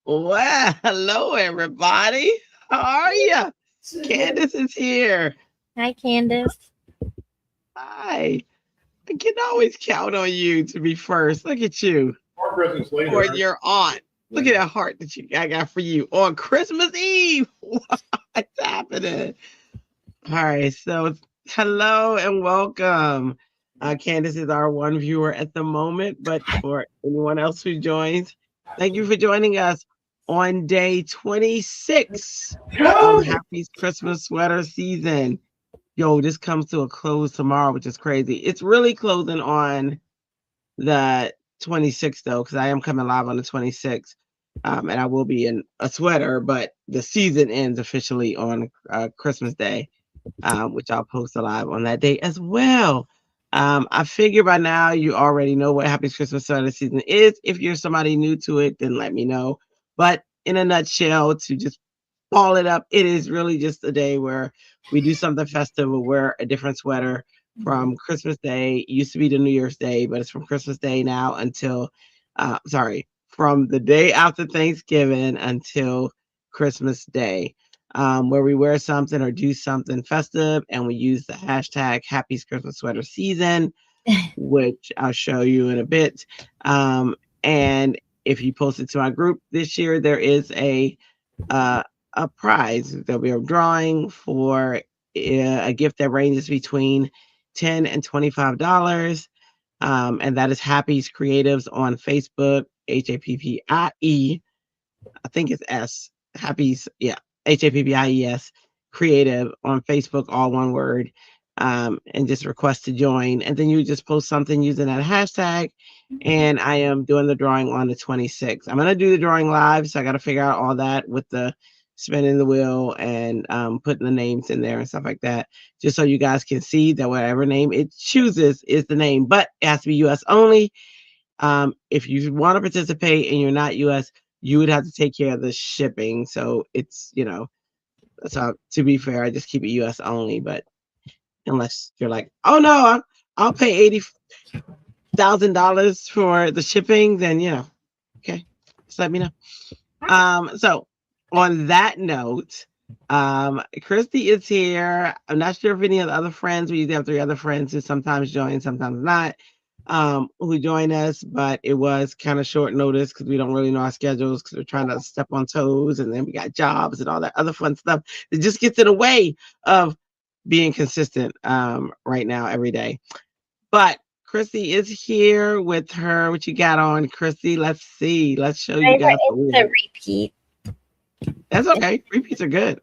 Well, hello everybody. How are you? Candace is here. Hi, Candace. Hi. I can always count on you to be first. Look at you. More presents Or later. your aunt. Look at that heart that I got for you on Christmas Eve. What's happening? All right. So hello and welcome. Candace is our one viewer at the moment, but for anyone else who joins, thank you for joining us on day 26 of Happy's Christmas sweater season. Yo, this comes to a close tomorrow, which is crazy. It's really closing on the 26th, though, because I am coming live on the 26th. And I will be in a sweater, but the season ends officially on Christmas Day, which I'll post live on that day as well. I figure by now you already know what Happy Christmas sweater season is. If you're somebody new to it, then let me know. But in a nutshell, to just call it up, it is really just a day where we do something festive. We'll wear a different sweater from Christmas Day. It used to be the New Year's Day, but it's from Christmas Day now until, from the day after Thanksgiving until Christmas Day, where we wear something or do something festive and we use the hashtag Happy Christmas Sweater Season, which I'll show you in a bit. And if you post it to our group this year, there is uh, a prize. There'll be a drawing for a gift that ranges between $10 and $25. And that is Happy's Creatives on Facebook, HAPPIE. I think it's S. Happy's, yeah, HAPPIES Creative on Facebook, all one word. And just request to join. And then you just post something using that hashtag. And I am doing the drawing on the 26th. I'm going to do the drawing live. So I got to figure out all that with the spinning the wheel and putting the names in there and stuff like that, just so you guys can see that whatever name it chooses is the name, but it has to be US only. If you want to participate and you're not US, you would have to take care of the shipping. So it's, so to be fair, I just keep it US only, but unless you're like, oh no, I'll pay $80,000 for the shipping, then okay, just let me know. So on that note, Christy is here. I'm not sure if any of the other friends, we usually have 3 other friends who sometimes join, sometimes not, who join us, but it was kind of short notice because we don't really know our schedules because we're trying to step on toes, and then we got jobs and all that other fun stuff that just gets in the way of being consistent right now every day. But Chrissy is here with her. What you got on, Chrissy? Let's see. Let's show you guys what we It's a have. repeat. That's okay. Repeats are good.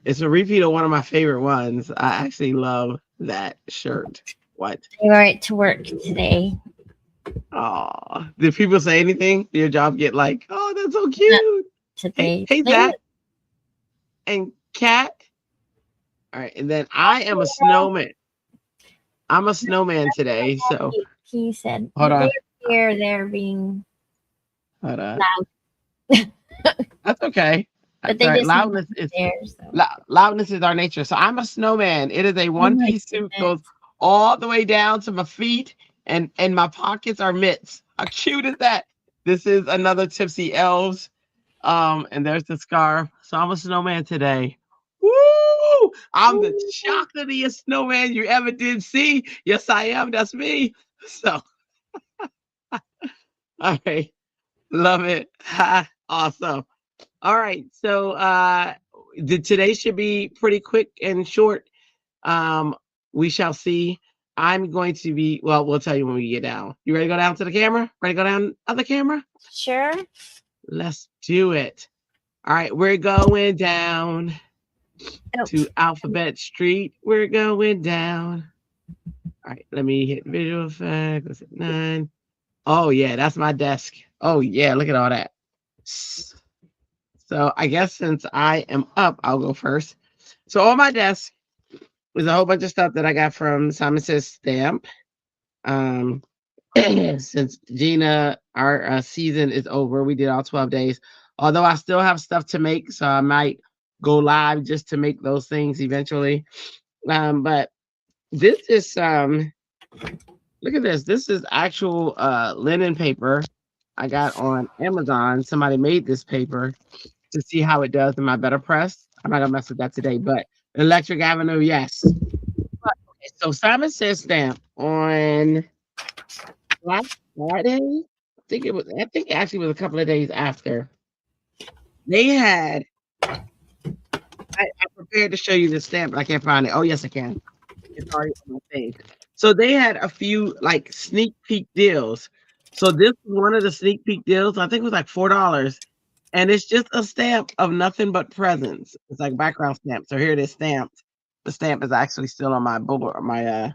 It's a repeat of one of my favorite ones. I actually love that shirt. What? I wore it to work today. Oh, did people say anything? Did your job get like, oh, that's so cute? Today. Hey, Zach and Kat. All right, and then I am a snowman. I'm a snowman today, so He said, hold on. They're being Hold on. loud. That's okay. But they Right. just Loudness is there, so. loudness is our nature. So I'm a snowman. It is a one-piece suit, goes all the way down to my feet, and my pockets are mitts. How cute is that? This is another Tipsy Elves. And there's the scarf. So I'm a snowman today. Woo! I'm the chocolatiest snowman you ever did see. Yes, I am. That's me. So all right. Love it. Awesome. All right. So today should be pretty quick and short. We shall see. I'm going to be, well, we'll tell you when we get down. You ready to go down to the camera? Ready to go down on the camera? Sure. Let's do it. All right, we're going down to Alphabet Street. We're going down. All right, let me hit visual effect. Let's hit 9. Oh, yeah, that's my desk. Oh, yeah, look at all that. So I guess since I am up, I'll go first. So on my desk is a whole bunch of stuff that I got from Simon Says Stamp. Since Gina, our season is over, we did all 12 days. Although I still have stuff to make, so I might go live just to make those things eventually. But this is look at this. This is actual linen paper I got on Amazon. Somebody made this paper to see how it does in my Better Press. I'm not gonna mess with that today, but Electric Avenue, yes. Okay, so Simon Says stamp on last Friday. I think it actually was a couple of days after. They had I prepared to show you the stamp, but I can't find it. Oh yes, I can. It's already on my thing. So they had a few like sneak peek deals. So this was one of the sneak peek deals. I think it was like $4. And it's just a stamp of nothing but presents. It's like background stamp. So here it is stamped. The stamp is actually still on my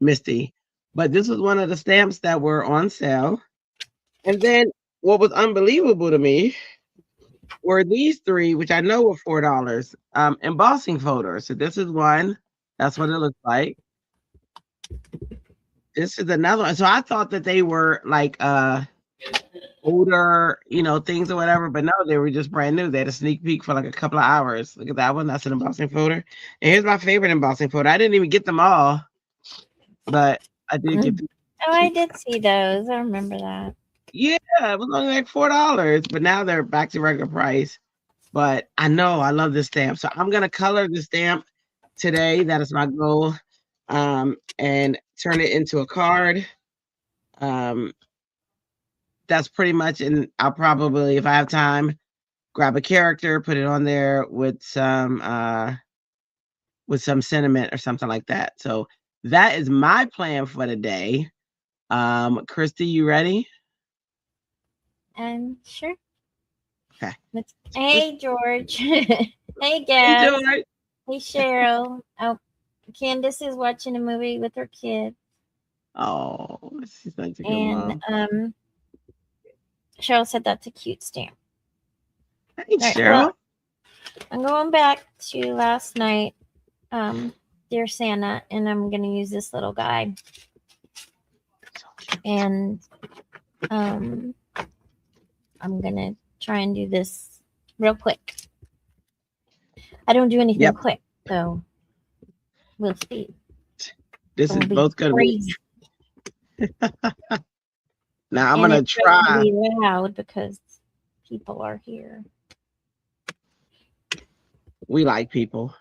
Misty. But this was one of the stamps that were on sale. And then what was unbelievable to me were these three, which I know were $4, embossing folders. So this is one. That's what it looks like. This is another one. So I thought that they were like older, things or whatever, but no, they were just brand new. They had a sneak peek for like a couple of hours. Look at that one. That's an embossing folder. And here's my favorite embossing folder. I didn't even get them all, but I did get them. Oh, I did see those. I remember that. Yeah, it was only like $4, but now they're back to regular price. But I know I love this stamp. So I'm gonna color the stamp today. That is my goal. And turn it into a card. That's pretty much, and I'll probably, if I have time, grab a character, put it on there with some sentiment or something like that. So that is my plan for the day. Christy, you ready? Sure. Okay. Hey, George. Hey, Hey, Gaz. George. Hey, Cheryl. Oh, Candace is watching a movie with her kid. Oh, she's such a good mom. Cheryl said that's a cute stamp. Hey, Right, Cheryl. well, I'm going back to last night, Dear Santa, and I'm going to use this little guy. And I'm going to try and do this real quick. I don't do anything quick, so we'll see. This is both going to be. Now I'm going to try. Be loud because people are here. We like people.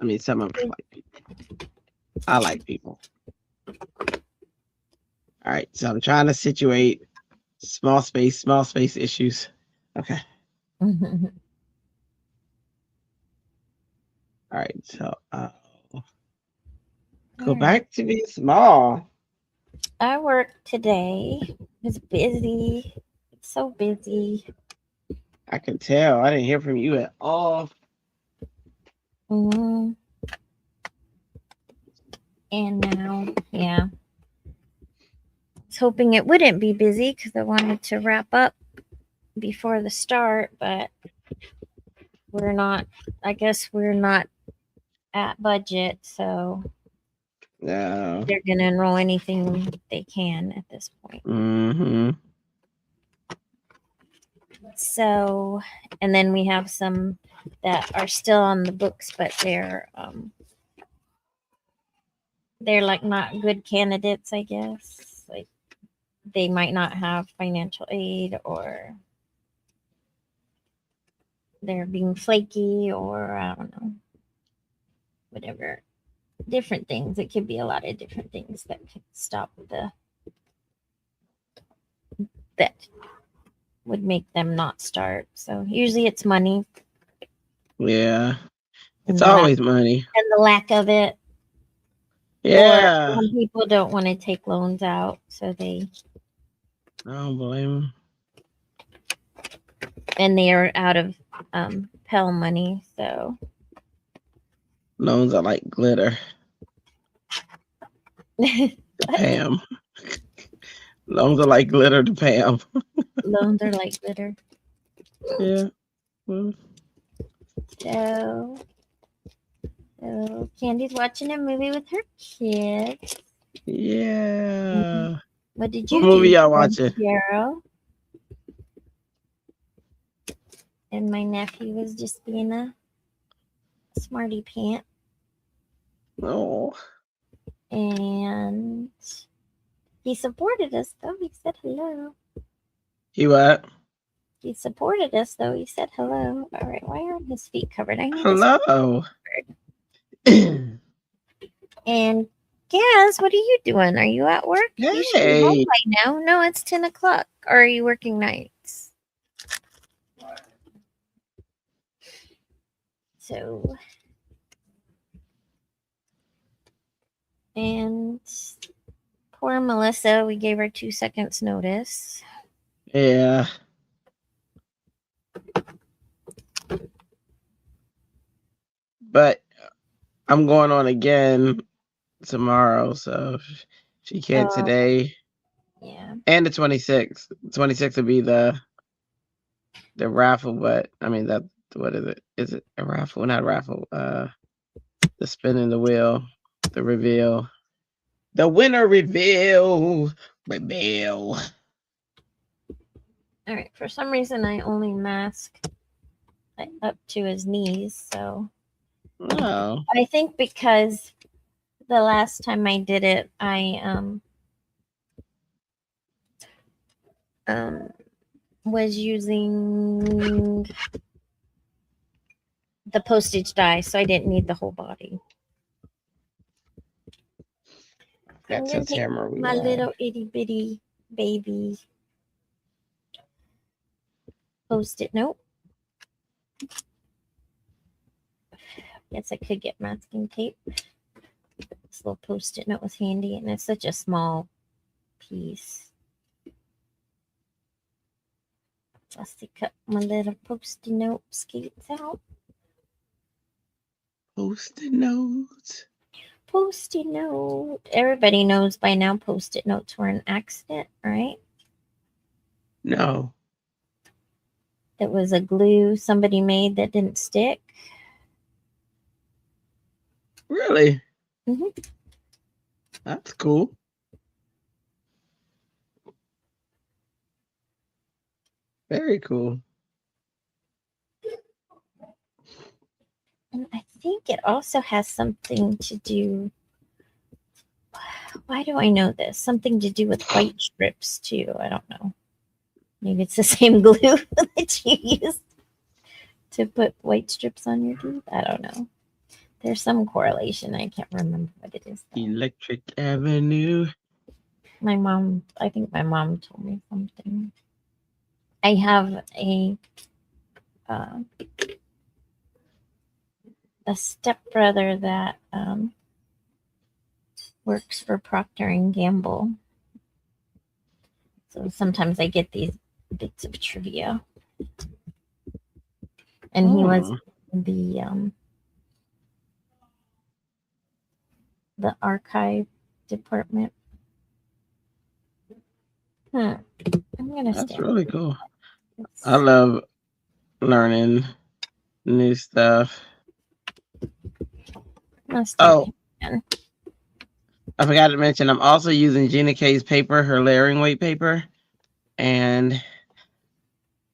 I mean, some of us like people. I like people. All right, so I'm trying to situate small space issues. Okay. All right, so go back to be small. I worked today. It's busy. It's so busy. I can tell. I didn't hear from you at all. Mm-hmm. And now, yeah. I was hoping it wouldn't be busy because I wanted to wrap up before the start, but we're not. I guess we're not at budget, so no, they're going to enroll anything they can at this point. Mm-hmm. So, and then we have some that are still on the books, but they're like not good candidates, I guess. Like they might not have financial aid, or they're being flaky, or I don't know, whatever. Different things. It could be a lot of different things that could stop that would make them not start. So usually it's money. Yeah. It's always money. And the lack of it. Yeah. Or some people don't want to take loans out, so they. I don't blame them. And they are out of Pell money, so. Loans are like glitter. To Pam. Loans are like glitter to Pam. Loans are like glitter. Yeah. So Candy's watching a movie with her kids. Yeah. What did you What movie do, y'all watching? Carol? And my nephew was just being a smarty pant. Oh. And He supported us, though. He said hello. He what? He supported us, though. He said hello. All right, why aren't his feet covered? I need his Hello. And Gaz, what are you doing? Are you at work? You should be home Hey. by now. No, it's 10 o'clock. Or are you working nights? So, and poor Melissa, we gave her 2 seconds notice. Yeah. But I'm going on again tomorrow, so she can't today. Yeah. And the 26th. 26th will be the raffle, but I mean that what is it? Is it a raffle? Not a raffle. The spinning the wheel, the reveal. The winner reveal. Reveal. All right. For some reason, I only mask up to his knees. So Oh. I think because the last time I did it, I was using the postage die, so I didn't need the whole body. That's his hammer. My little itty bitty baby post-it note. Guess I could get masking tape. This little post-it note was handy, and it's such a small piece. Let's cut my little post-it note skates out. Post-it notes. Post-it note. Everybody knows by now post-it notes were an accident, right? No. It was a glue somebody made that didn't stick. Really? Mm-hmm. That's cool. Very cool. And I think it also has something to do. Why do I know this? Something to do with white strips too. I don't know. Maybe it's the same glue that you use to put white strips on your teeth. I don't know. There's some correlation. I can't remember what it is, though. Electric Avenue. I think my mom told me something. I have a stepbrother that works for Procter and Gamble. So sometimes I get these bits of trivia. And he was the archive department. I'm gonna. That's really cool. I love learning new stuff. Oh, I forgot to mention, I'm also using Gina K's paper, her layering weight paper, and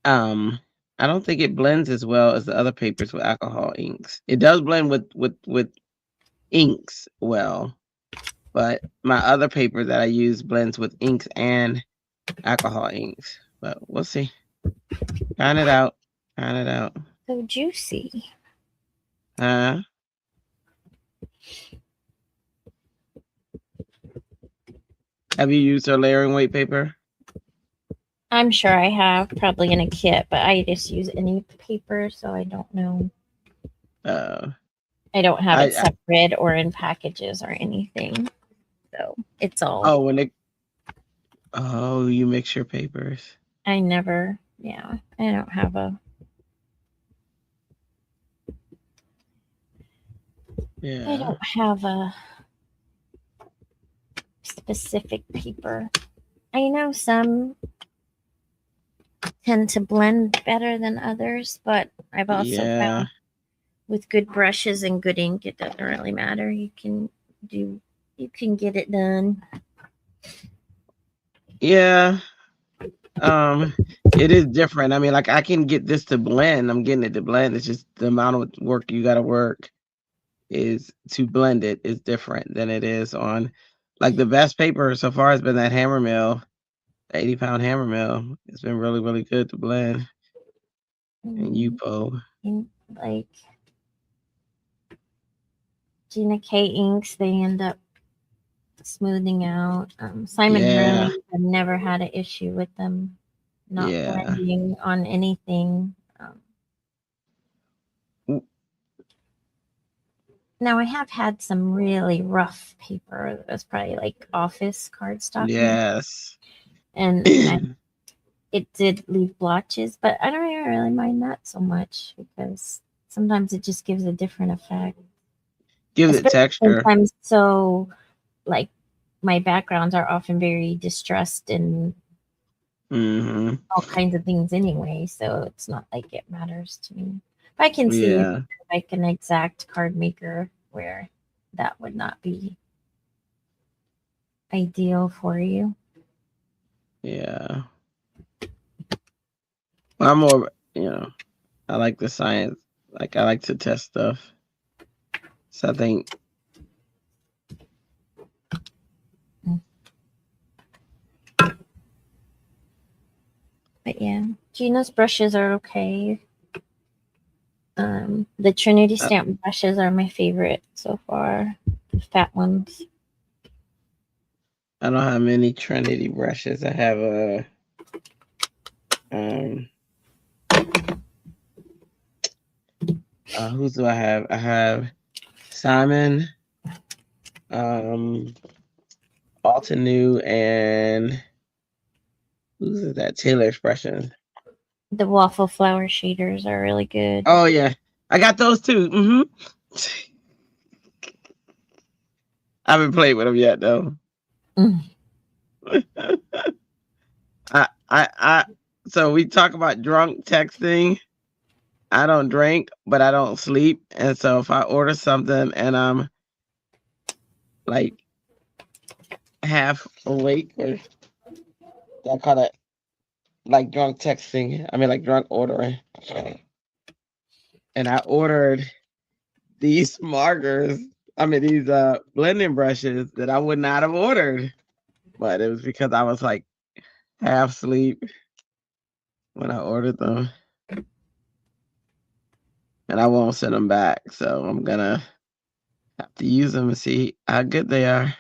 I don't think it blends as well as the other papers with alcohol inks. It does blend with inks well, but my other paper that I use blends with inks and alcohol inks. But we'll see. Find it out. So juicy. Have you used her layering weight paper? I'm sure I have, probably in a kit, but I just use any paper, so I don't know. I don't have it separate or in packages or anything. So it's all. You mix your papers. I never, I don't have a. Yeah. I don't have a specific paper. I know some tend to blend better than others, but I've also found with good brushes and good ink, it doesn't really matter. You can get it done. Yeah. It is different. I mean, like I can get this to blend. I'm getting it to blend. It's just the amount of work you got to work is to blend it is different than it is on Like the best paper so far has been that hammer mill, 80-pound hammer mill. It's been really, really good to blend. And Yupo. Like Gina K inks, they end up smoothing out. Simon Yeah. Hurley, I've never had an issue with them not Yeah. blending on anything. Now I have had some really rough paper. That's probably like office cardstock. Yes. And it did leave blotches, but I don't even really mind that so much because sometimes it just gives a different effect. Gives it Especially since texture. I'm so like my backgrounds are often very distressed and Mm-hmm. all kinds of things anyway, so it's not like it matters to me. But I can see if Yeah. like an exact card maker where that would not be ideal for you. Yeah. Well, I'm more, I like the science. Like I like to test stuff. So I think But yeah, Gina's brushes are okay. The Trinity stamp brushes are my favorite so far. The fat ones. I don't have many Trinity brushes. I have a who do I have? I have Simon, Altenew, and who's that? Taylor Expression. The waffle flower shaders are really good. Oh yeah, I got those too. I haven't played with them yet though. Mm. I. So we talk about drunk texting. I don't drink, but I don't sleep, and so if I order something and I'm like half awake, or I call it like drunk texting. I mean, like drunk ordering. And I ordered these markers. I mean, these blending brushes that I would not have ordered, but it was because I was like half asleep when I ordered them, and I won't send them back. So I'm gonna have to use them and see how good they are.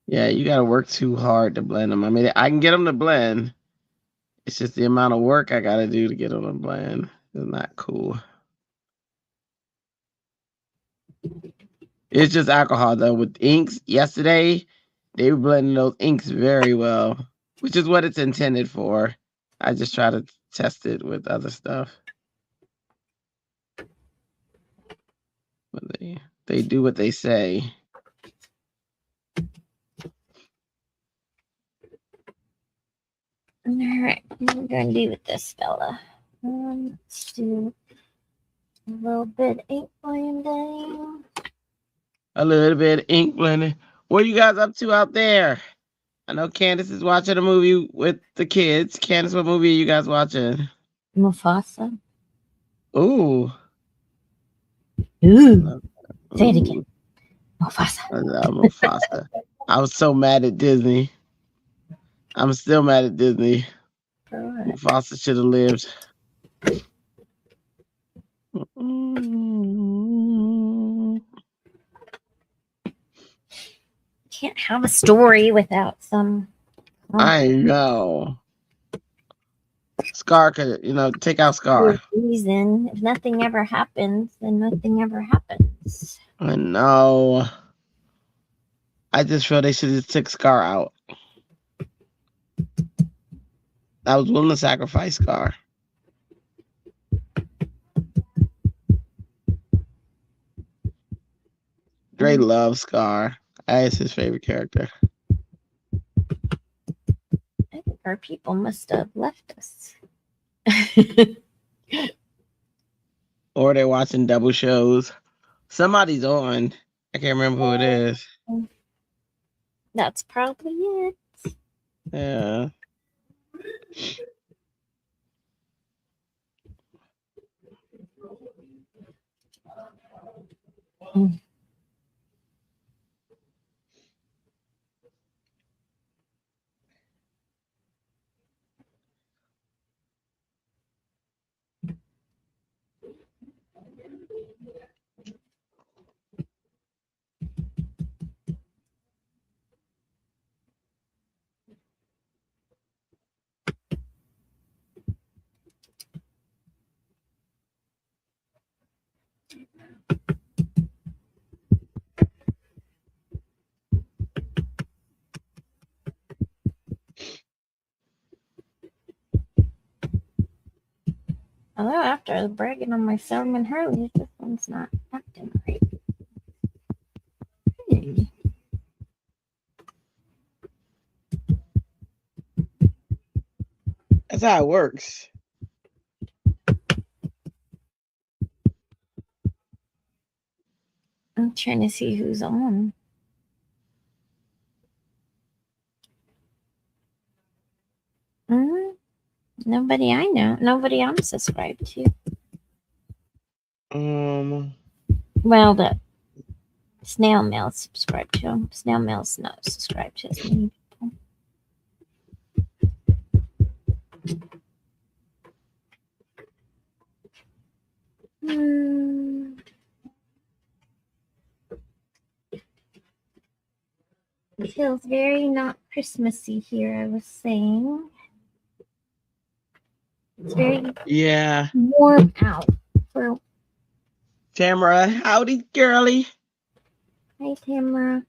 Yeah, you gotta work too hard to blend them. I mean, I can get them to blend. It's just the amount of work I gotta do to get them to blend. It's not cool. It's just alcohol though. With inks, yesterday they were blending those inks very well, which is what it's intended for. I just try to test it with other stuff. But they do what they say. All right, what we're gonna do with this fella? Let's do a little bit ink blending. A little bit of ink blending. What are you guys up to out there? I know Candace is watching a movie with the kids. Candace, what movie are you guys watching? Mufasa. Ooh. Ooh. Say it again. Ooh. Mufasa. I love Mufasa. I was so mad at Disney. I'm still mad at Disney. Mufasa should have lived. Can't have a story without some. I know. Scar could, take out Scar. Reason. If nothing ever happens, then nothing ever happens. I know. I just feel they should have took Scar out. I was willing to sacrifice Scar. Dre loves Scar. That is his favorite character. I think our people must have left us. Or they're watching double shows. Somebody's on. I can't remember who it is. That's probably it. Yeah. Although after I was bragging on my Selman Hurley, this one's not acting right. That's how it works. I'm trying to see who's on. Nobody I know. Nobody I'm subscribed to. Well, the snail mail subscribed to him. Snail mail's not subscribed to as many people. It feels very not Christmassy here, I was saying. It's very warm out. For Tamara, howdy, girly. Hi, Tamara.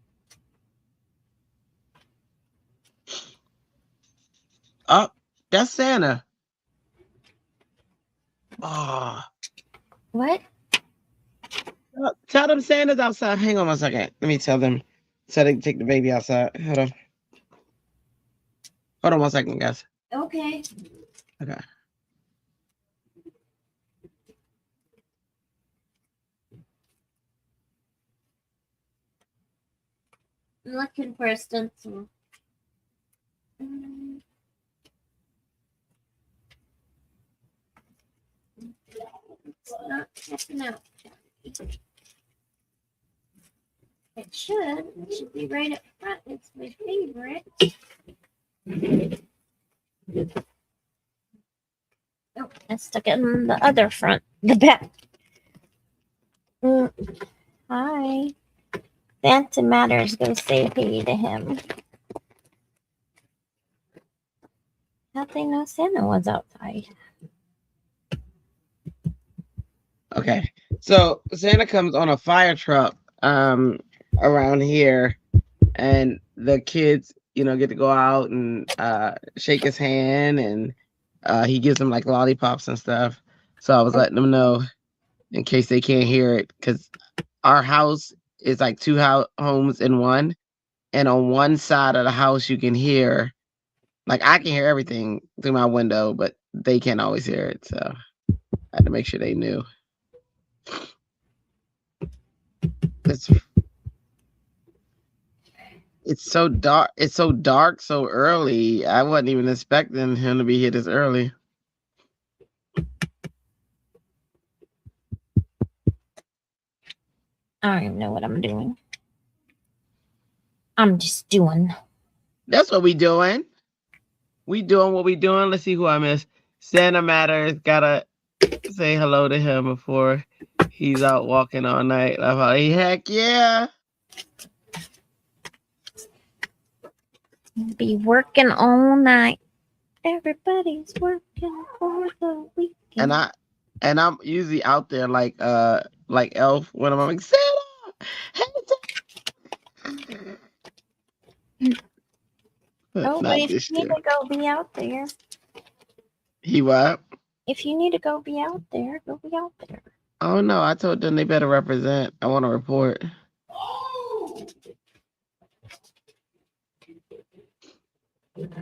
Oh, that's Santa. Oh. What? Tell them Santa's outside. Hang on 1 second. Let me tell them so they can take the baby outside. Hold on. Hold on 1 second, guys. Okay. Okay. I'm looking for a stencil. It's not checking out. It should. It should be right up front. It's my favorite. Oh, I stuck it in the other front. The back. Hi. Santa Matters. Go say hey to him. How'd they know Santa was outside? Okay. So Santa comes on a fire truck around here, and the kids, get to go out and shake his hand, and he gives them like lollipops and stuff. So I was letting them know in case they can't hear it, because our house is like two homes in one, and on one side of the house you can hear, like I can hear everything through my window, but they can't always hear it. So I had to make sure they knew. It's so dark. It's so dark so early. I wasn't even expecting him to be here this early. I don't even know what I'm doing. I'm just doing. That's what we doing. We doing what we doing. Let's see who I missed. Santa Matters. Gotta say hello to him before he's out walking all night. I'm like, heck yeah. Be working all night. Everybody's working for the weekend. And I'm usually out there like Elf when I'm like, Santa, hey, Santa. Oh, but if you need to go be out there. He what? If you need to go be out there, go be out there. Oh no, I told them they better represent. I want to report.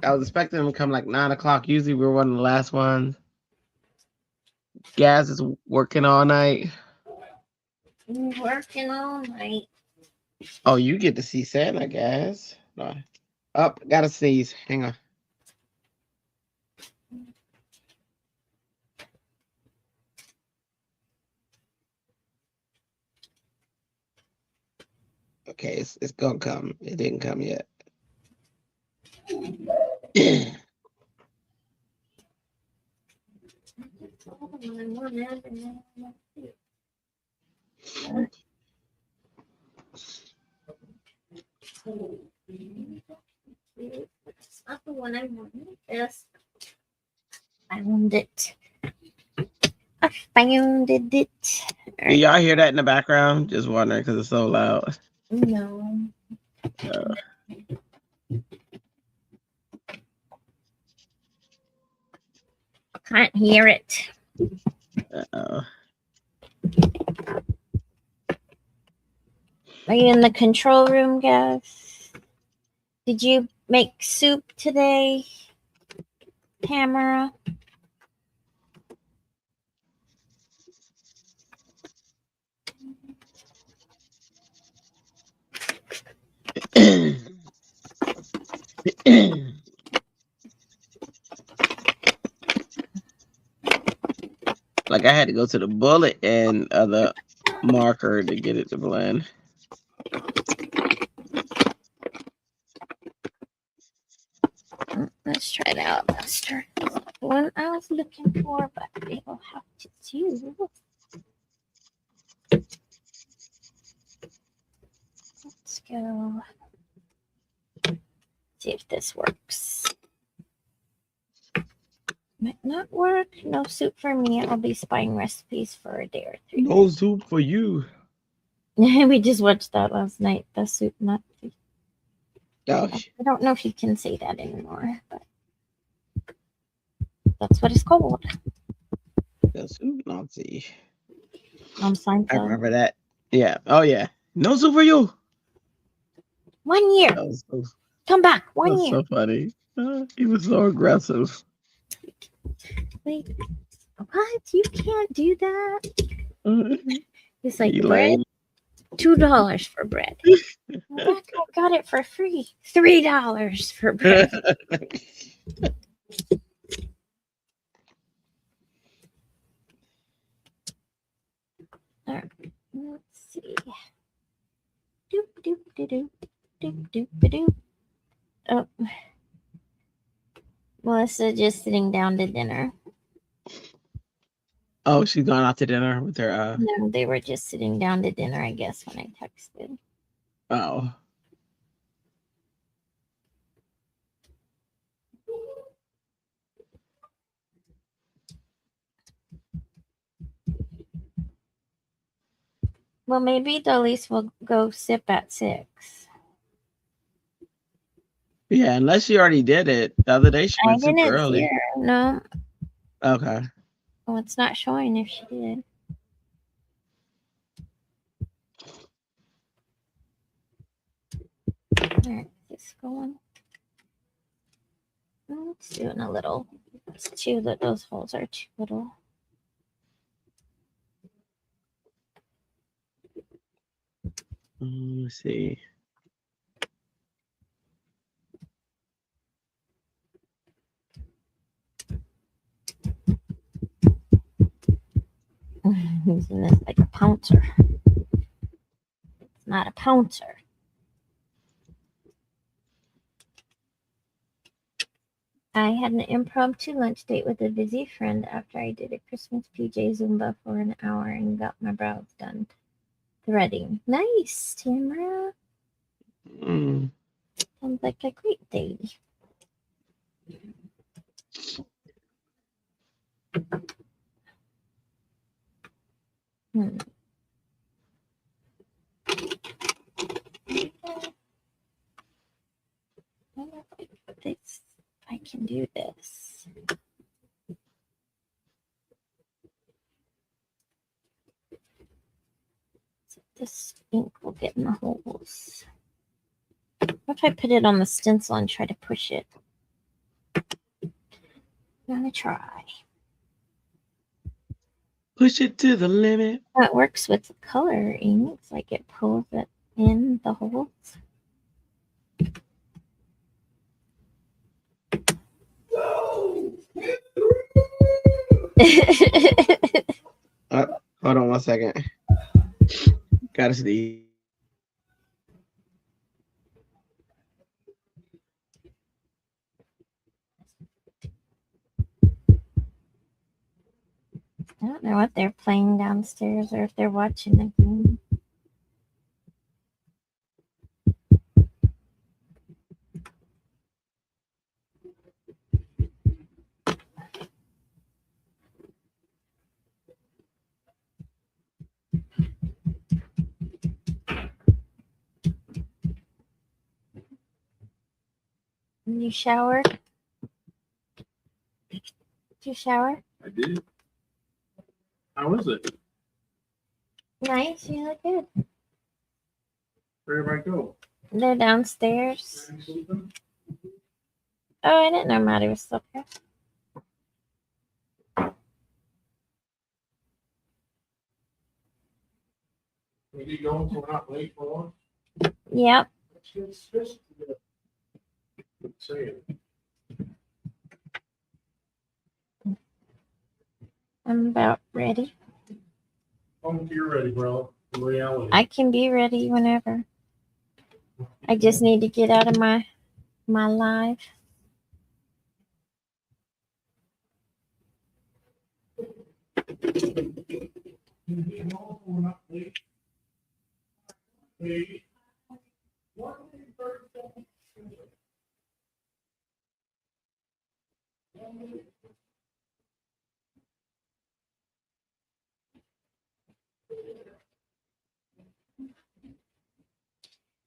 I was expecting them to come like 9 o'clock. Usually we're one of the last ones. Gaz is working all night. Working all night. Oh, you get to see Santa, Gaz. No. Up, gotta sneeze. Hang on. Okay, it's gonna come. It didn't come yet. It's not the one I wanted. Yes, I found it. I found it. Do y'all hear that in the background? Just wondering because it's so loud. No. Can't hear it. Uh-oh. Are you in the control room, guys? Did you make soup today, Tamara? Like I had to go to the bullet and the marker to get it to blend. Let's try it out, Master. The one I was looking for, but we will have to do. Let's go. See if this works. Might not work. No soup for me. I'll be spying recipes for a day or 3. No soup for you. We just watched that last night. The soup Nazi. Oh, I don't know if you can say that anymore, but that's what it's called. the soup Nazi. On Seinfeld. I remember that. Yeah. Oh yeah. No soup for you. 1 year. That was so, Come back. that 1 was year. so funny. He was so aggressive. Wait. What? You can't do that. He's like, He bread? lame. $2 for bread. I got it for free. $3 for bread. All right. Let's see. Doop doop doop doop doop doop. Oh, Melissa just sitting down to dinner. Oh, she's gone out to dinner with her. No, they were just sitting down to dinner, I guess, when I texted. Oh. Well, maybe Dolly's will go sip at 6. Yeah, unless she already did it. The other day she I went super didn't early. see her. No. Okay. Well, it's not showing if she did. All right, this going. It's doing a little. It's too that those holes are too little. Let's see. Using this like a pouncer. It's not a pouncer. I had an impromptu lunch date with a busy friend after I did a Christmas PJ Zumba for an hour and got my brows done. Threading. Nice, Tamara. Sounds like a great day. This, I can do this. So this ink will get in the holes. What if I put it on the stencil and try to push it? I'm gonna try. Push it to the limit. It works with color inks, like it pulls it in the holes. Hold on 1 second. Gotta see. don't know what they're playing downstairs or if they're watching the game. You showered? Did you shower? I did. How was it? Nice. You look good. Where did I go? They're downstairs. Oh, I didn't know Maddie was still here. Are you going so we're not late for lunch? Yep. Say it. I'm about ready. You're ready, bro. In reality. I can be ready whenever. I just need to get out of my live.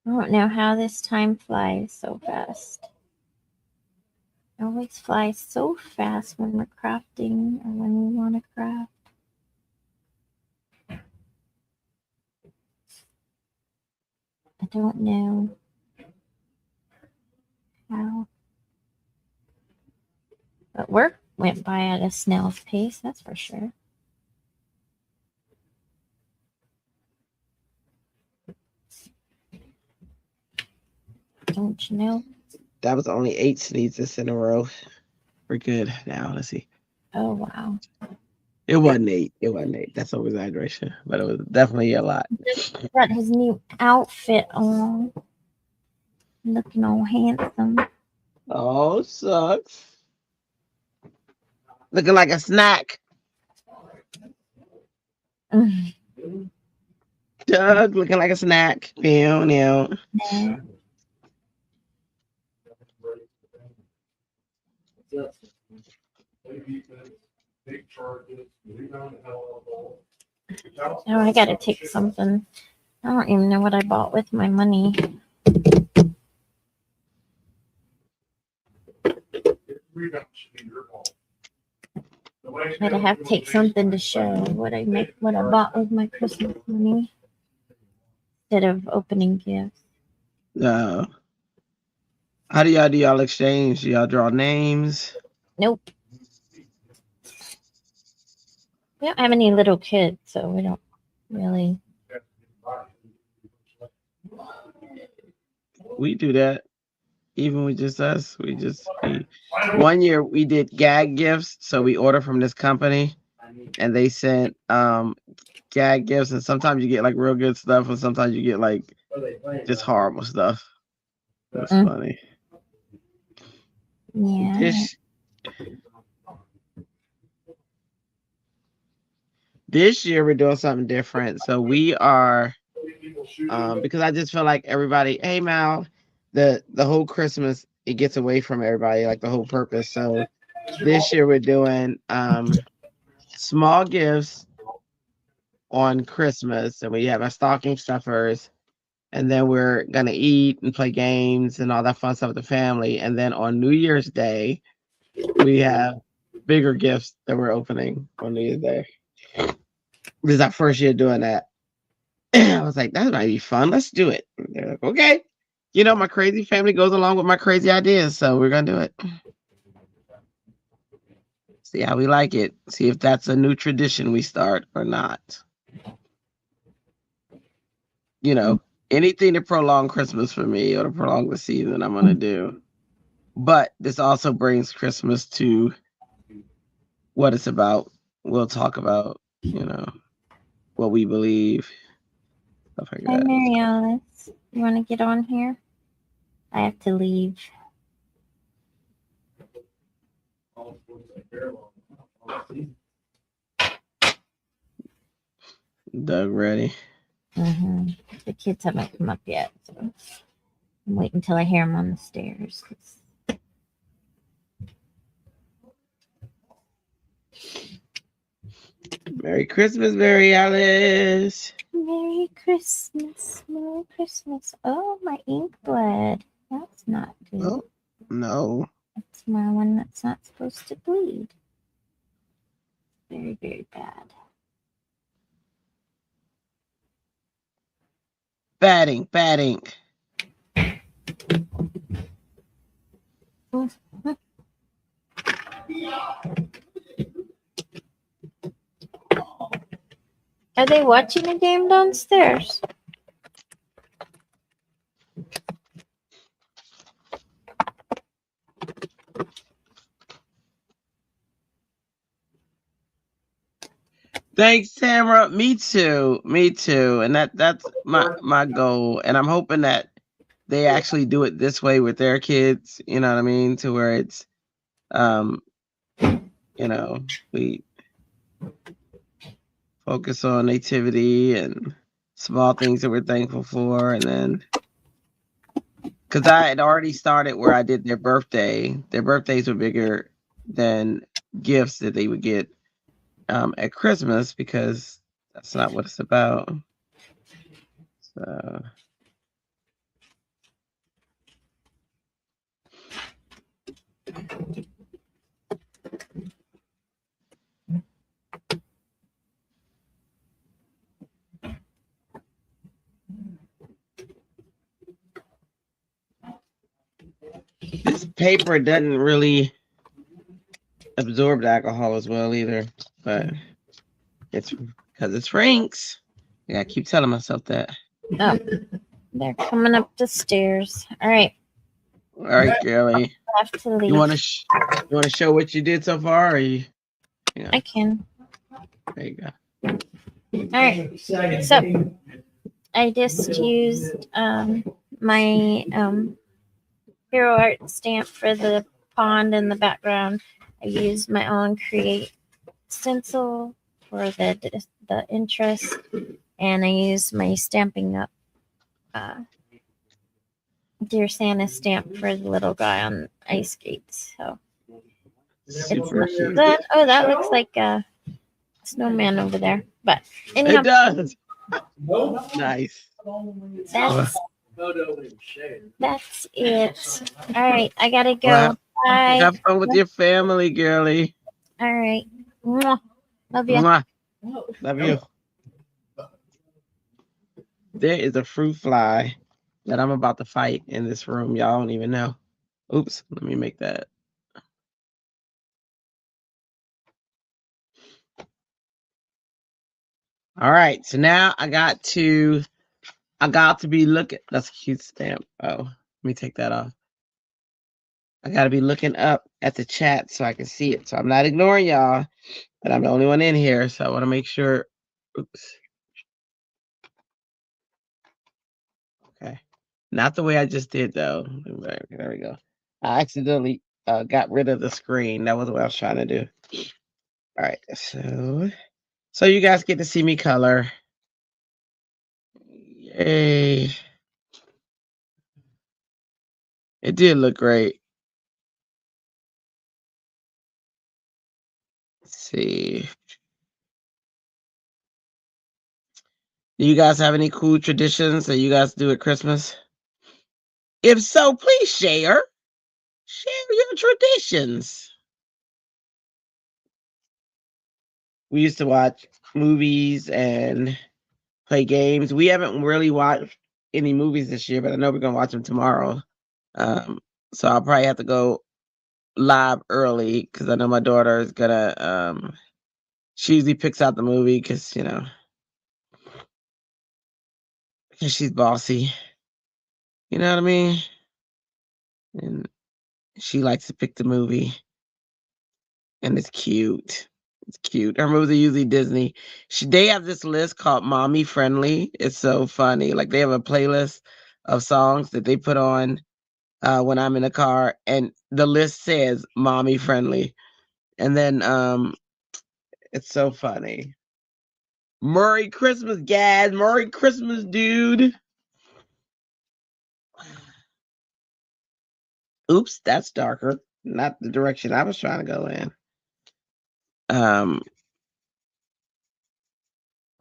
I don't know how this time flies so fast. It always flies so fast when we're crafting or when we want to craft. I don't know how. But work went by at a snail's pace, that's for sure. Don't you know? That was only 8 sneezes in a row. We're good now. Let's see. Oh, wow. It wasn't 8. It wasn't 8. That's over exaggeration, but it was definitely a lot. Got his new outfit on. Looking all handsome. Oh, sucks. Looking like a snack. Doug looking like a snack. Meow, meow. Yeah. Oh, I gotta take something. I don't even know what I bought with my money. But I have to take something to show what I bought with my Christmas money instead of opening gifts. No. How do y'all exchange? Do y'all draw names? Nope. We don't have any little kids, so we don't really. We do that. Even with just us, one year we did gag gifts. So we order from this company, and they sent gag gifts. And sometimes you get like real good stuff, and sometimes you get like just horrible stuff. That's funny. Yeah. This year we're doing something different. So we are, because I just feel like everybody. Hey Mal, the whole Christmas it gets away from everybody, like the whole purpose. So this year we're doing small gifts on Christmas, and we have our stocking stuffers, and then we're gonna eat and play games and all that fun stuff with the family. And then on New Year's Day, we have bigger gifts that we're opening on New Year's Day. This is our first year doing that. I was like, that might be fun. Let's do it. They're like, okay. You know, my crazy family goes along with my crazy ideas, so we're gonna do it. See how we like it. See if that's a new tradition we start or not. You know, anything to prolong Christmas for me or to prolong the season, I'm gonna do. But this also brings Christmas to what it's about. We'll talk about, you know, what we believe. Stuff like Hi, that. Mary Alice. You want to get on here? I have to leave. Doug ready. The kids haven't come up yet, so I'm waiting until I hear them on the stairs. Merry Christmas, Mary Alice. Merry Christmas, Merry Christmas. Oh, my ink bled. That's not good. Oh, no. That's my one that's not supposed to bleed. Very, very bad. Bad ink, bad ink. Are they watching a game downstairs? Thanks, Tamara. Me too. Me too. And that's my goal. And I'm hoping that they actually do it this way with their kids. You know what I mean? To where it's, we focus on nativity and small things that we're thankful for, and then because I had already started where I did their birthday. Their birthdays were bigger than gifts that they would get at Christmas, because that's not what it's about. So this paper doesn't really absorb the alcohol as well either, but it's because it's Frank's. Yeah, I keep telling myself that. Oh, they're coming up the stairs. All right. All right, girlie. I have to leave. You want to show what you did so far, or you? I can. There you go. All right. So I just used my Hero Art stamp for the pond in the background. I used my own Create stencil for the interest, and I used my Stampin' Up Dear Santa stamp for the little guy on ice skates. So Super cute. oh, that looks like a snowman over there. But anyhow, It does. Nice. That's it. All right, I gotta go. Well, Bye. have fun with your family, girlie. All right. Mwah. Love you. Mwah. Love you. There is a fruit fly that I'm about to fight in this room. Y'all don't even know. Oops, let me make that. All right, so now I got to be looking. That's a cute stamp. Oh, let me take that off. I got to be looking up at the chat so I can see it. So I'm not ignoring y'all, but I'm the only one in here, so I want to make sure. Oops. Okay. Not the way I just did, though. There we go. I accidentally got rid of the screen. That was what I was trying to do. All right. So you guys get to see me color. Yay. It did look great. Let's see. Do you guys have any cool traditions that you guys do at Christmas? If so, please share. Share your traditions. We used to watch movies and play games. We haven't really watched any movies this year, but I know we're going to watch them tomorrow. So I'll probably have to go live early because I know my daughter is going to, she usually picks out the movie because, because she's bossy. You know what I mean? And she likes to pick the movie. And it's cute. It's cute. Her movies are usually Disney. They have this list called Mommy Friendly. It's so funny. Like, they have a playlist of songs that they put on when I'm in a car, and the list says Mommy Friendly. And then it's so funny. Merry Christmas, guys. Merry Christmas, dude. Oops, that's darker. Not the direction I was trying to go in.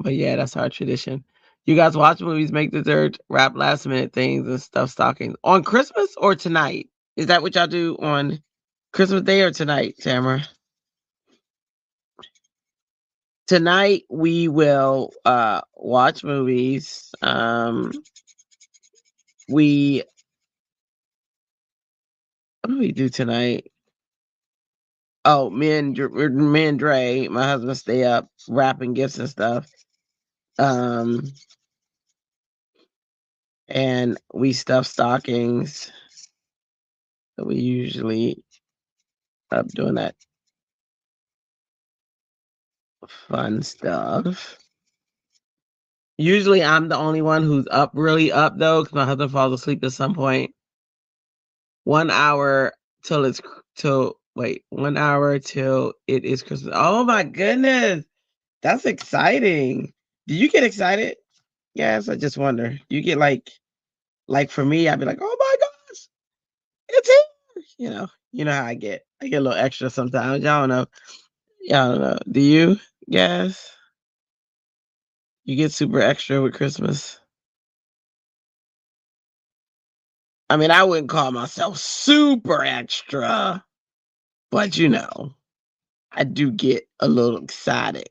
But yeah, that's our tradition. You guys watch movies, make dessert, wrap last minute things, and stuff stockings on Christmas or tonight? Is that what y'all do on Christmas Day or tonight, Tamara? Tonight we will watch movies. We What do we do tonight? Oh, me and Dre, my husband, stay up wrapping gifts and stuff. And we stuff stockings. So we usually up doing that fun stuff. Usually I'm the only one who's up, really up though, because my husband falls asleep at some point. 1 hour till 1 hour till it is Christmas. Oh my goodness. That's exciting. Do you get excited? Yes, I just wonder. You get like for me, I'd be like, oh my gosh, it's here. You know how I get. I get a little extra sometimes. Y'all don't know. Y'all don't know. Do you? Yes. You get super extra with Christmas. I mean, I wouldn't call myself super extra, but I do get a little excited.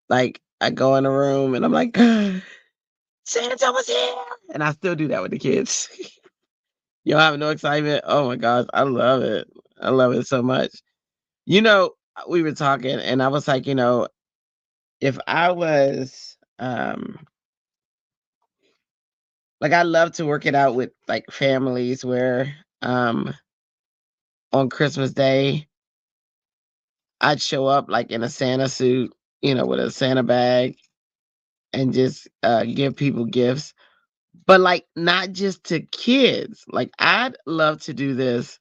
Like I go in a room and I'm like, Santa was here, and I still do that with the kids. Y'all have no excitement? Oh my gosh, I love it. I love it so much. We were talking, and I was like, if I was like I love to work it out with like families where on Christmas Day I'd show up like in a Santa suit, with a Santa bag and just give people gifts. But like not just to kids. Like I'd love to do this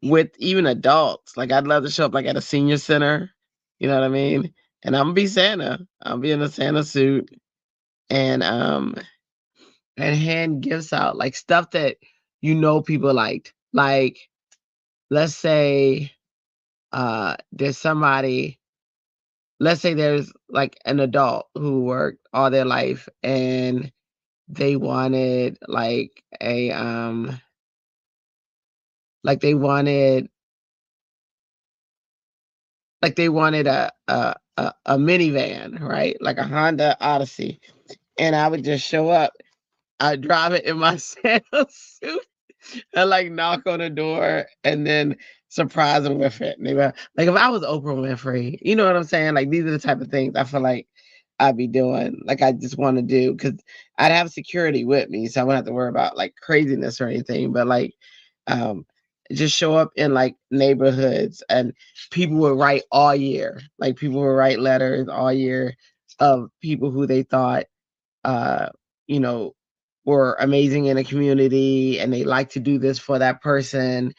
with even adults. Like I'd love to show up like at a senior center, you know what I mean? And I'm gonna be Santa. I'll be in a Santa suit and hand gifts out, like stuff that people liked. Like let's say there's somebody, let's say there's like an adult who worked all their life and they wanted like they wanted a minivan, right? Like a Honda Odyssey. And I would just show up. I'd drive it in my Santa suit and like knock on the door and then surprise them with it. And they were like, if I was Oprah Winfrey, you know what I'm saying? Like these are the type of things I feel like I'd be doing. Like I just want to do because I'd have security with me, so I wouldn't have to worry about like craziness or anything. But like, just show up in like neighborhoods and people would write all year. Like people would write letters all year of people who they thought, uh, you know, were amazing in a community and they like to do this for that person.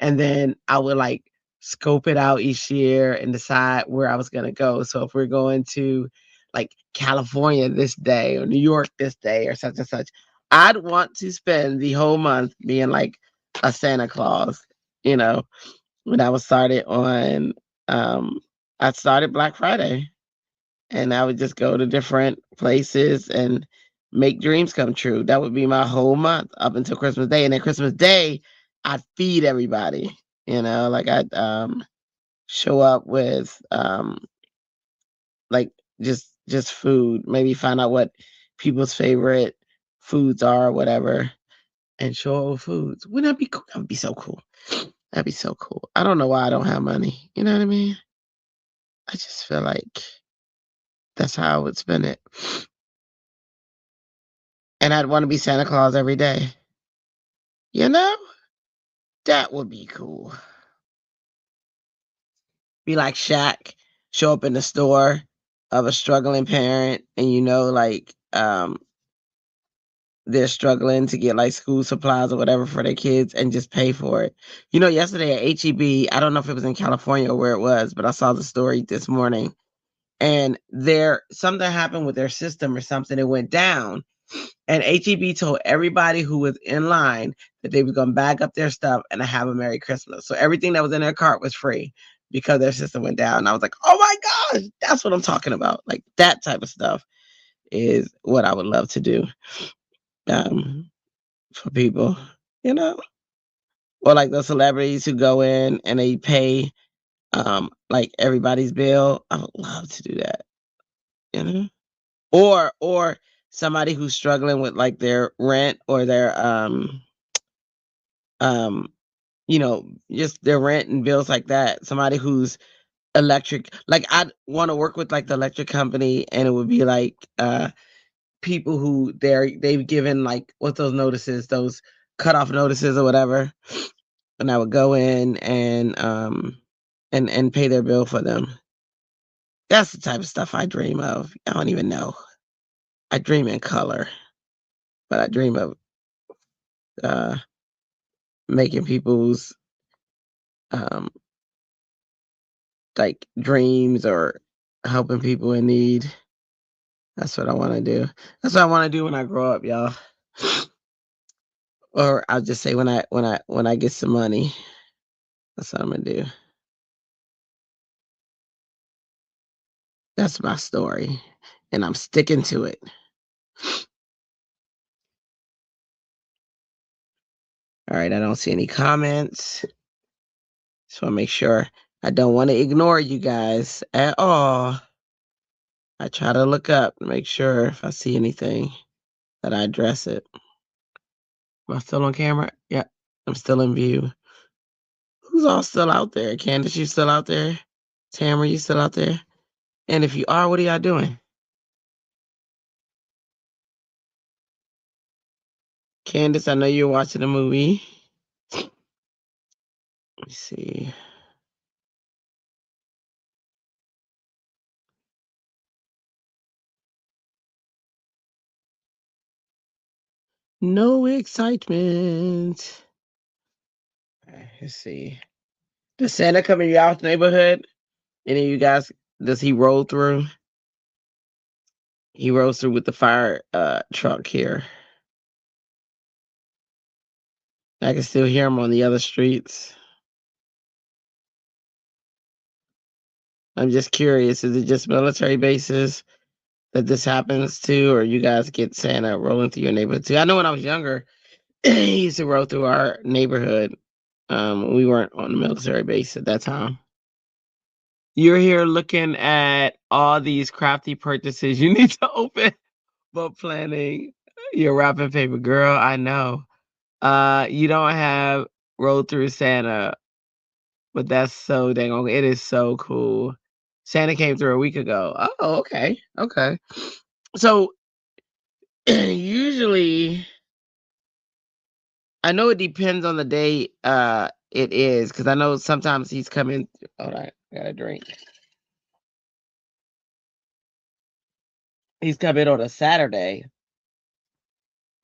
And then I would like scope it out each year and decide where I was going to go. So if we're going to like California this day or New York this day or such and such, I'd want to spend the whole month being like a Santa Claus, when I was started on, I started Black Friday and I would just go to different places and make dreams come true. That would be my whole month up until Christmas Day. And then Christmas Day, I'd feed everybody, like I'd show up with like just food, maybe find out what people's favorite foods are or whatever, and show up with foods. Wouldn't that be cool? That would be so cool. That'd be so cool. I don't know why I don't have money. You know what I mean? I just feel like that's how I would spend it. And I'd want to be Santa Claus every day. You know? That would be cool. Be like Shaq, show up in the store of a struggling parent and they're struggling to get like school supplies or whatever for their kids and just pay for it. Yesterday at HEB, I don't know if it was in California or where it was, but I saw the story this morning. and something happened with their system or something. It went down, and HEB told everybody who was in line that they were going to bag up their stuff and have a Merry Christmas. So everything that was in their cart was free because their system went down. And I was like, oh my gosh, that's what I'm talking about. Like that type of stuff is what I would love to do for people, you know, or like those celebrities who go in and they pay like everybody's bill. I would love to do that, you know, or somebody who's struggling with like their rent or their you know, just their rent and bills like that. Somebody who's electric, like I'd want to work with like the electric company, and it would be like people who they've given like what those notices, those cutoff notices or whatever, and I would go in and pay their bill for them. That's the type of stuff I dream of. I don't even know. I dream in color, but I dream of making people's um like dreams or helping people in need. That's what I want to do. That's what I want to do when I grow up, y'all. Or I'll just say when I get some money. That's what I'm gonna do. That's my story, and I'm sticking to it. All right, I don't see any comments. Just want to make sure. I don't want to ignore you guys at all. I try to look up and make sure if I see anything that I address it. Am I still on camera? Yeah, I'm still in view. Who's all still out there? Candace, you still out there? Tamara, you still out there? And if you are, what are y'all doing? Candace, I know you're watching a movie. Let me see. No excitement. Let's see. Does Santa come in your house neighborhood? Any of you guys, does he roll through? He rolls through with the fire truck here. I can still hear him on the other streets. I'm just curious, is it just military bases that this happens to, or you guys get Santa rolling through your neighborhood too? I know when I was younger, he used to roll through our neighborhood. We weren't on the military base at that time. You're here looking at all these crafty purchases you need to open, but planning your wrapping paper. Girl, I know. You don't have roll through Santa, but that's so dang okay. It is so cool. Santa came through a week ago. Oh, okay. Okay. So usually I know it depends on the day it is, because I know sometimes he's coming. Hold on, I got a drink. He's coming on a Saturday.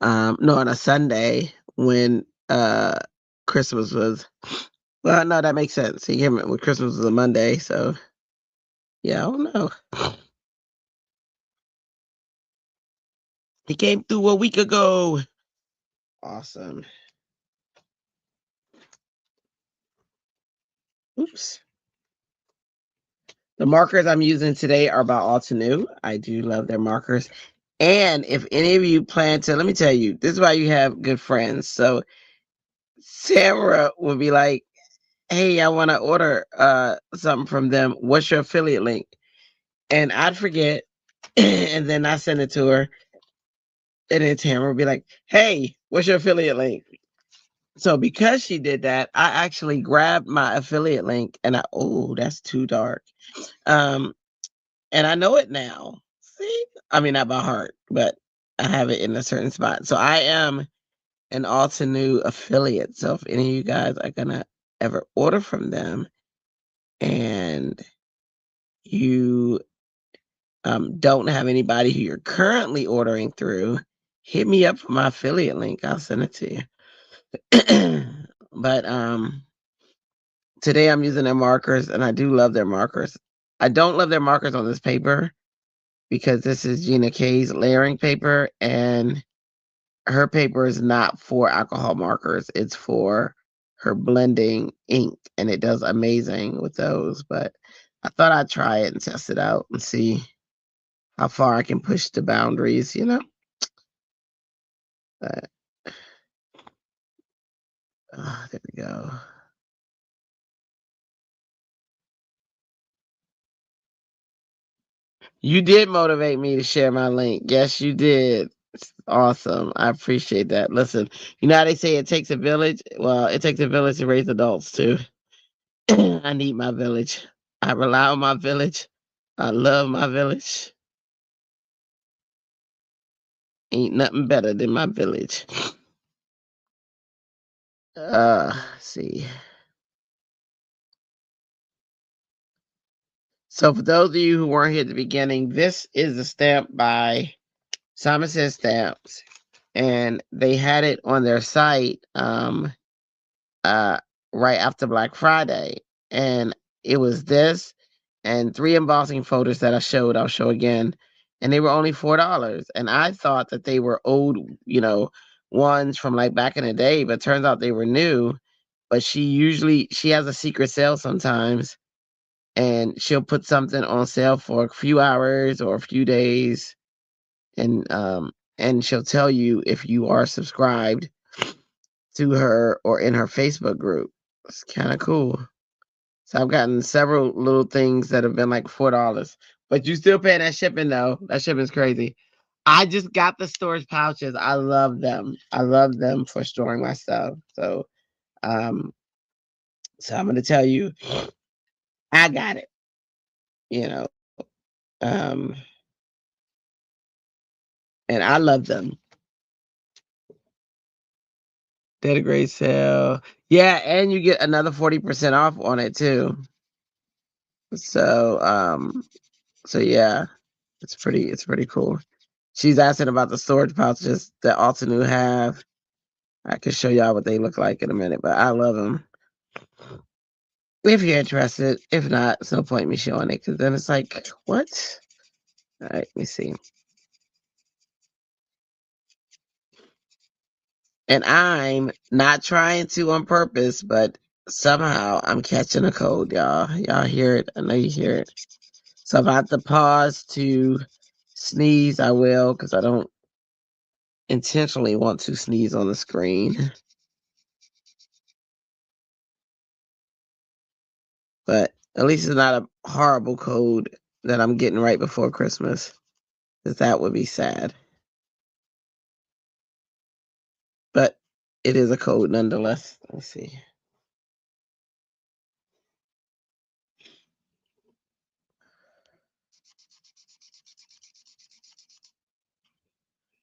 No, on a Sunday when Christmas was. Well, no, that makes sense. He came when Christmas was a Monday, so yeah, I don't know. He came through a week ago. Awesome. Oops. The markers I'm using today are by Altenew. I do love their markers. And if any of you plan to, let me tell you, this is why you have good friends. So Sarah will be like, hey, I want to order something from them. What's your affiliate link? And I'd forget. And then I send it to her. And then Tamara will be like, hey, what's your affiliate link? So because she did that, I actually grabbed my affiliate link and that's too dark. And I know it now. See? I mean, not by heart, but I have it in a certain spot. So I am an Altenew affiliate. So if any of you guys are gonna ever order from them and you don't have anybody who you're currently ordering through, hit me up for my affiliate link. I'll send it to you. But today I'm using their markers, and I do love their markers. I don't love their markers on this paper because this is Gina K's layering paper, and her paper is not for alcohol markers. It's for her blending ink, and it does amazing with those. But I thought I'd try it and test it out and see how far I can push the boundaries, you know? But, there we go. You did motivate me to share my link. Yes, you did. It's awesome. I appreciate that. Listen, you know how they say it takes a village? Well, it takes a village to raise adults too. I need my village. I rely on my village. I love my village. Ain't nothing better than my village. See. So for those of you who weren't here at the beginning, this is a stamp by Simon Says Stamps, and they had it on their site uh right after Black Friday. And it was this and 3 embossing folders that I'll show again. And they were only $4. And I thought that they were old, you know, ones from like back in the day, but turns out they were new. But she has a secret sale sometimes, and she'll put something on sale for a few hours or a few days, and she'll tell you if you are subscribed to her or in her Facebook group. It's kind of cool. So I've gotten several little things that have been like $4, but you still pay that shipping though. That shipping's crazy. I just got the storage pouches. I love them. I love them for storing my stuff. Um, so I'm gonna tell you, I got it. You know, um, and I love them. Did a great sale. Yeah, and you get another 40% off on it too. So, so yeah, it's pretty cool. She's asking about the storage pouches that Altenew have. I can show y'all what they look like in a minute, but I love them. If you're interested, if not, it's no point in me showing it because then it's like, what? All right, let me see. And I'm not trying to on purpose, but somehow I'm catching a cold, y'all. Y'all hear it? I know you hear it. So if I have to pause to sneeze, I will, because I don't intentionally want to sneeze on the screen. But at least it's not a horrible cold that I'm getting right before Christmas, because that would be sad. But it is a cold nonetheless. Let's see.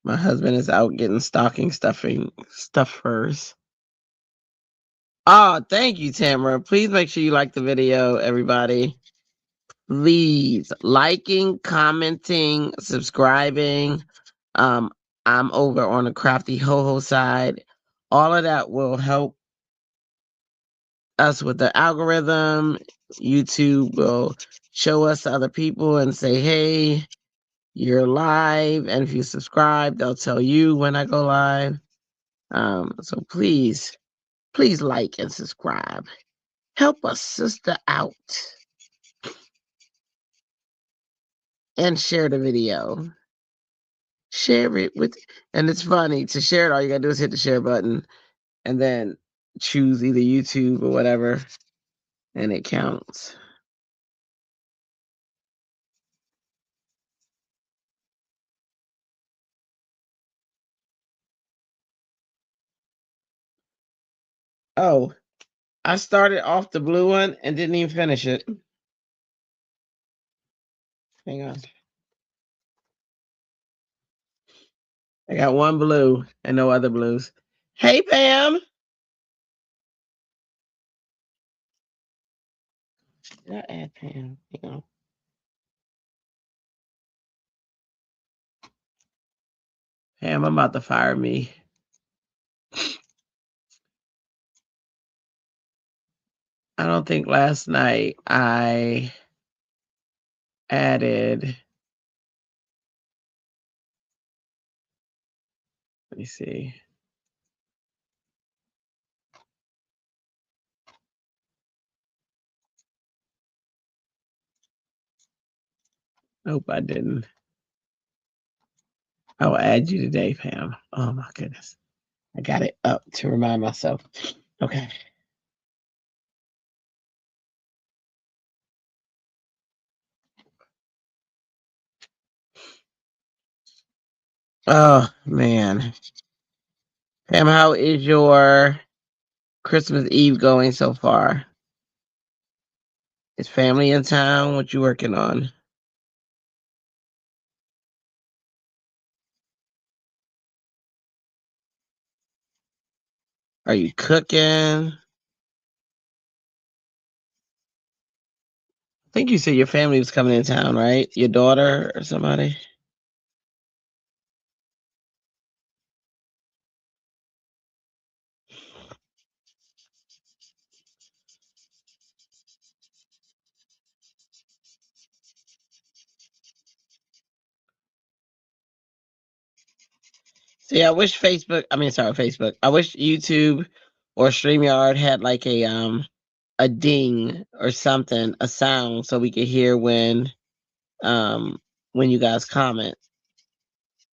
My husband is out getting stuffers. Oh, thank you, Tamara. Please make sure you like the video, everybody. Please liking, commenting, subscribing. Um, I'm over on the Crafty HoHo side. All of that will help us with the algorithm. YouTube will show us to other people and say, hey, you're live. And if you subscribe, they'll tell you when I go live. So please like and subscribe. Help a sister out and share the video. Share it with, and it's funny to share it. All you gotta do is hit the share button and then choose either YouTube or whatever, and it counts. Oh, I started off the blue one and didn't even finish it. Hang on. I got one blue and no other blues. Hey, Pam. Did I add Pam? Hang on. Pam, I'm about to fire me. I don't think last night I added. Let me see. Nope, I didn't. I will add you today, Pam. Oh my goodness. I got it up to remind myself. Okay. Oh man. Pam, how is your Christmas Eve going so far? Is family in town? What you working on? Are you cooking? I think you said your family was coming in town, right? Your daughter or somebody? See, I wish Facebook. I wish YouTube or StreamYard had like a ding or something, a sound so we could hear when you guys comment.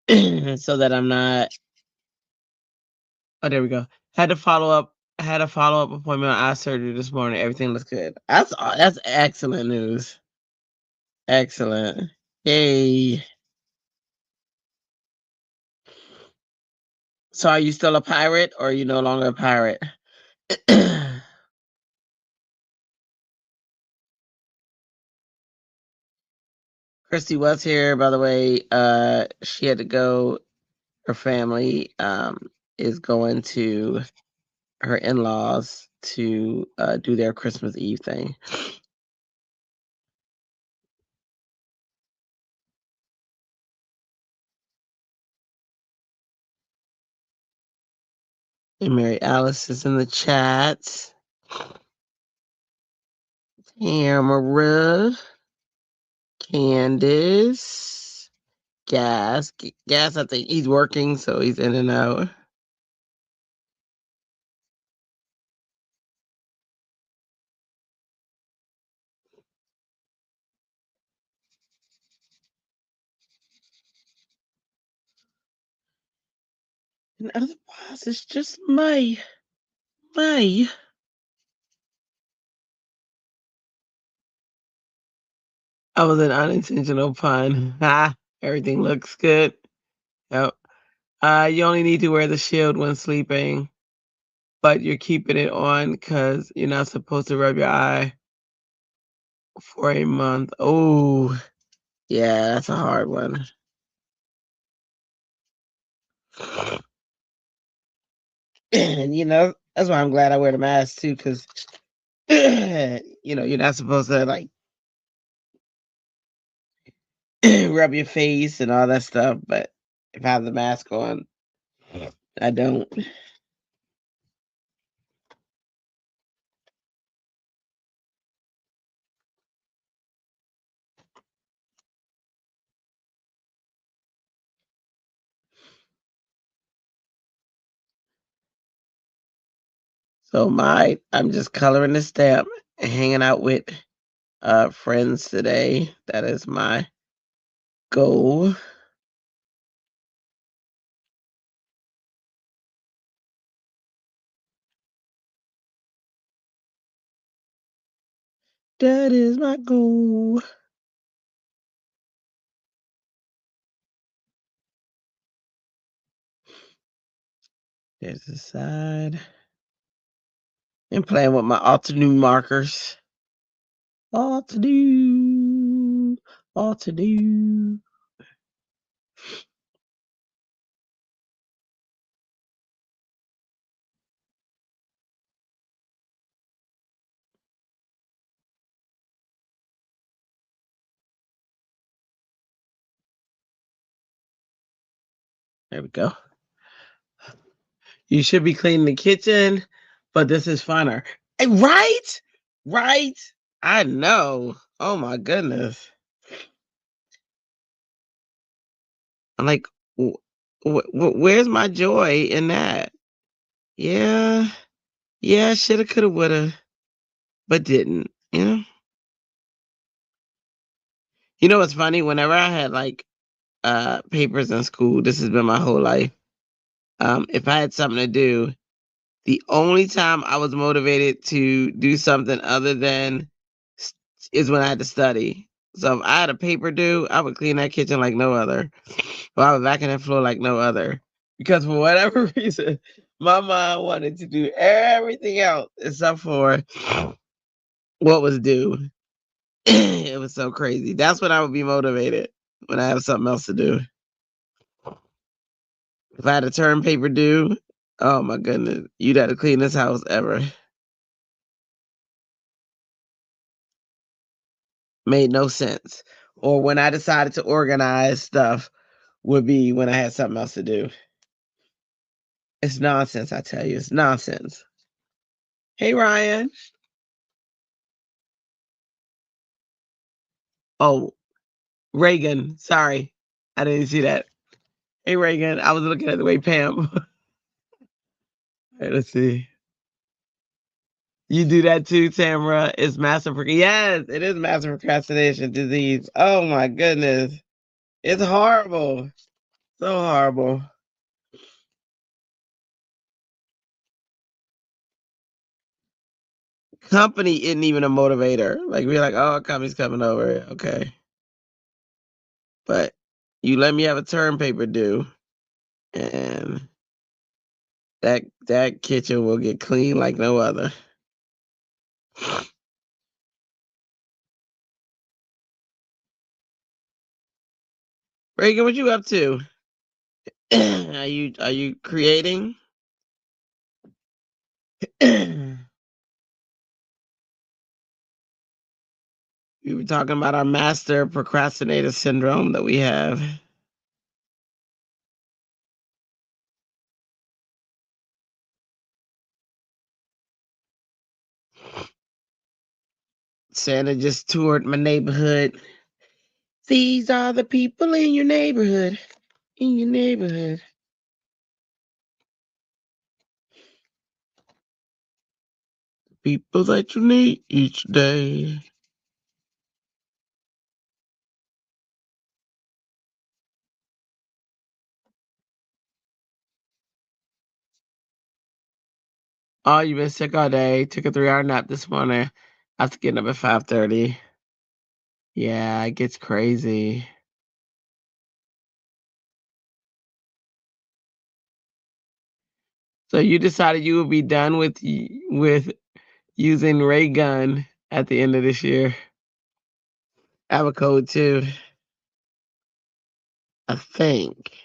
So that I'm not. Oh, there we go. Had to follow up. I had a follow up appointment on eye surgery this morning. Everything looks good. That's excellent news. Excellent. Yay. So are you still a pirate or are you no longer a pirate? Christy was here, by the way. She had to go. Her family is going to her in-laws to do their Christmas Eve thing. And Mary Alice is in the chat. Tamara, Candace, Gas. Gas, I think he's working, so he's in and out. And otherwise, it's just May. May. I was an unintentional pun. Ha! Everything looks good. Yep. You only need to wear the shield when sleeping, but you're keeping it on because you're not supposed to rub your eye for a month. Oh, yeah, that's a hard one. And that's why I'm glad I wear the mask too, because you're not supposed to like rub your face and all that stuff. But if I have the mask on, I don't. So I'm just coloring the stamp and hanging out with friends today. That is my goal. That is my goal. There's the side. And playing with my Altenew markers. Altenew. Altenew. There we go. You should be cleaning the kitchen, but this is funner. Right? Right? I know. Oh my goodness. I'm like, where's my joy in that? Yeah, yeah, shoulda, coulda, woulda, but didn't. You know what's funny? Whenever I had like papers in school, this has been my whole life. If I had something to do, the only time I was motivated to do something other than is when I had to study. So if I had a paper due, I would clean that kitchen like no other. Or I would vacuum that floor like no other. Because for whatever reason, my mom wanted to do everything else except for what was due. It was so crazy. That's when I would be motivated, when I have something else to do. If I had a term paper due, oh my goodness, you'd have to clean this house ever. Made no sense. Or when I decided to organize stuff would be when I had something else to do. It's nonsense, I tell you. It's nonsense. Hey, Ryan. Oh, Reagan. Sorry. I didn't see that. Hey, Reagan. I was looking at the way Pam. Right, let's see. You do that too, Tamara. It's massive. Yes, it is massive procrastination disease. Oh my goodness. It's horrible. So horrible. Company isn't even a motivator. Like, we're like, oh, company's coming over. Okay. But you let me have a term paper due, and that kitchen will get clean like no other. Reagan, what you up to? Are you creating? We were talking about our master procrastinator syndrome that we have. Santa just toured my neighborhood. These are the people in your neighborhood. In your neighborhood. People that you need each day. Oh, you've been sick all day. Took a 3-hour nap this morning after getting up at 5:30. Yeah, it gets crazy. So you decided you would be done with using ray gun at the end of this year. I have a code too. I think.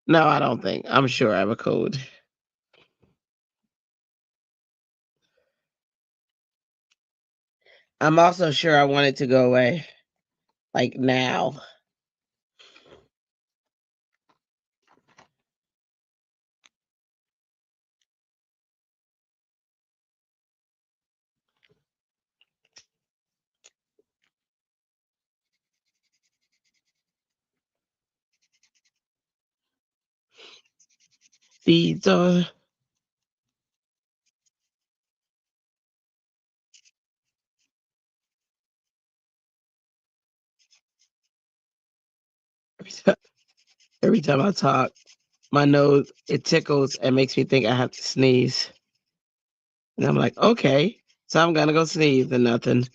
No, I don't think. I'm sure I have a code. I'm also sure I want it to go away. Like now. These are every time I talk, my nose it tickles and makes me think I have to sneeze. And I'm like, okay, so I'm gonna go sneeze and nothing.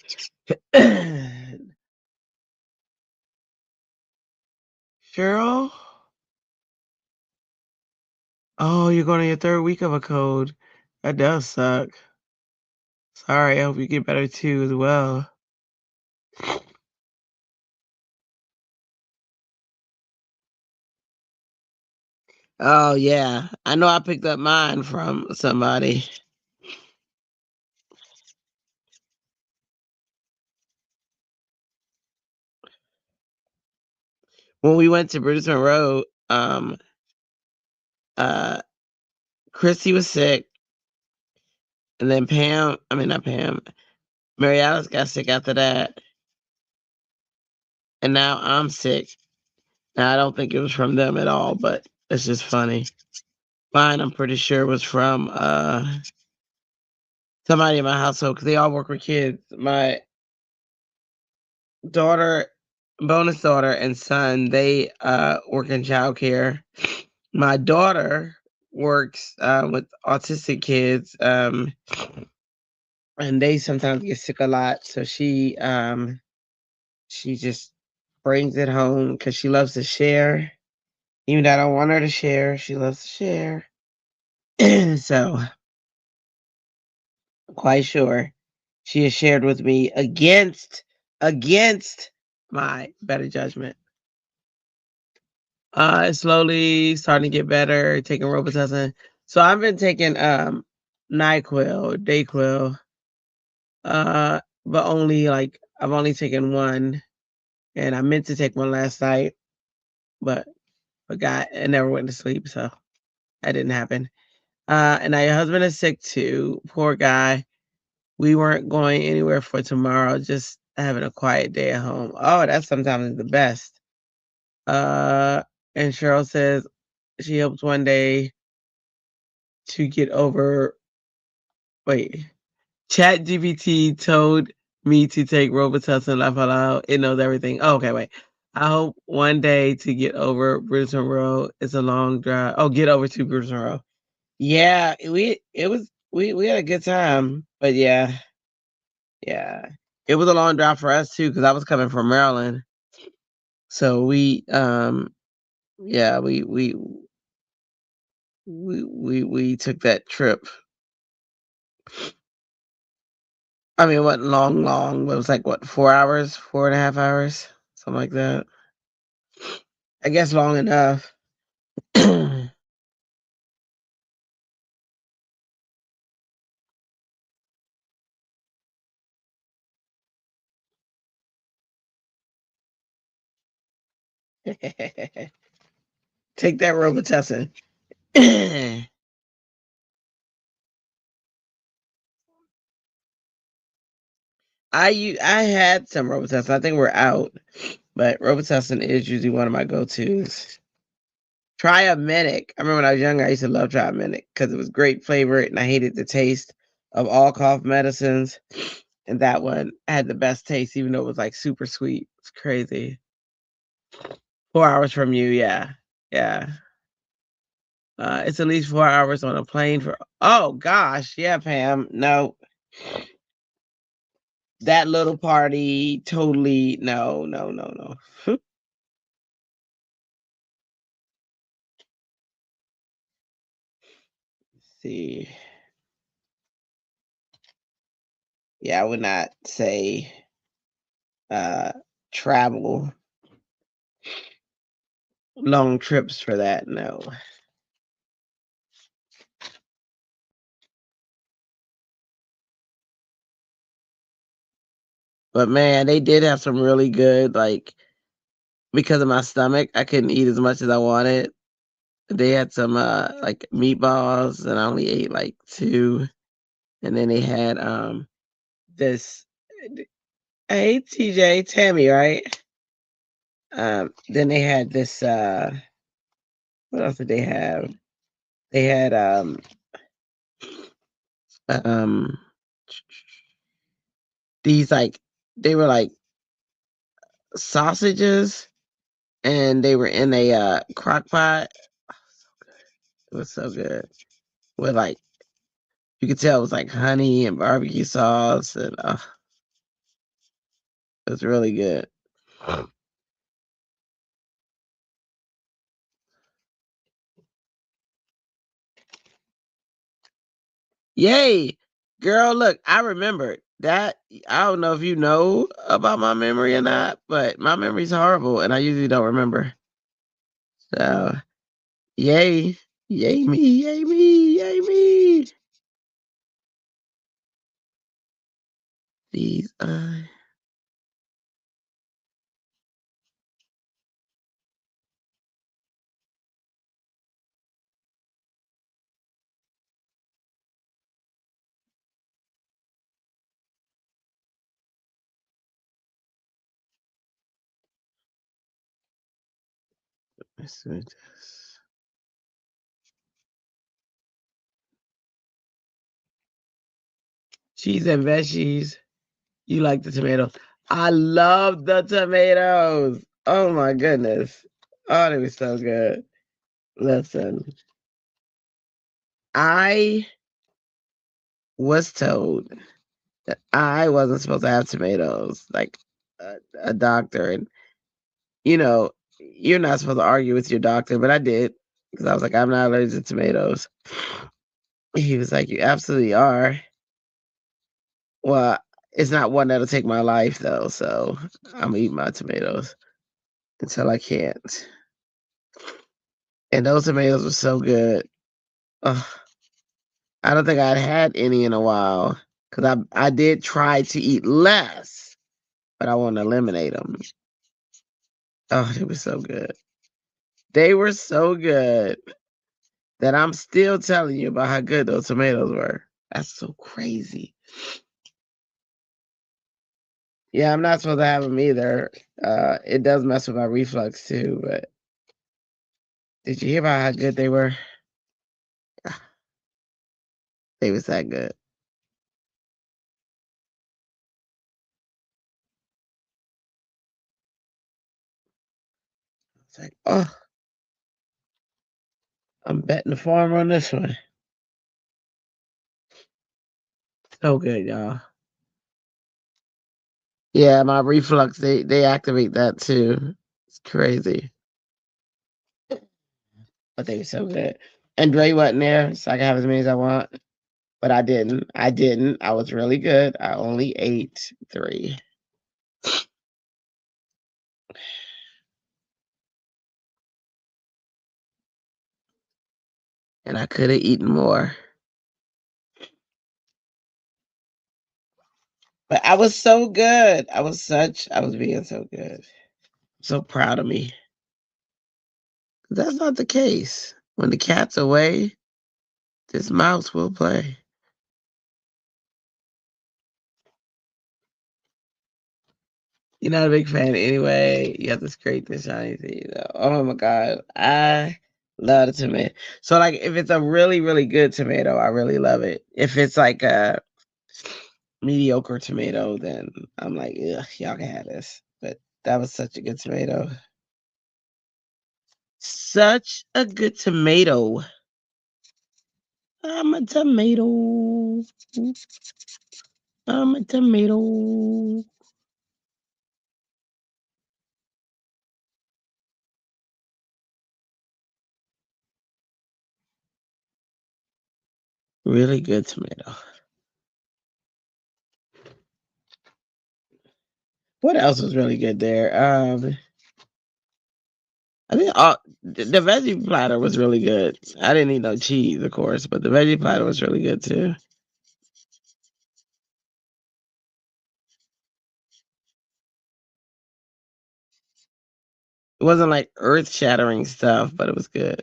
Cheryl? Oh, you're going on your third week of a cold. That does suck. Sorry, I hope you get better too as well. Oh yeah. I know I picked up mine from somebody. When we went to Bruce Monroe, uh Chrissy was sick, and then not Pam, Mary Alice got sick after that, and now I'm sick. I don't think it was from them at all, but it's just funny. Mine, I'm pretty sure, was from somebody in my household because they all work with kids. My daughter, bonus daughter, and son, they work in childcare. My daughter works with autistic kids, and they sometimes get sick a lot. So she just brings it home because she loves to share. Even though I don't want her to share, she loves to share. So quite sure she has shared with me against my better judgment. It's slowly starting to get better, taking Robitussin. So I've been taking NyQuil, Dayquil, but only like I've only taken one, and I meant to take one last night, but forgot and never went to sleep, so that didn't happen. And now your husband is sick too. Poor guy. We weren't going anywhere for tomorrow, just having a quiet day at home. Oh, that's sometimes the best. Uh, and Cheryl says she hopes one day to get over. Wait, Chat GPT told me to take Robitussin laugh out loud. It knows everything. Oh, okay, wait. I hope one day to get over Bruton Road. It's a long drive. Oh, get over to Bruton Road. Yeah, we had a good time, but yeah, yeah, it was a long drive for us too because I was coming from Maryland. So yeah, we took that trip. I mean, it wasn't long, but it was like what, 4 hours, 4.5 hours, something like that. I guess long enough. Take that Robitussin. I had some Robitussin. I think we're out, but Robitussin is usually one of my go-tos. Triaminic. I remember when I was younger, I used to love Triaminic because it was great flavor and I hated the taste of all cough medicines. And that one had the best taste, even though it was like super sweet. It's crazy. 4 hours from you, yeah. Yeah. It's at least 4 hours on a plane for, oh gosh, yeah, Pam. No, that little party, totally, no, no, no, no. See. Yeah, I would not say uh travel long trips for that, no. But man, they did have some really good, like, because of my stomach, I couldn't eat as much as I wanted. They had some like meatballs and I only ate like two. And then they had this, hey TJ, Tammy, right? Then they had this what else did they have? They had um these like, they were like sausages and they were in a crock pot. It was so good. With like, you could tell it was like honey and barbecue sauce and it was really good. Yay! Girl, look, I remembered that. I don't know if you know about my memory or not, but my memory's horrible and I usually don't remember. So, yay. Yay me, yay me, yay me. These Let's do this. Cheese and veggies. You like the tomatoes? I love the tomatoes. Oh my goodness. Oh, they were so good. Listen, I was told that I wasn't supposed to have tomatoes, like a doctor. And, you know, you're not supposed to argue with your doctor, but I did because I was like, I'm not allergic to tomatoes. He was like, you absolutely are. Well, it's not one that'll take my life, though. So I'm eating my tomatoes until I can't. And those tomatoes were so good. Ugh, I don't think I'd had any in a while because I did try to eat less, but I want to eliminate them. Oh, they were so good. They were so good that I'm still telling you about how good those tomatoes were. That's so crazy. Yeah, I'm not supposed to have them either. It does mess with my reflux too, but did you hear about how good they were? They was that good. It's like, oh, I'm betting the farm on this one. So good, y'all. Yeah, my reflux, they activate that too. It's crazy. But they were so good. And Dre wasn't there, so I can have as many as I want. But I didn't. I didn't. I was really good. I only ate 3. And I could have eaten more. But I was so good. I was being so good. So proud of me. That's not the case. When the cat's away, this mouse will play. You're not a big fan anyway. You have to scrape the shiny thing. Oh my god, I love the tomato. So like, if it's a really really good tomato, I really love it. If it's like a mediocre tomato, then I'm like, ugh, y'all can have this. But that was such a good tomato. Such a good tomato. I'm a tomato. I'm a tomato. Really good tomato. What else was really good there? I think the veggie platter was really good. I didn't eat no cheese, of course, but the veggie platter was really good too. It wasn't like earth shattering stuff, but it was good.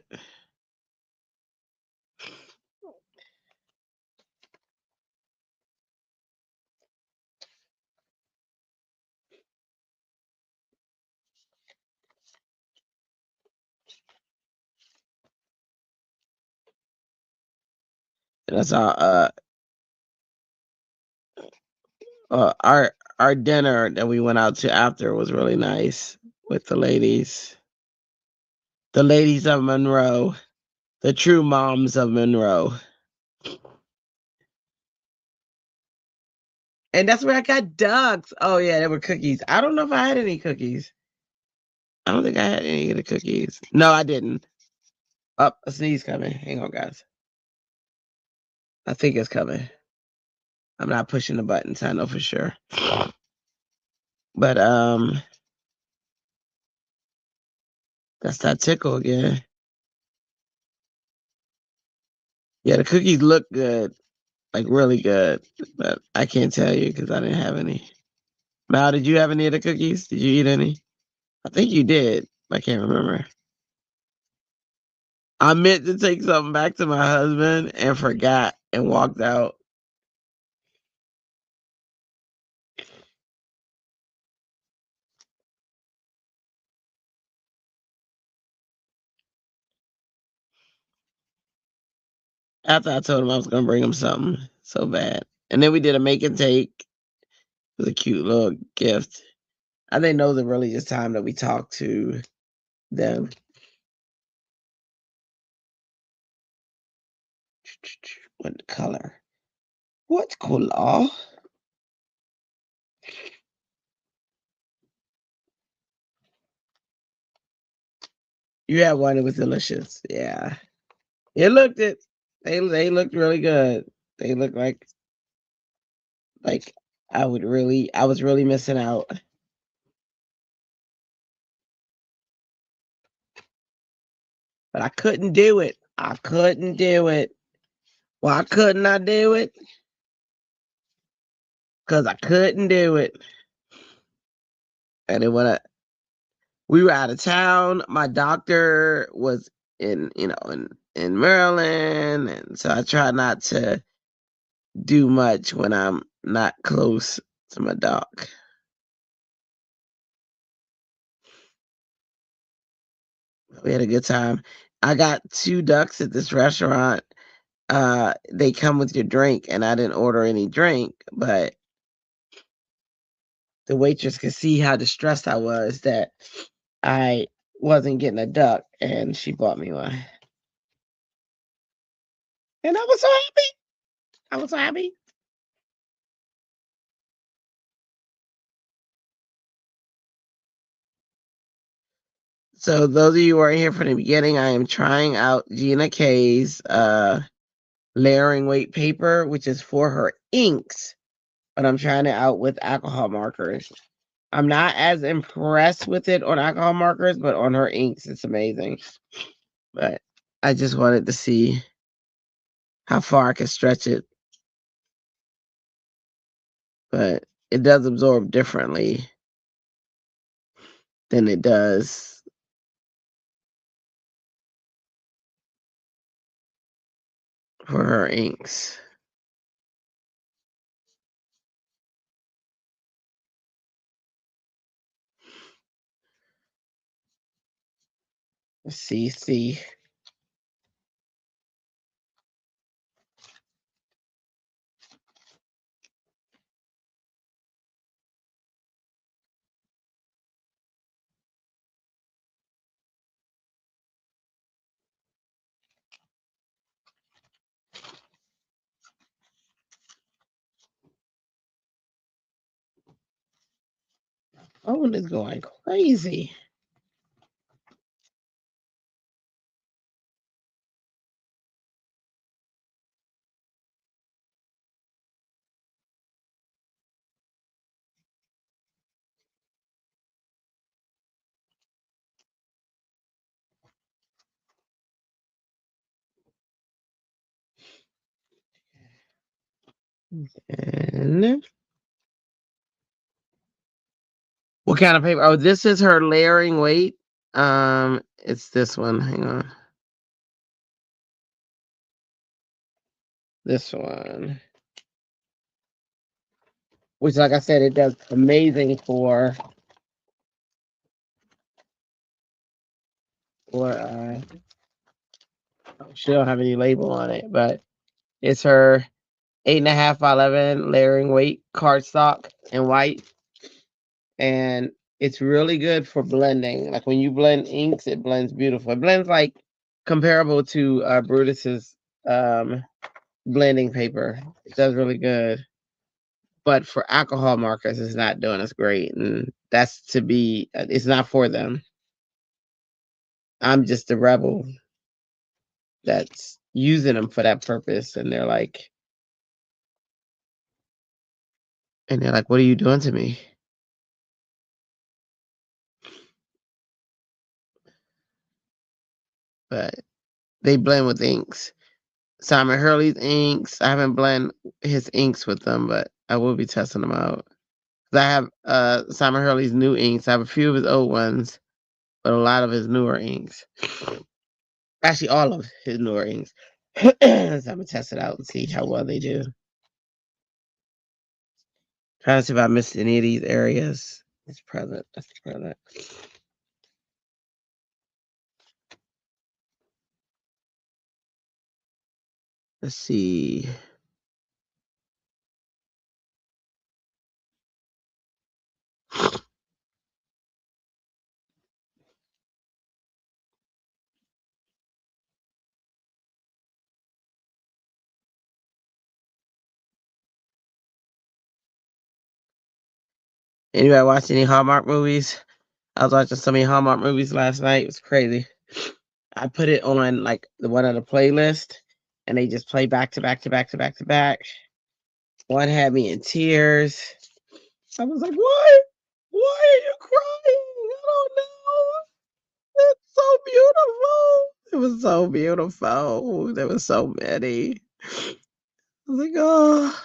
And that's all. Our dinner that we went out to after was really nice with the ladies of Monroe, the true moms of Monroe. And that's where I got ducks. Oh yeah, there were cookies. I don't know if I had any cookies. I don't think I had any of the cookies. No, I didn't. Up, a sneeze coming. Hang on, guys. I think it's coming. I'm not pushing the buttons. I know for sure. But that's that tickle again. Yeah, the cookies look good, like really good, but I can't tell you because I didn't have any. Mal, did you have any of the cookies? Did you eat any? I think you did. I can't remember. I meant to take something back to my husband and forgot and walked out. After I told him I was gonna bring him something so bad. And then we did a make and take. It was a cute little gift. I think those are really just time that we talk to them. What color? What color? You had one that was delicious. Yeah. It looked it. They looked really good. They looked like I was really missing out. But I couldn't do it. I couldn't do it. Why couldn't I do it? Because I couldn't do it. And then we were out of town, my doctor was in Maryland, and so I try not to do much when I'm not close to my doc. We had a good time. I got 2 ducks at this restaurant. They come with your drink, and I didn't order any drink, but the waitress could see how distressed I was that I wasn't getting a duck, and she bought me one. And I was so happy. I was so happy. So those of you who are here from the beginning, I am trying out Gina K's layering weight paper, which is for her inks, but I'm trying it out with alcohol markers. I'm not as impressed with it on alcohol markers, but on her inks, it's amazing. But I just wanted to see how far I can stretch it. But it does absorb differently than it does for her inks. Let's see. Oh, it's going crazy. And what kind of paper? Oh, this is her layering weight. It's this one. Hang on. This one. Which, like I said, it does amazing for she don't have any label on it, but it's her 8.5 by 11 layering weight cardstock in white. And it's really good for blending. Like when you blend inks, it blends beautiful. It blends like comparable to Brutus's blending paper. It does really good. But for alcohol markers, it's not doing as great. And that's it's not for them. I'm just a rebel that's using them for that purpose. And they're like, what are you doing to me? But they blend with inks. Simon Hurley's inks. I haven't blended his inks with them, but I will be testing them out. I have Simon Hurley's new inks. I have a few of his old ones, but a lot of his newer inks. Actually, all of his newer inks. So I'm gonna test it out and see how well they do. Trying to see if I missed any of these areas. That's present. That's present. Let's see. Anybody watch any Hallmark movies? I was watching so many Hallmark movies last night. It was crazy. I put it on like the one on the playlist, and they just play back to back to back to back to back. One had me in tears. I was like, "What? Why are you crying? I don't know. It's so beautiful. It was so beautiful. There was so many." I was like, "Oh,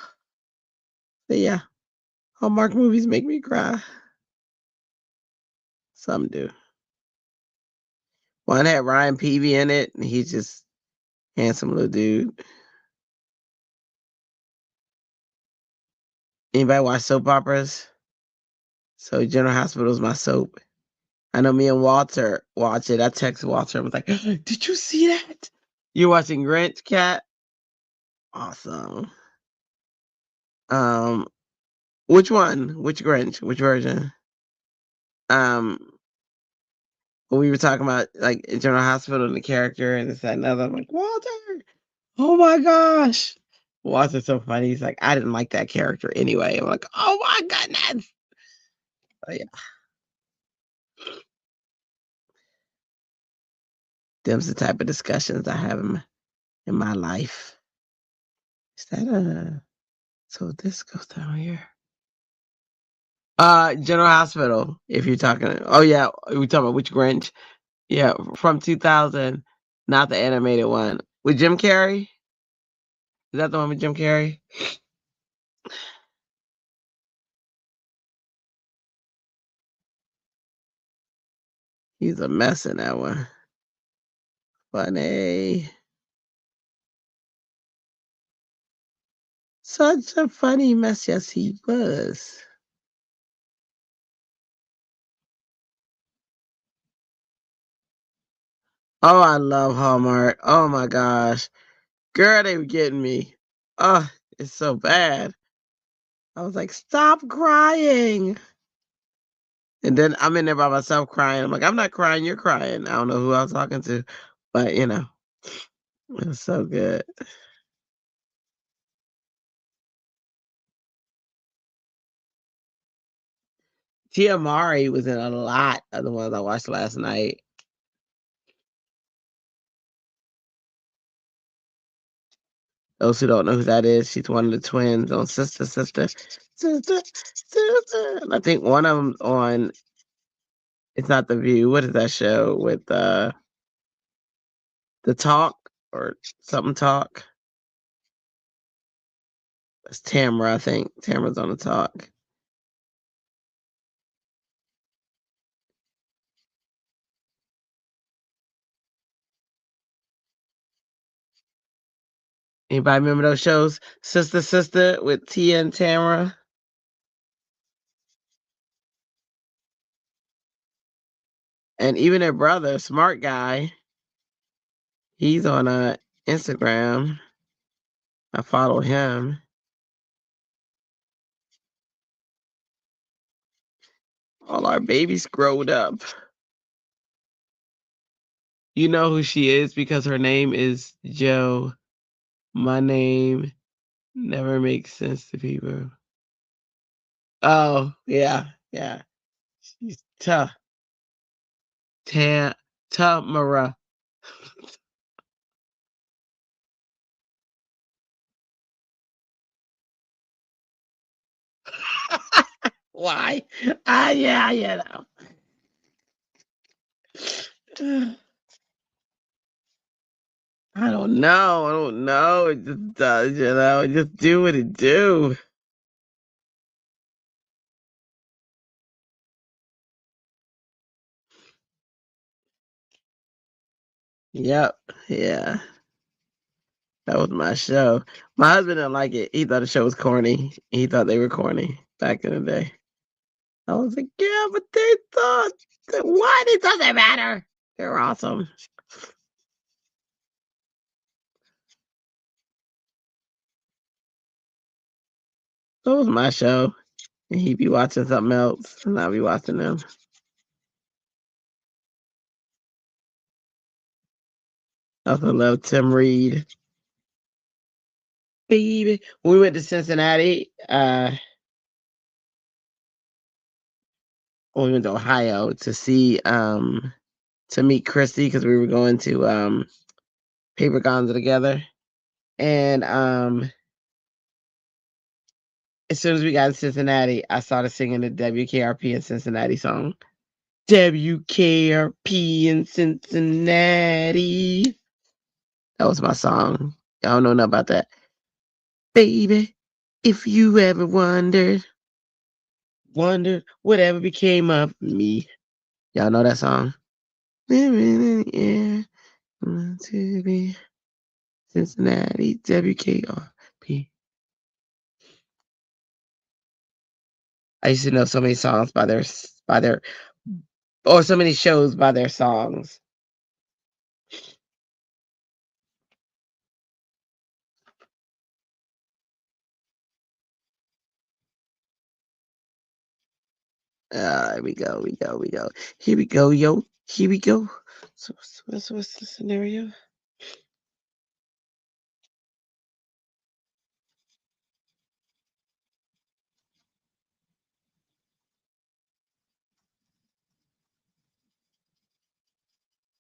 but yeah." Hallmark movies make me cry. Some do. One had Ryan Peavy in it, and he's just handsome little dude. Anybody watch soap operas? So General Hospital is my soap. I know me and Walter watch it. I text Walter. I was like, "Did you see that? You watching Grinch, Cat? Awesome." Um, which one? Which Grinch? Which version? Um, when we were talking about like General Hospital and the character and this that and other, I'm like, Walter, oh my gosh. Walter's so funny. He's like, I didn't like that character anyway. I'm like, oh my goodness. So, yeah, them's the type of discussions I have in my life. Is that so this goes down here? General Hospital, if you're talking. Oh yeah, we talking about which Grinch? Yeah, from 2000, not the animated one. With Jim Carrey? Is that the one with Jim Carrey? He's a mess in that one. Funny. Such a funny mess, yes he was. Oh, I love Hallmark. Oh my gosh. Girl, they were getting me. Oh, it's so bad. I was like, stop crying. And then I'm in there by myself crying. I'm like, I'm not crying, you're crying. I don't know who I was talking to, but you know, it was so good. Tia Mari was in a lot of the ones I watched last night. Those who don't know who that is, she's one of the twins on Sister, Sister, Sister, Sister. And I think one of them on It's Not the View. What is that show with the Talk or something Talk? It's Tamara, I think. Tamara's on the Talk. Anybody remember those shows? Sister, Sister with Tia and Tamara. And even their brother, smart guy, he's on Instagram. I follow him. All our babies growed up. You know who she is because her name is Joe. My name never makes sense to people. Oh, yeah, yeah. She's Tamara. Why? Yeah, you know. I don't know. I don't know. It just does, it just do what it do. Yep. Yeah. That was my show. My husband didn't like it. He thought the show was corny. He thought they were corny back in the day. I was like, yeah, but they thought that what? It doesn't matter. They're awesome. That was my show. And he'd be watching something else, and I'll be watching them. I also love Tim Reed. Baby. When we went to Cincinnati, when we went to Ohio to meet Christy, because we were going to Paper Gonza together. And as soon as we got to Cincinnati, I started singing the WKRP in Cincinnati song. WKRP in Cincinnati. That was my song. I don't know nothing about that. Baby, if you ever wondered whatever became of me. Y'all know that song? Living in the air, to be Cincinnati, WKRP. I used to know so many songs by their, or so many shows by their songs. Here we go. Here we go, yo. Here we go. So what's the scenario?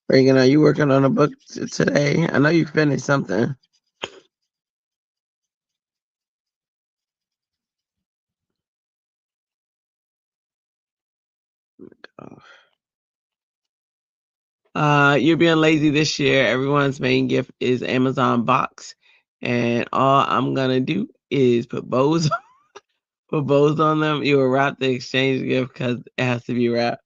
Reagan, are you working on a book today? I know you finished something. You're being lazy this year. Everyone's main gift is Amazon box, and all I'm gonna do is put bows on them. You will wrap the exchange gift because it has to be wrapped.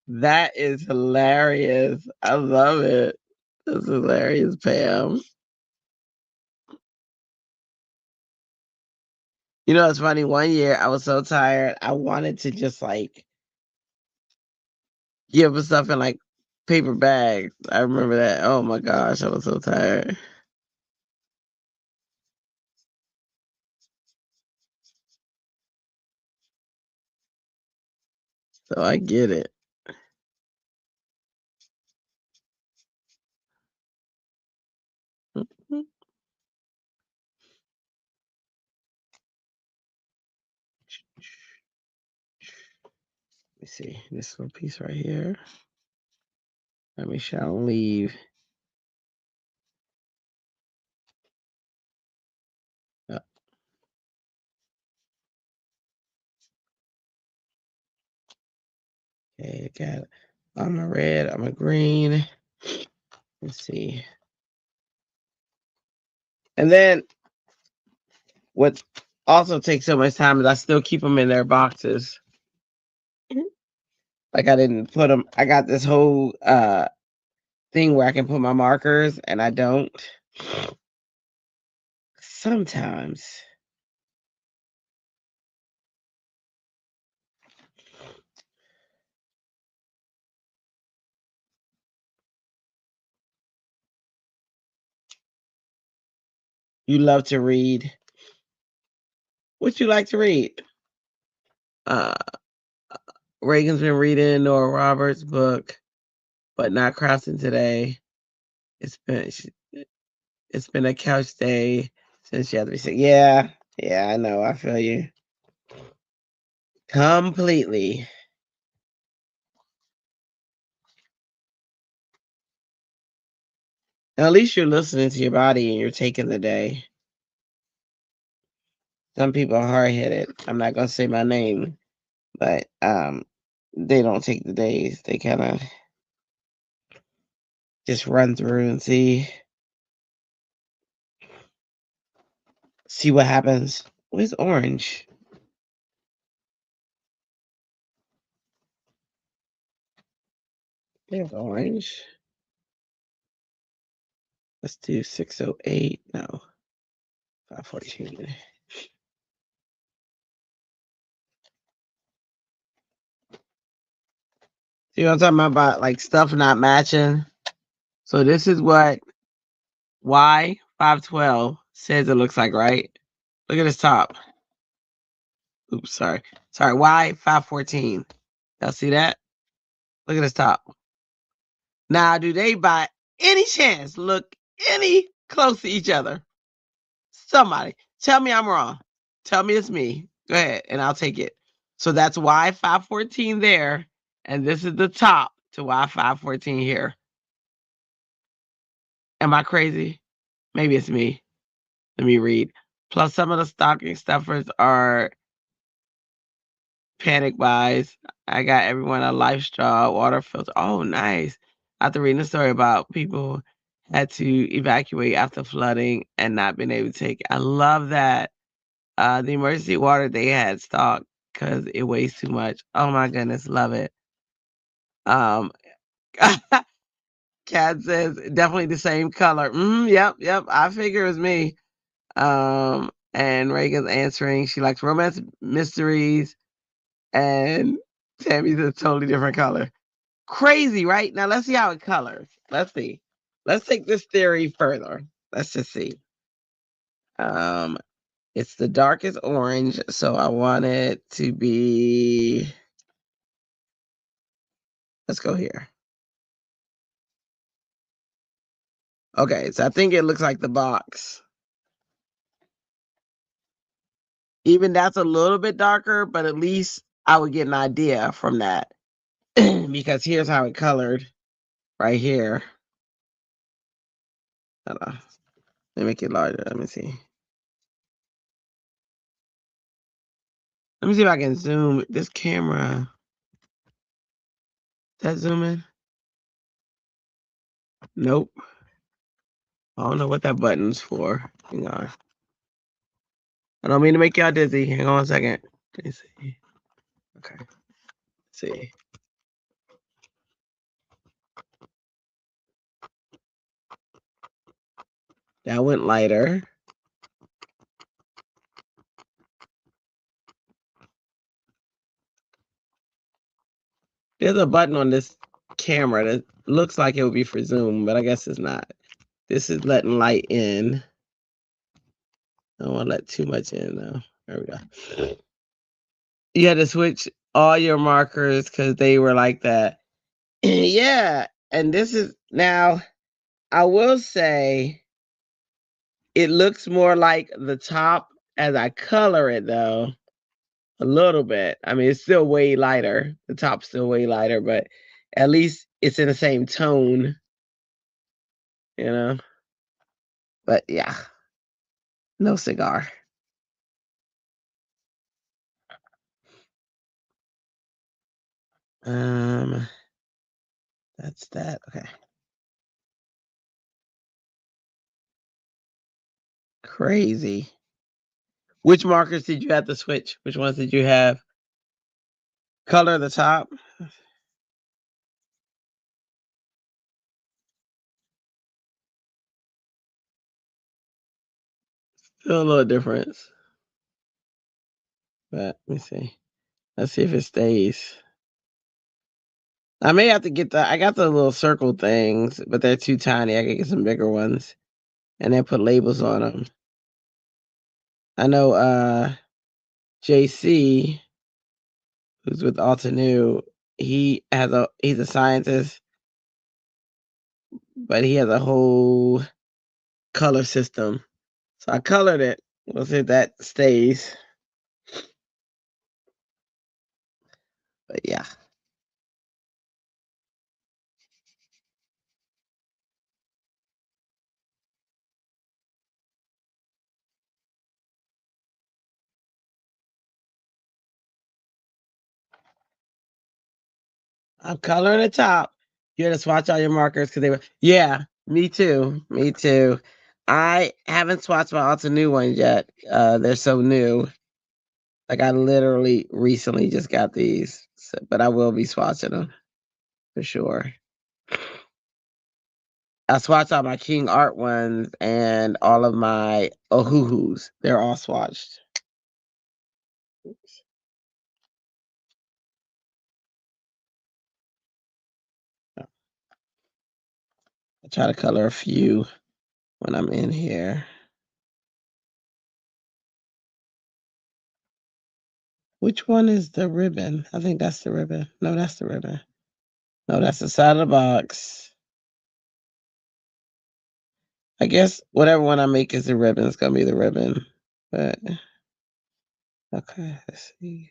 That is hilarious. I love it. That's hilarious, Pam. You know, it's funny. One year I was so tired. I wanted to just like give stuff in like paper bags. I remember that. Oh my gosh, I was so tired. So I get it. Let me see this little piece right here. Let me sure I don't leave. Okay, got it. I'm a red. I'm a green. Let's see. And then what also takes so much time is I still keep them in their boxes. Like I didn't put them. I got this whole thing where I can put my markers, and I don't. Sometimes. You love to read. What you like to read? Reagan's been reading Nora Roberts' book, but not crafting today. It's been a couch day since she had to be sick. Yeah, I know. I feel you completely. Now, at least you're listening to your body and you're taking the day. Some people are hard headed. I'm not gonna say my name, but they don't take the days. They kind of just run through and see what happens. Where's orange? There's orange. Let's do 608. No, 514. See what I'm talking about? Like stuff not matching. So this is what Y512 says it looks like, right? Look at this top. Oops, sorry. Sorry, Y514. Y'all see that? Look at this top. Now, do they by any chance look any close to each other? Somebody tell me I'm wrong. Tell me it's me. Go ahead, and I'll take it. So that's Y514 there, and this is the top to Y514 here. Am I crazy? Maybe it's me. Let me read. Plus, some of the stocking stuffers are panic buys. I got everyone a life straw water filter. Oh, nice. After reading a story about people had to evacuate after flooding and not being able to take it. I love that. The emergency water they had stocked because it weighs too much. Oh my goodness, love it. Um, Kat says definitely the same color. Yep. I figure it's me. And Reagan's answering. She likes romance mysteries, and Tammy's a totally different color. Crazy, right? Now let's see how it colors. Let's see. Let's take this theory further. Let's just see. It's the darkest orange, so I want it to be. Let's go here. Okay, so I think it looks like the box. Even that's a little bit darker, but at least I would get an idea from that. Because here's how it colored right here. Hold on. Let me make it larger. Let me see. Let me see if I can zoom this camera. That zoom in? Nope. I don't know what that button's for. Hang on. I don't mean to make y'all dizzy. Hang on a second. Let me see. Okay. Let's see. That went lighter. There's a button on this camera that looks like it would be for zoom, but I guess it's not. This is letting light in. I don't want to let too much in though. There we go. You had to switch all your markers because they were like that. Yeah. And this is now, I will say it looks more like the top as I color it though. A little bit. I mean, it's still way lighter. The top's still way lighter, but at least it's in the same tone, you know? But yeah, no cigar. That's that. Okay. Crazy. Which markers did you have to switch? Which ones did you have? Color the top. Still a little difference. But let me see. Let's see if it stays. I may have to get I got the little circle things, but they're too tiny. I could get some bigger ones and then put labels on them. I know JC, who's with Altenew, he's a scientist, but he has a whole color system. So I colored it. We'll see if that stays. But yeah. I'm coloring the top. You had to swatch all your markers because they were, yeah, me too. Me too. I haven't swatched my Altenew ones yet. They're so new. Like I literally recently just got these, so, but I will be swatching them for sure. I swatched all my King Art ones and all of my HoHo's. They're all swatched. Oops. I try to color a few when I'm in here. Which one is the ribbon? I think that's the ribbon. No, that's the ribbon. No, that's the side of the box. I guess whatever one I make is the ribbon. It's gonna be the ribbon. But okay, let's see.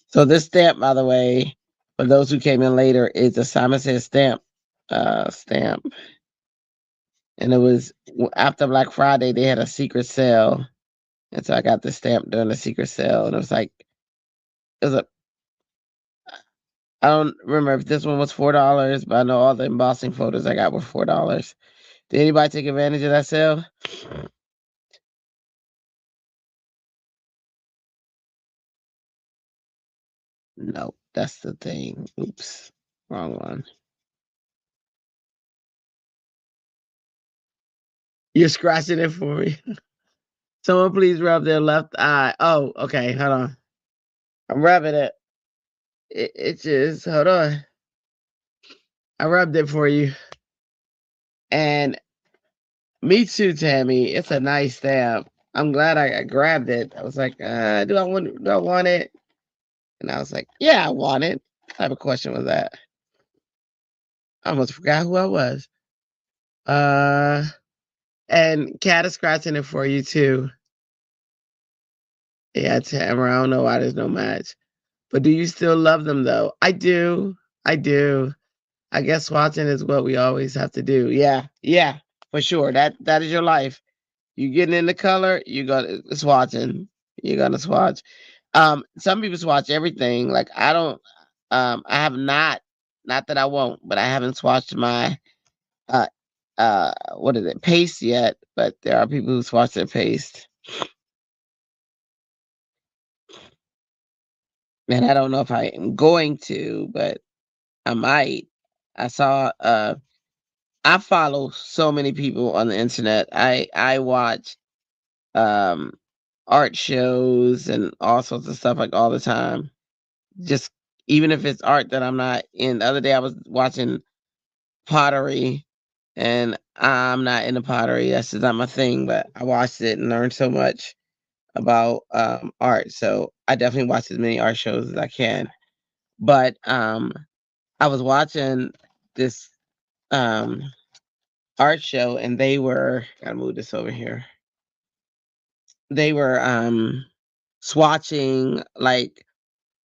So this stamp, by the way, for those who came in later, is a Simon Says stamp. And it was after Black Friday, they had a secret sale. And so I got the stamp during the secret sale. And it was like, it was a, I don't remember if this one was $4, but I know all the embossing photos I got were $4. Did anybody take advantage of that sale? No, that's the thing. Oops, wrong one. You're scratching it for me. Someone please rub their left eye. Oh, okay, hold on. I'm rubbing it. It just, hold on. I rubbed it for you. And me too, Tammy. It's a nice stamp. I'm glad I grabbed it. I was like, do I want it? And I was like, yeah, I want it. What type of question was that? I almost forgot who I was. And Cat is scratching it for you too. Yeah, Tamara, I don't know why there's no match. But do you still love them though? I do. I do. I guess swatching is what we always have to do. Yeah, for sure. That is your life. You getting into color, you got swatching. You're gonna swatch. Some people swatch everything. Like I don't. I have not. Not that I won't, but I haven't swatched my uh what is it, paste yet. But there are people who swatch their paste, and I don't know if I am going to, but I might. I saw. I follow so many people on the internet. I watch um art shows and all sorts of stuff like all the time. Just even if it's art that I'm not in. The other day I was watching pottery and I'm not into pottery. That's just not my thing, but I watched it and learned so much about art. So I definitely watch as many art shows as I can. But I was watching this um art show and they were, gotta move this over here. They were swatching like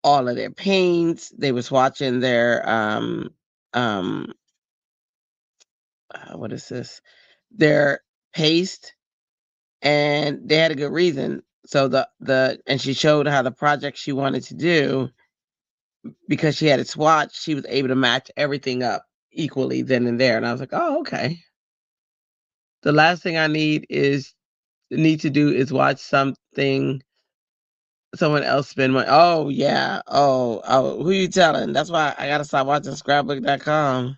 all of their paints. They was watching their um what is this? Their paste, and they had a good reason. So the and she showed how the project she wanted to do, because she had it swatched, she was able to match everything up equally then and there. And I was like, oh, okay. The last thing I need to do is watch something someone else spend money. Oh yeah. Oh, who you telling? That's why I gotta stop watching scrapbook.com.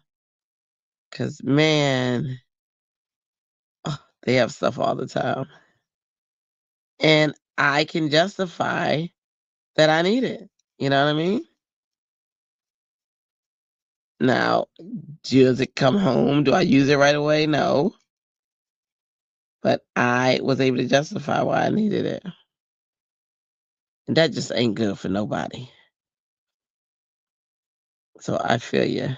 Cause man, oh, they have stuff all the time. And I can justify that I need it. You know what I mean? Now, does it come home? Do I use it right away? No. But I was able to justify why I needed it. And that just ain't good for nobody. So I feel you.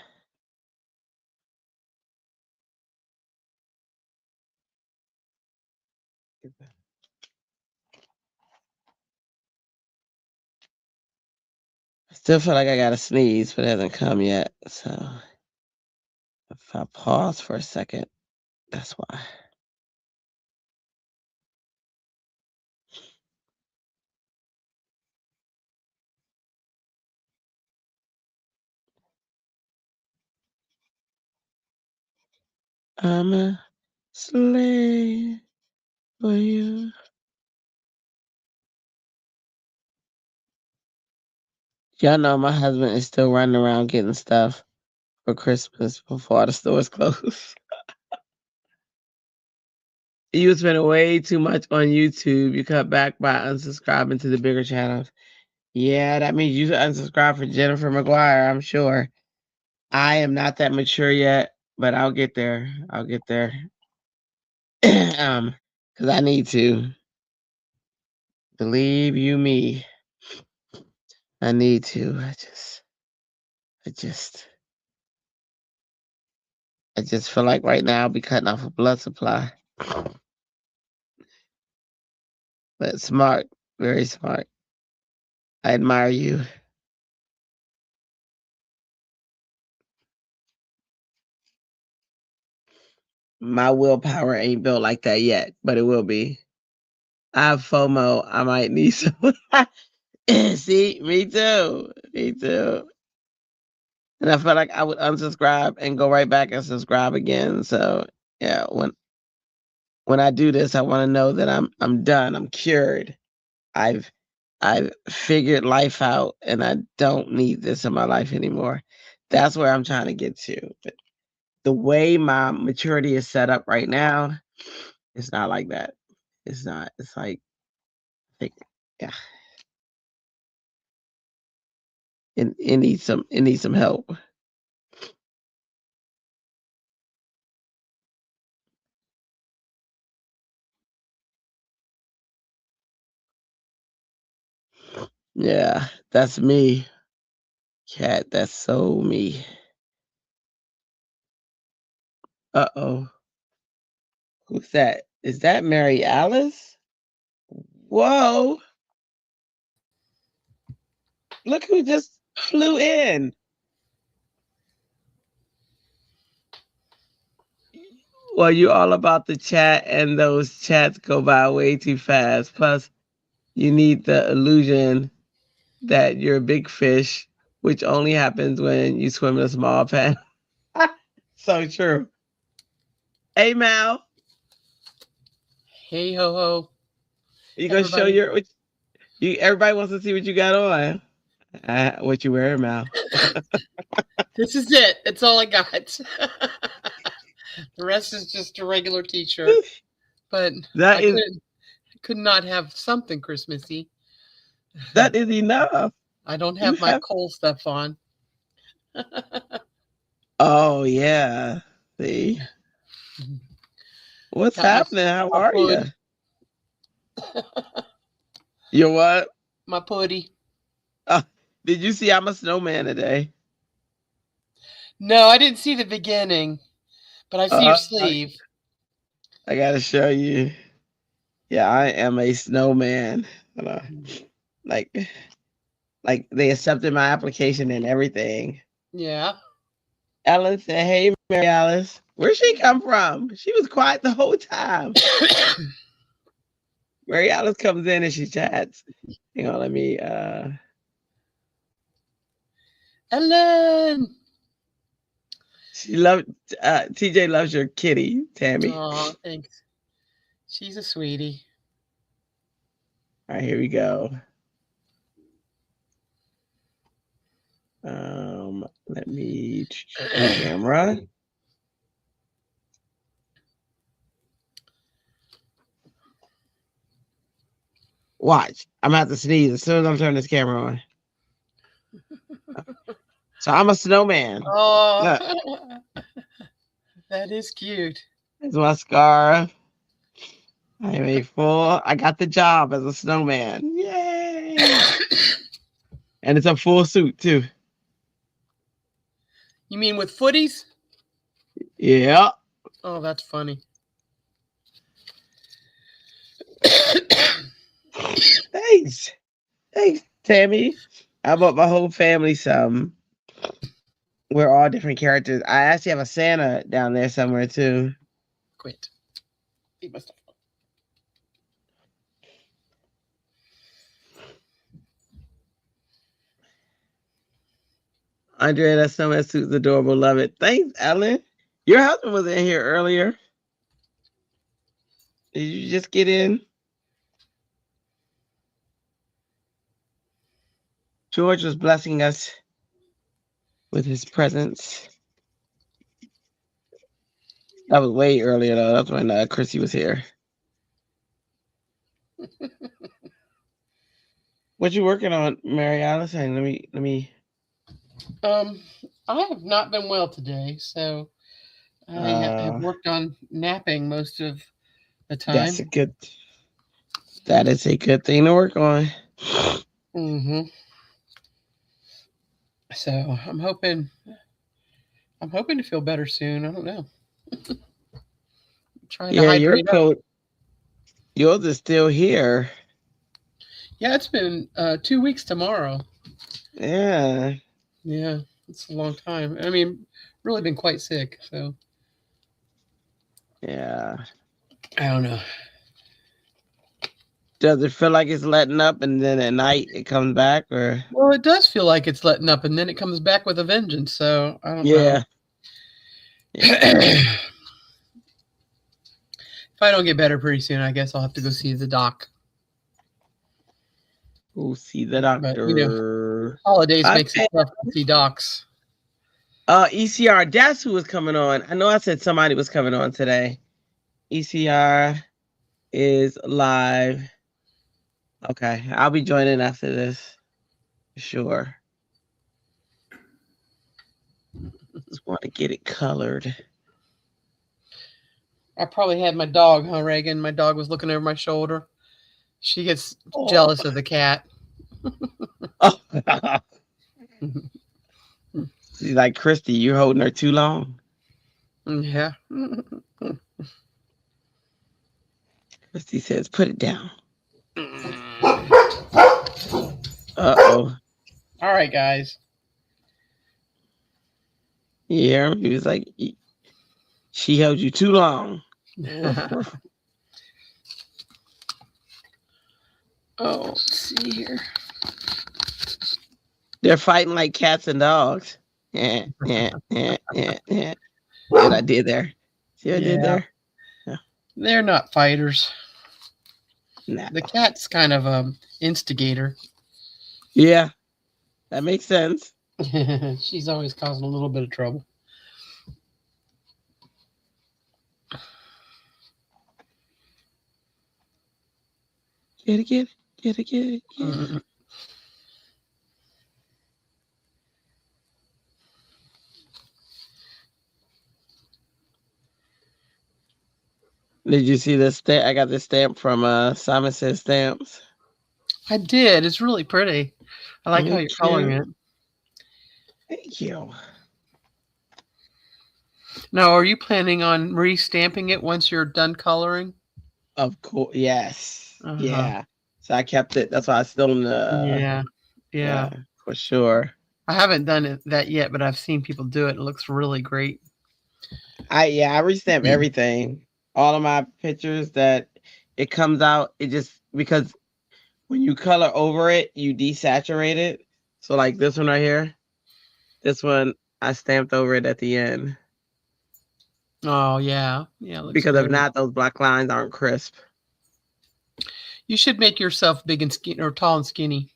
I still feel like I gotta sneeze, but it hasn't come yet. So if I pause for a second, that's why. I'm a slave for you. Y'all know my husband is still running around getting stuff for Christmas before the stores close. You spend way too much on YouTube. You cut back by unsubscribing to the bigger channels. Yeah, that means you unsubscribe for Jennifer McGuire, I'm sure. I am not that mature yet, but I'll get there. I'll get there. Because I need to. Believe you me, I need to. I just, I just feel like right now I'll be cutting off a blood supply. But smart, very smart. I admire you. My willpower ain't built like that yet, but it will be. I have FOMO. I might need some. See, me too. Me too. And I felt like I would unsubscribe and go right back and subscribe again. So yeah, when I do this, I want to know that I'm done. I'm cured. I've I've figured life out, and I don't need this in my life anymore. That's where I'm trying to get to. But the way my maturity is set up right now, it's not like that. It's not. It's like, I think, yeah, it needs some help. Yeah, that's me, cat. That's so me. Uh-oh. Who's that? Is that Mary Alice? Whoa. Look who just flew in. Well, you all about the chat, and those chats go by way too fast. Plus, you need the illusion that you're a big fish, which only happens when you swim in a small pan. So true. Hey, Mal, Hey, ho, ho. you gonna show Everybody. your? You everybody wants to see what you got on. What you wearing, Mal? This is it. It's all I got. The rest is just a regular t-shirt. But That I is could not have something Christmassy. that is enough. I don't You have my have. Cole stuff on. Oh yeah. See what's Got happening? How my are you? pud, You what? my putty. Uh, did you see I'm a snowman today? No, I didn't see the beginning, but I see your Uh, sleeve. I gotta show you. Yeah, I am a snowman. Hold on. Like, like they accepted my application and everything. Yeah. Ellen said, "Hey, Mary Alice, where'd she come from? She was quiet the whole time." Mary Alice comes in and she chats. Hang on, let me. Ellen. She loved. TJ loves your kitty, Tammy. Oh, thanks. She's a sweetie. All right, here we go. Let me camera. Watch. I'm about to sneeze as soon as I'm turning this camera on. So I'm a snowman. Oh, Look, that is cute. there's my scarf. I am a full. I got the job as a snowman. Yay! And it's a full suit too. You mean with footies? Yeah. Oh, that's funny. Thanks. Thanks, Tammy. I bought my whole family some. We're all different characters. I actually have a Santa down there somewhere too. Quit. Leave my stuff. Andrea, that snowman suit's adorable. Love it. Thanks, Ellen. Your husband was in here earlier. Did you just get in? George was blessing us with his presence. That was way earlier though. That's when Chrissy was here. What you working on, Mary Alice? Hey, let me. I have not been well today, so have worked on napping most of the time. That is a good thing to work on. Mm-hmm. So I'm hoping to feel better soon. I don't know. Trying to hydrate up. Yours is still here. Yeah, it's been 2 weeks tomorrow. Yeah. Yeah, it's a long time. I mean, really been quite sick. So yeah. I don't know. Does it feel like it's letting up and then at night it comes back, or? Well, it does feel like it's letting up and then it comes back with a vengeance. So I don't know. Yeah. If I don't get better pretty soon, I guess I'll have to go see the doc. We'll see the doctor. But, holidays makes it tough to see docs. ECR, that's who was coming on. I know I said somebody was coming on today. ECR is live. Okay, I'll be joining after this. Sure. Just want to get it colored. I probably had my dog, huh, Reagan? My dog was looking over my shoulder. She gets jealous of the cat. Oh. She's like, Christy, you're holding her too long. Yeah. Christy says, put it down. Uh-oh. All right, guys. Yeah, he was like, she held you too long. Oh, let's see here. They're fighting like cats and dogs. Yeah. What I did there. See what I did there? Yeah. They're not fighters. No. The cat's kind of instigator. Yeah, that makes sense. She's always causing a little bit of trouble. Get it. Mm-hmm. Did you see this stamp? I got this stamp from Simon Says Stamps. I did. It's really pretty. I like how you're coloring it. Thank you. Now, are you planning on re-stamping it once you're done coloring? Of course, yes. Yeah. So I kept it. That's why I still in the. Yeah, for sure. I haven't done that yet, but I've seen people do it. It looks really great. I restamp everything. All of my pictures that it comes out. It just because when you color over it, you desaturate it. So like this one right here, this one I stamped over it at the end. Oh yeah. Because if not, those black lines aren't crisp. You should make yourself big and skinny or tall and skinny.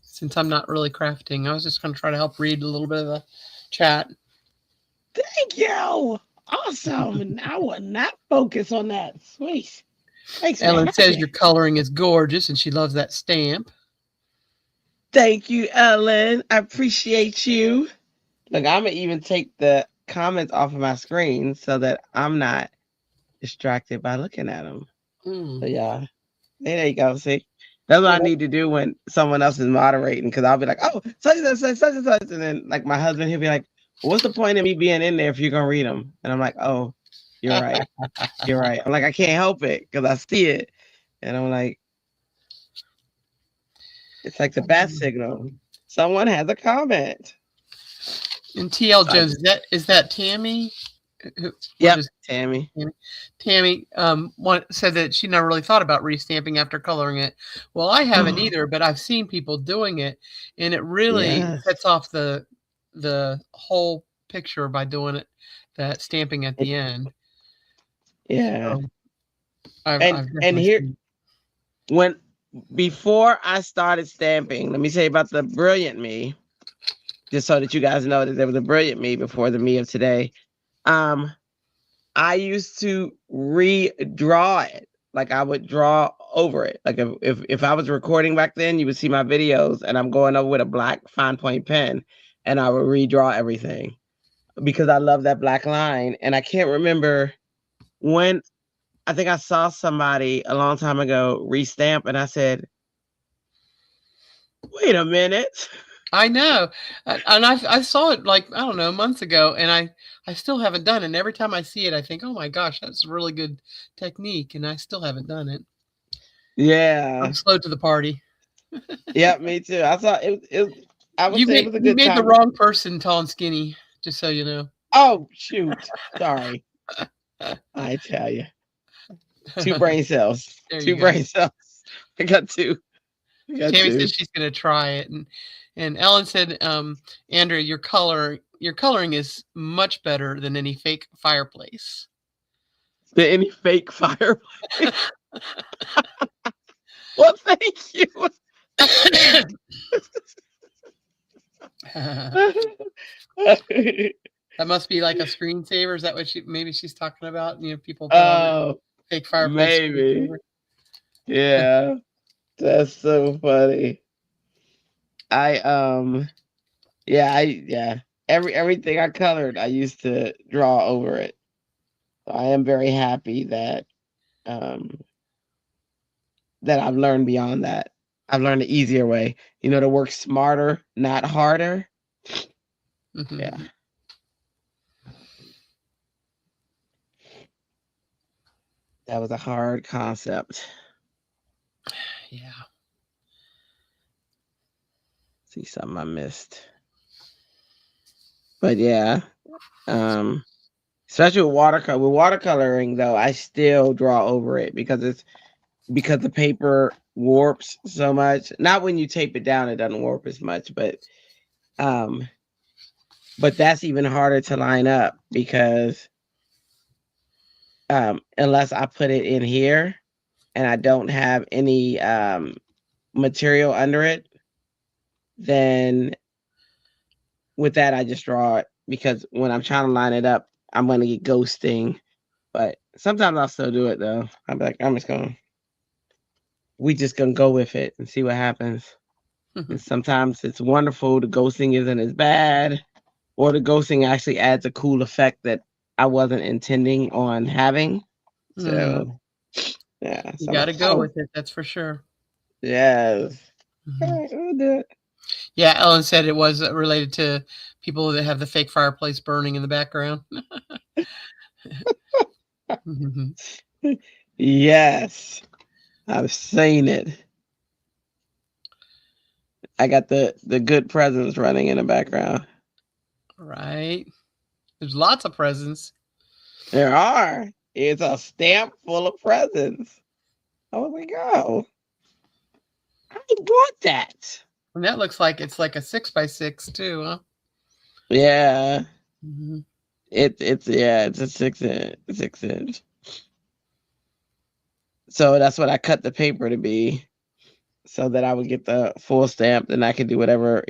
Since I'm not really crafting, I was just going to try to help read a little bit of the chat. Thank you. Awesome. And I will not focus on that. Sweet. Thanks. Ellen says your coloring is gorgeous, and she loves that stamp. Thank you, Ellen. I appreciate you. Look, I'm gonna even take the comments off of my screen so that I'm not distracted by looking at them. So yeah, there you go. See, that's what I need to do when someone else is moderating, because I'll be like, oh, such and such, and then like my husband, he'll be like, what's the point of me being in there if you're gonna read them? And I'm like, oh, you're right. You're right. I'm like, I can't help it because I see it, and I'm like, it's like the bat signal. Someone has a comment. And TL Jones, is that Tammy? Yep, Tammy. Tammy said that she never really thought about restamping after coloring it. Well, I haven't either, but I've seen people doing it, and it really sets off the whole picture by doing it, that stamping at the end. Yeah. So and here, before I started stamping, let me tell you about the brilliant me, just so that you guys know that there was a brilliant me before the me of today. I used to redraw it. Like I would draw over it. Like if I was recording back then, you would see my videos and I'm going over with a black fine point pen and I would redraw everything. because I love that black line. And I can't remember when. I think I saw somebody a long time ago restamp, and I said, "Wait a minute." I know, and I saw it like, I don't know, months ago, and I still haven't done it. And every time I see it, I think, oh my gosh, that's a really good technique, and I still haven't done it. Yeah. I'm slow to the party. Yeah, me too. I saw it. I would say it was a You good made the time. wrong person tall and skinny, just so you know. Oh shoot! Sorry. I tell you, 2 brain cells. There 2 you go. brain cells. I got 2. I got Tammy 2. said she's gonna try it, and Ellen said, Andrea, your coloring is much better than any fake fireplace. Did any fake fireplace? Well, thank you. That must be like a screensaver. Is that what maybe she's talking about? You know, people put on fake fireplace maybe. screensaver. Yeah, that's so funny. Everything I colored, I used to draw over it. So I am very happy that that I've learned beyond that. I've learned the easier way, to work smarter, not harder. Mm-hmm. Yeah. That was a hard concept. Yeah. See something I missed. But yeah. Especially with watercolor. With watercoloring though, I still draw over it because the paper warps so much. Not when you tape it down, it doesn't warp as much, but that's even harder to line up because unless I put it in here and I don't have any material under it, then with that I just draw it because when I'm trying to line it up, I'm going to get ghosting. But sometimes I'll still do it though. I'm like, we just gonna go with it and see what happens. And sometimes it's wonderful. The ghosting isn't as bad, or the ghosting actually adds a cool effect that I wasn't intending on having. So, yeah. You got to go with it. That's for sure. Yes. All right, we'll do it. Yeah, Ellen said it was related to people that have the fake fireplace burning in the background. Yes. I've seen it. I got the good presents running in the background. Right. There's lots of presents. There are. It's a stamp full of presents. I was like, oh, I want that. And that looks like it's like a 6x6 too, huh? Yeah. Mm-hmm. It's a 6 inch. So that's what I cut the paper to be, so that I would get the full stamp, and I could do whatever,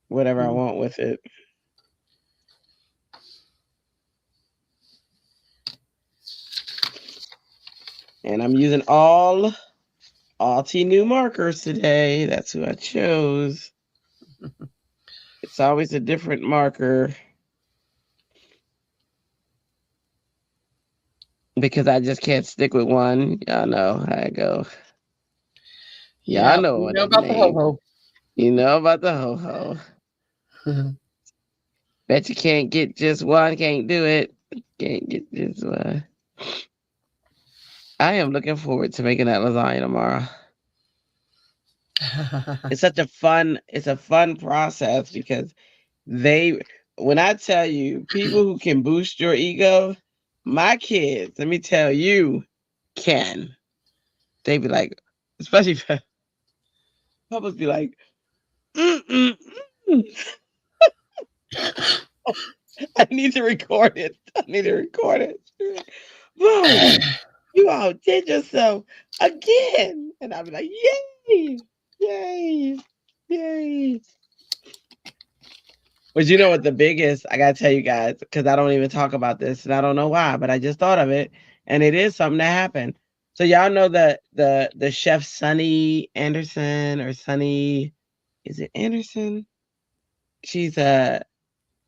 whatever I want with it. And I'm using all T-New markers today. That's who I chose. It's always a different marker because I just can't stick with one. Y'all know how I go. Y'all know what about the HoHo. You know about the HoHo. Bet you can't get just one. Can't do it. Can't get just one. I am looking forward to making that lasagna tomorrow. It's a fun process because when I tell you, people who can boost your ego, my kids, let me tell you, can. They be like, especially Papa's be like, I need to record it. Mom, you outdid yourself again. And I'll be like, yay, yay, yay. But you know what the biggest, I gotta tell you guys, because I don't even talk about this and I don't know why, but I just thought of it. And it is something that happened. So y'all know the chef Sunny Anderson, or Sunny, is it Anderson? She's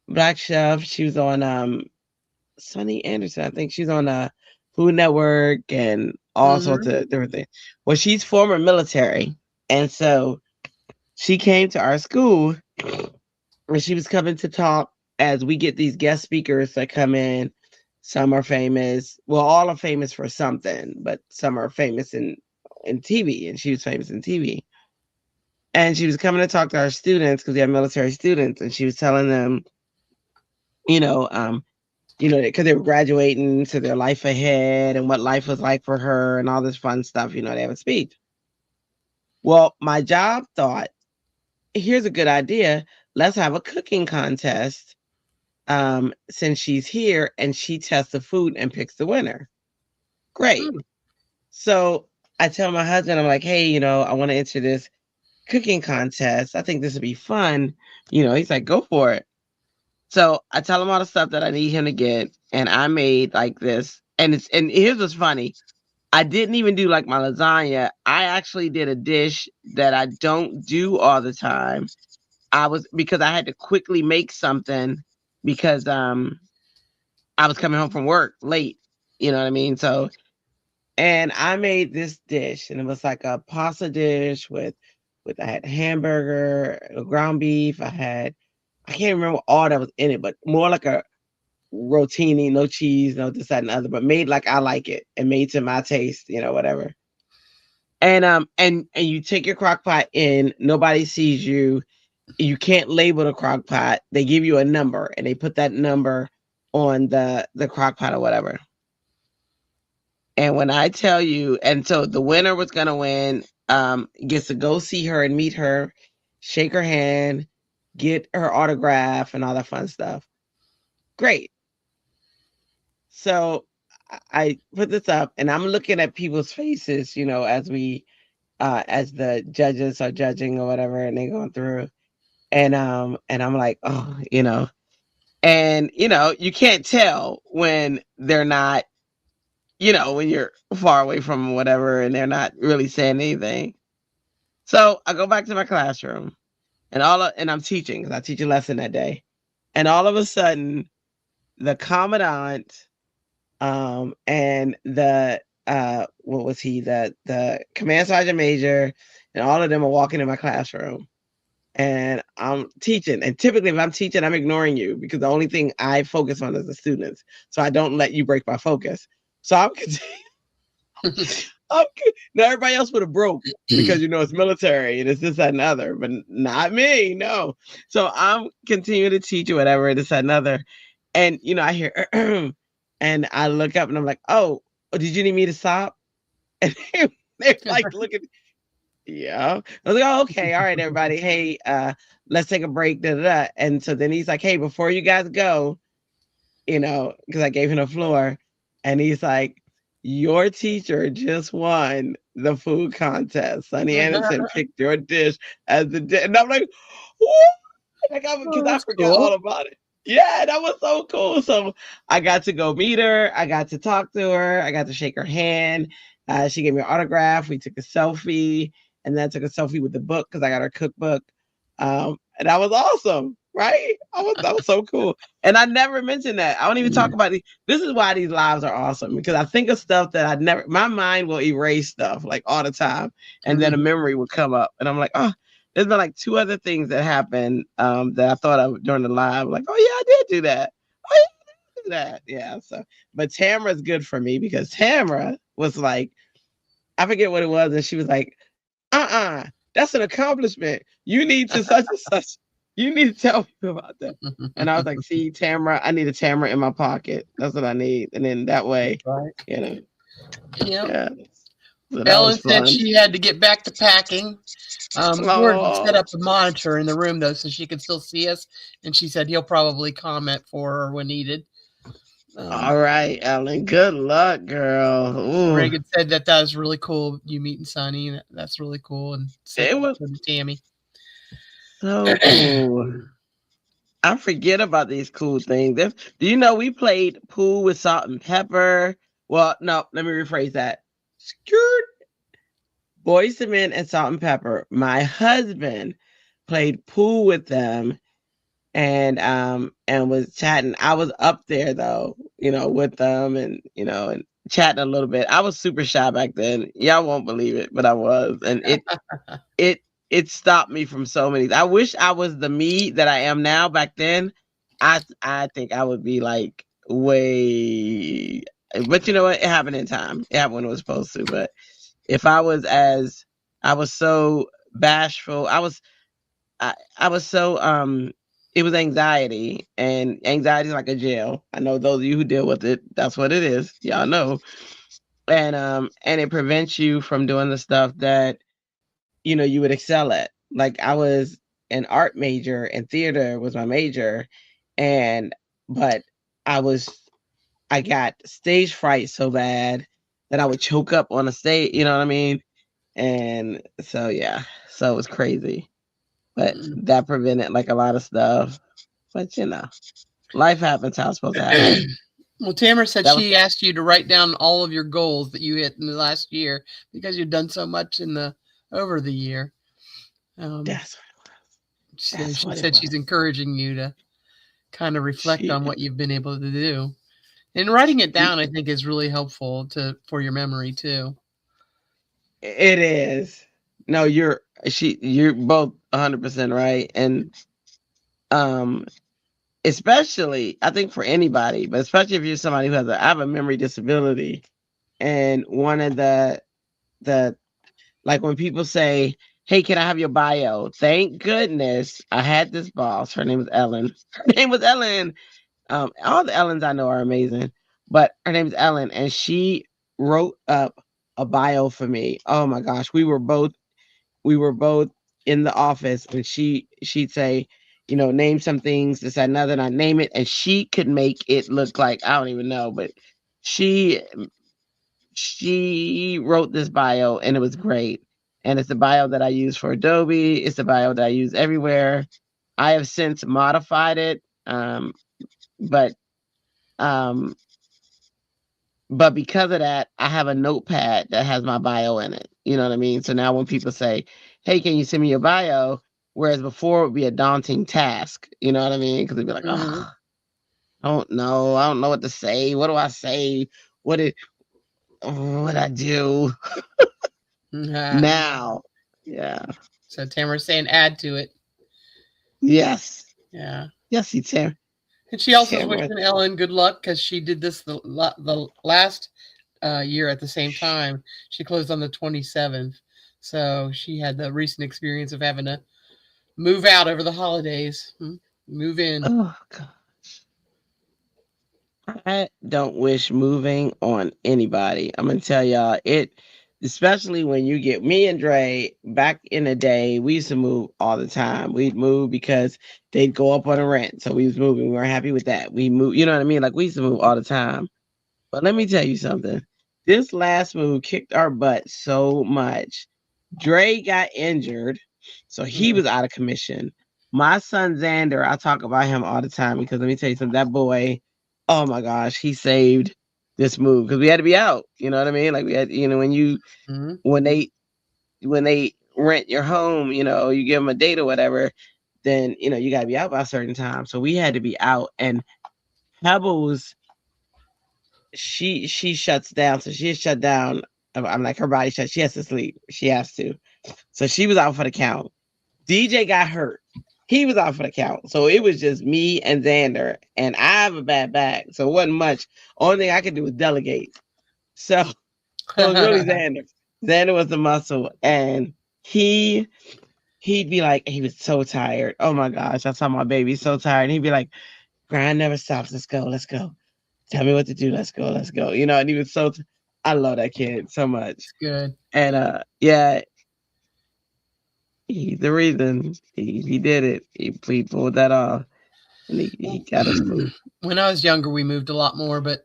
Black Chef. She was on Sunny Anderson. I think she's on Food Network and all sorts of different things. Well, she's former military, and so she came to our school, and she was coming to talk as we get these guest speakers that come in. Some are famous. Well, all are famous for something, but some are famous in TV, and she was famous in TV. And she was coming to talk to our students because we have military students, and she was telling them, you know, because they were graduating to their life ahead and what life was like for her and all this fun stuff. They have a speech. Well, my job thought, here's a good idea. Let's have a cooking contest since she's here, and she tests the food and picks the winner. Great. So I tell my husband, I'm like, hey, I want to enter this cooking contest. I think this would be fun. He's like, go for it. So I tell him all the stuff that I need him to get, and I made like this. And here's what's funny. I didn't even do like my lasagna. I actually did a dish that I don't do all the time. Because I had to quickly make something because I was coming home from work late. You know what I mean? So, and I made this dish, and it was like a pasta dish with I had hamburger, ground beef. I can't remember all that was in it, but more like a rotini, no cheese, no this, that, and the other, but made like I like it and made to my taste, whatever. And you take your crock pot in, nobody sees you. You can't label the crock pot. They give you a number and they put that number on the crock pot or whatever. And when I tell you, and so the winner was gonna win, gets to go see her and meet her, shake her hand, get her autograph and all that fun stuff. Great. So I put this up and I'm looking at people's faces, as we as the judges are judging or whatever and they're going through. And I'm like, oh, and you can't tell when they're not, when you're far away from whatever and they're not really saying anything. So I go back to my classroom and I'm teaching because I teach a lesson that day. And all of a sudden, the commandant and the what was he? The command sergeant major and all of them are walking in my classroom. And I'm teaching. And typically if I'm teaching, I'm ignoring you because the only thing I focus on is the students. So I don't let you break my focus. So I'm now everybody else would have broke because it's military and it's this, that, and other, but not me. No. So I'm continuing to teach you whatever, this, that, and other. And I hear and I look up and I'm like, oh, did you need me to stop? And they're like looking. Yeah. I was like, oh, okay. All right, everybody. Hey, let's take a break. Da, da, da. And so then he's like, hey, before you guys go, because I gave him the floor. And he's like, your teacher just won the food contest. Sonny Anderson picked your dish as the dish. And I'm like, what? Because I forgot all about it. Yeah, that was so cool. So I got to go meet her. I got to talk to her. I got to shake her hand. She gave me an autograph. We took a selfie. And then I took a selfie with the book because I got her cookbook. And that was awesome, right? That was so cool. And I never mentioned that. I don't even talk about it. This is why these lives are awesome because I think of stuff that my mind will erase stuff like all the time. And then a memory will come up. And I'm like, oh, there's been like 2 other things that happened that I thought of during the live. Like, oh, yeah, I did do that. Oh, yeah, I did do that. Yeah. So, but Tamara's good for me because Tamara was like, I forget what it was. And she was like, that's an accomplishment. You need to such and such. You need to tell me about that. And I was like, see, Tamara, I need a Tamara in my pocket. That's what I need. And then that way, Yeah. So Ellen said she had to get back to packing. Gordon set up the monitor in the room, though, so she could still see us. And she said he'll probably comment for her when needed. All right, Ellen. Good luck, girl. Ooh. Reagan said that was really cool. You meeting Sonny. That's really cool. And it was Tammy. So cool. I forget about these cool things. Do you know we played pool with salt and pepper? Well, no, let me rephrase that. Skirt. Boys and Men and Salt and Pepper. My husband played pool with them. and was chatting. I was up there though, with them and and chatting a little bit. I was super shy back then. Y'all won't believe it, but I was, and it it stopped me from so many. I wish I was the me that I am now. Back then, I think I would be like way. But you know what? It happened in time. It happened when it was supposed to. But if I was so bashful. I was so it was anxiety, and anxiety is like a jail. I know those of you who deal with it, that's what it is. Y'all know. And it prevents you from doing the stuff that you would excel at. Like I was an art major and theater was my major, and but I was I got stage fright so bad that I would choke up on a stage, you know what I mean? And so yeah, so it was crazy. But that prevented like a lot of stuff. But life happens how it's supposed to happen. Well, Tamara said That was she asked you to write down all of your goals that you hit in the last year because you've done so much over the year. that's So she what it said was. she's encouraging you to kind of reflect on what you've been able to do. And writing it down, I think, is really helpful for your memory too. It is. No, you're both 100% right. And um especially I think for anybody, but especially if you're somebody who I have a memory disability. And one of the like when people say, "Hey, can I have your bio?" Thank goodness I had this boss. Her name was Ellen. Her name was Ellen. All the Ellens I know are amazing, but her name is Ellen, and she wrote up a bio for me. Oh my gosh, we were both in the office, and she'd say, name some things, this, that, another, and I name it, and she could make it look like I don't even know, but she she wrote this bio, and it was great. And it's the bio that I use for Adobe. It's the bio that I use everywhere. I have since modified it, but um, but because of that, I have a notepad that has my bio in it. You know what I mean? So now when people say, "Hey, can you send me your bio?" Whereas before it would be a daunting task. You know what I mean? Because they'd be like, "Oh, I don't know. I don't know what to say. What do I say? What I do now?" Yeah. So Tamara's saying add to it. Yes. Yeah. Yes, he Tam. And she also is Tamara. wishing Ellen good luck because she did this the last year at the same time. She closed on the 27th. So she had the recent experience of having to move out over the holidays, move in. Oh God. I don't wish moving on anybody. I'm gonna tell y'all especially when you get me and Dre back in the day, we used to move all the time. We'd move because they'd go up on a rent. So we was moving. We were happy with that. We moved, you know what I mean? Like we used to move all the time. But let me tell you something. This last move kicked our butt so much. Dre got injured, so he was out of commission. My son Xander, I talk about him all the time because let me tell you something. That boy, oh my gosh, he saved this move because we had to be out. You know what I mean? Like we had, when they rent your home, you give them a date or whatever, then you got to be out by a certain time. So we had to be out, and Pebbles, she shuts down, so she is shut down. I'm like her body shut. She has to sleep. She has to. So she was out for the count. DJ got hurt. He was out for the count. So it was just me and Xander. And I have a bad back. So it wasn't much. Only thing I could do was delegate. So it was really Xander. Xander was the muscle. And he'd be like, he was so tired. Oh my gosh. I saw my baby so tired. And he'd be like, "Grind never stops. Let's go. Let's go. Tell me what to do. Let's go. Let's go." And he was I love that kid so much. It's good. And yeah, he's the reason he did it. He pulled that off, and he got us moved. When I was younger, we moved a lot more, but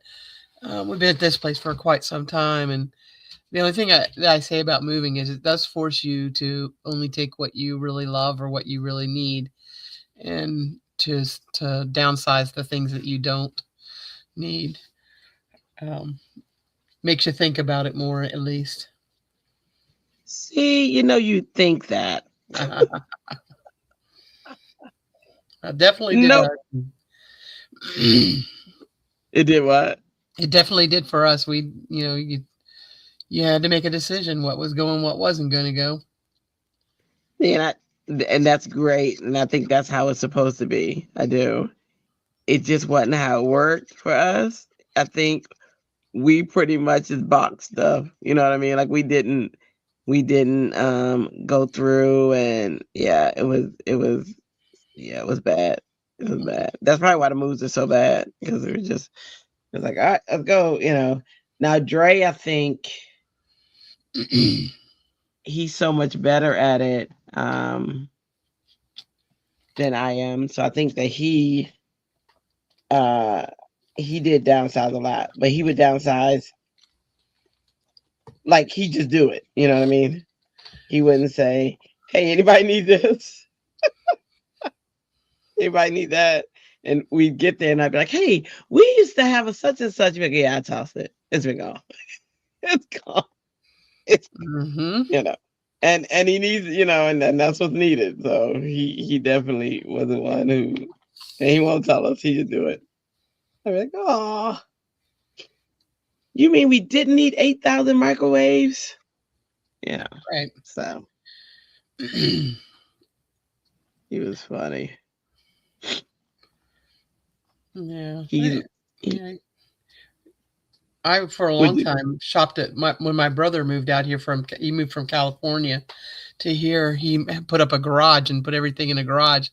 we've been at this place for quite some time. And the only thing that I say about moving is it does force you to only take what you really love or what you really need, and to downsize the things that you don't need. Makes you think about it more, at least. See, you think that. Definitely did. Nope. It did what? It definitely did for us. We, you had to make a decision what was going, what wasn't going to go. Yeah, and that's great. And I think that's how it's supposed to be. I do. It just wasn't how it worked for us. I think we pretty much just boxed stuff. You know what I mean? Like we didn't go through, and it was bad. It was bad. That's probably why the moves are so bad, because it was like, all right, let's go. Now Dre, I think he's so much better at it than I am. So I think that he did downsize a lot, but he would downsize like he just do it. You know what I mean? He wouldn't say, "Hey, anybody need this? Anybody need that?" And we'd get there, and I'd be like, "Hey, we used to have a such and such." Like, yeah, I tossed it. It's been gone. It's gone. It's and he needs, and that's what's needed. So he definitely was the one who, and he won't tell us. He just do it. I'm like, oh, you mean we didn't need 8,000 microwaves? Yeah. Right. So he was funny. Yeah. I for a long time shopped at when my brother moved out here he moved from California to here. He put up a garage and put everything in a garage,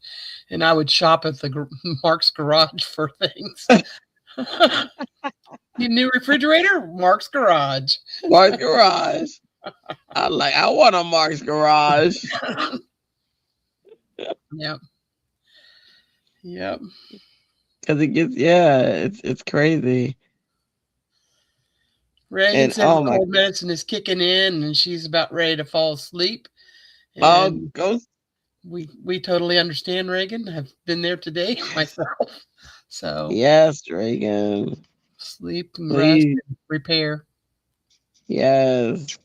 and I would shop at the Mark's Garage for things. Your new refrigerator, Mark's Garage. Mark's Garage. I want a Mark's Garage. Yep. Because it gets, it's crazy. Reagan said the cold medicine is kicking in, and she's about ready to fall asleep. And we totally understand, Reagan. I've been there today myself. So yes, Reagan. Sleep and rest and repair. Yes.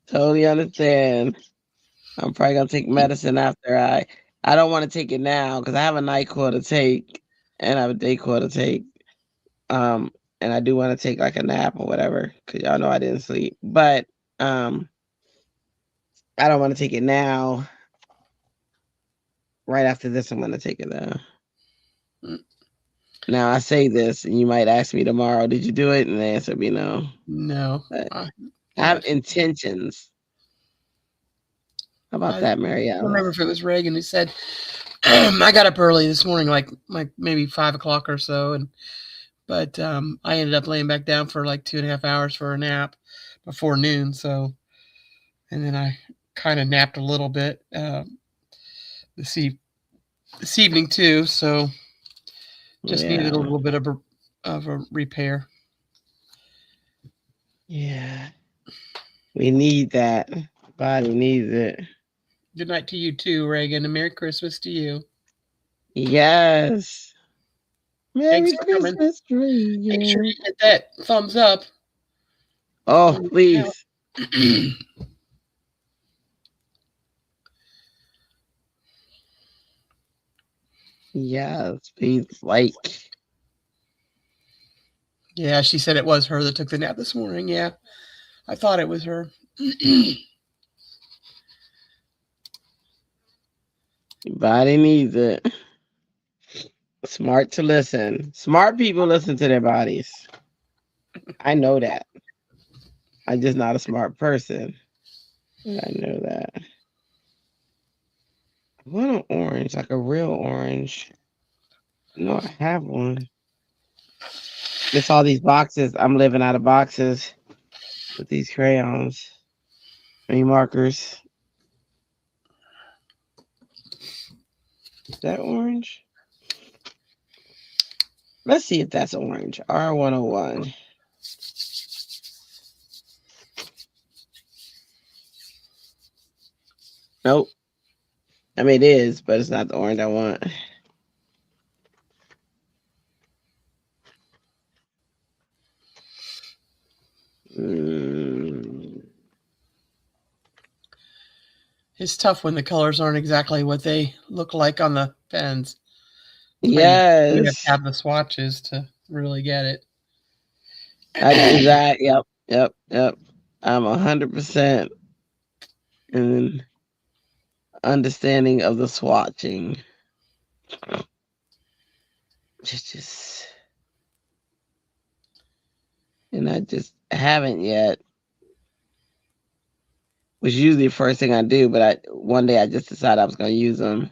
Totally understand. I'm probably gonna take medicine after I don't want to take it now because I have a NyQuil to take and I have a Dayquil to take. And I do want to take like a nap or whatever, because y'all know I didn't sleep. But I don't want to take it now. Right after this, I'm gonna take it though. Now I say this, and you might ask me tomorrow, "Did you do it?" And the answer would be no. No. I have intentions. How about that, Mary? I don't remember if it was Reagan who said, I got up early this morning, like maybe 5 o'clock or so, but I ended up laying back down for like 2.5 hours for a nap before noon. So, and then I kind of napped a little bit this evening too. So, just needed a little bit of a repair. Yeah, we need that. Body needs it. Good night to you too, Reagan, and Merry Christmas to you. Yes. Merry Christmas, Reagan. Make sure you hit that thumbs up. Oh, please. Yes, please like. Yeah, she said it was her that took the nap this morning. Yeah, I thought it was her. Your body needs it. Smart to listen. Smart people listen to their bodies. I know that. I'm just not a smart person. I know that. I want an orange, like a real orange. No, I have one. It's all these boxes. I'm living out of boxes with these crayons. Any markers? Is that orange? Let's see if that's orange. R101. Nope. I mean, it is, but it's not the orange I want. It's tough when the colors aren't exactly what they look like on the pens. Yes. You have to have the swatches to really get it. Exactly. Yep. I'm 100% in understanding of the swatching. Just, and I just haven't yet. Which is usually the first thing I do, but one day I just decided I was going to use them.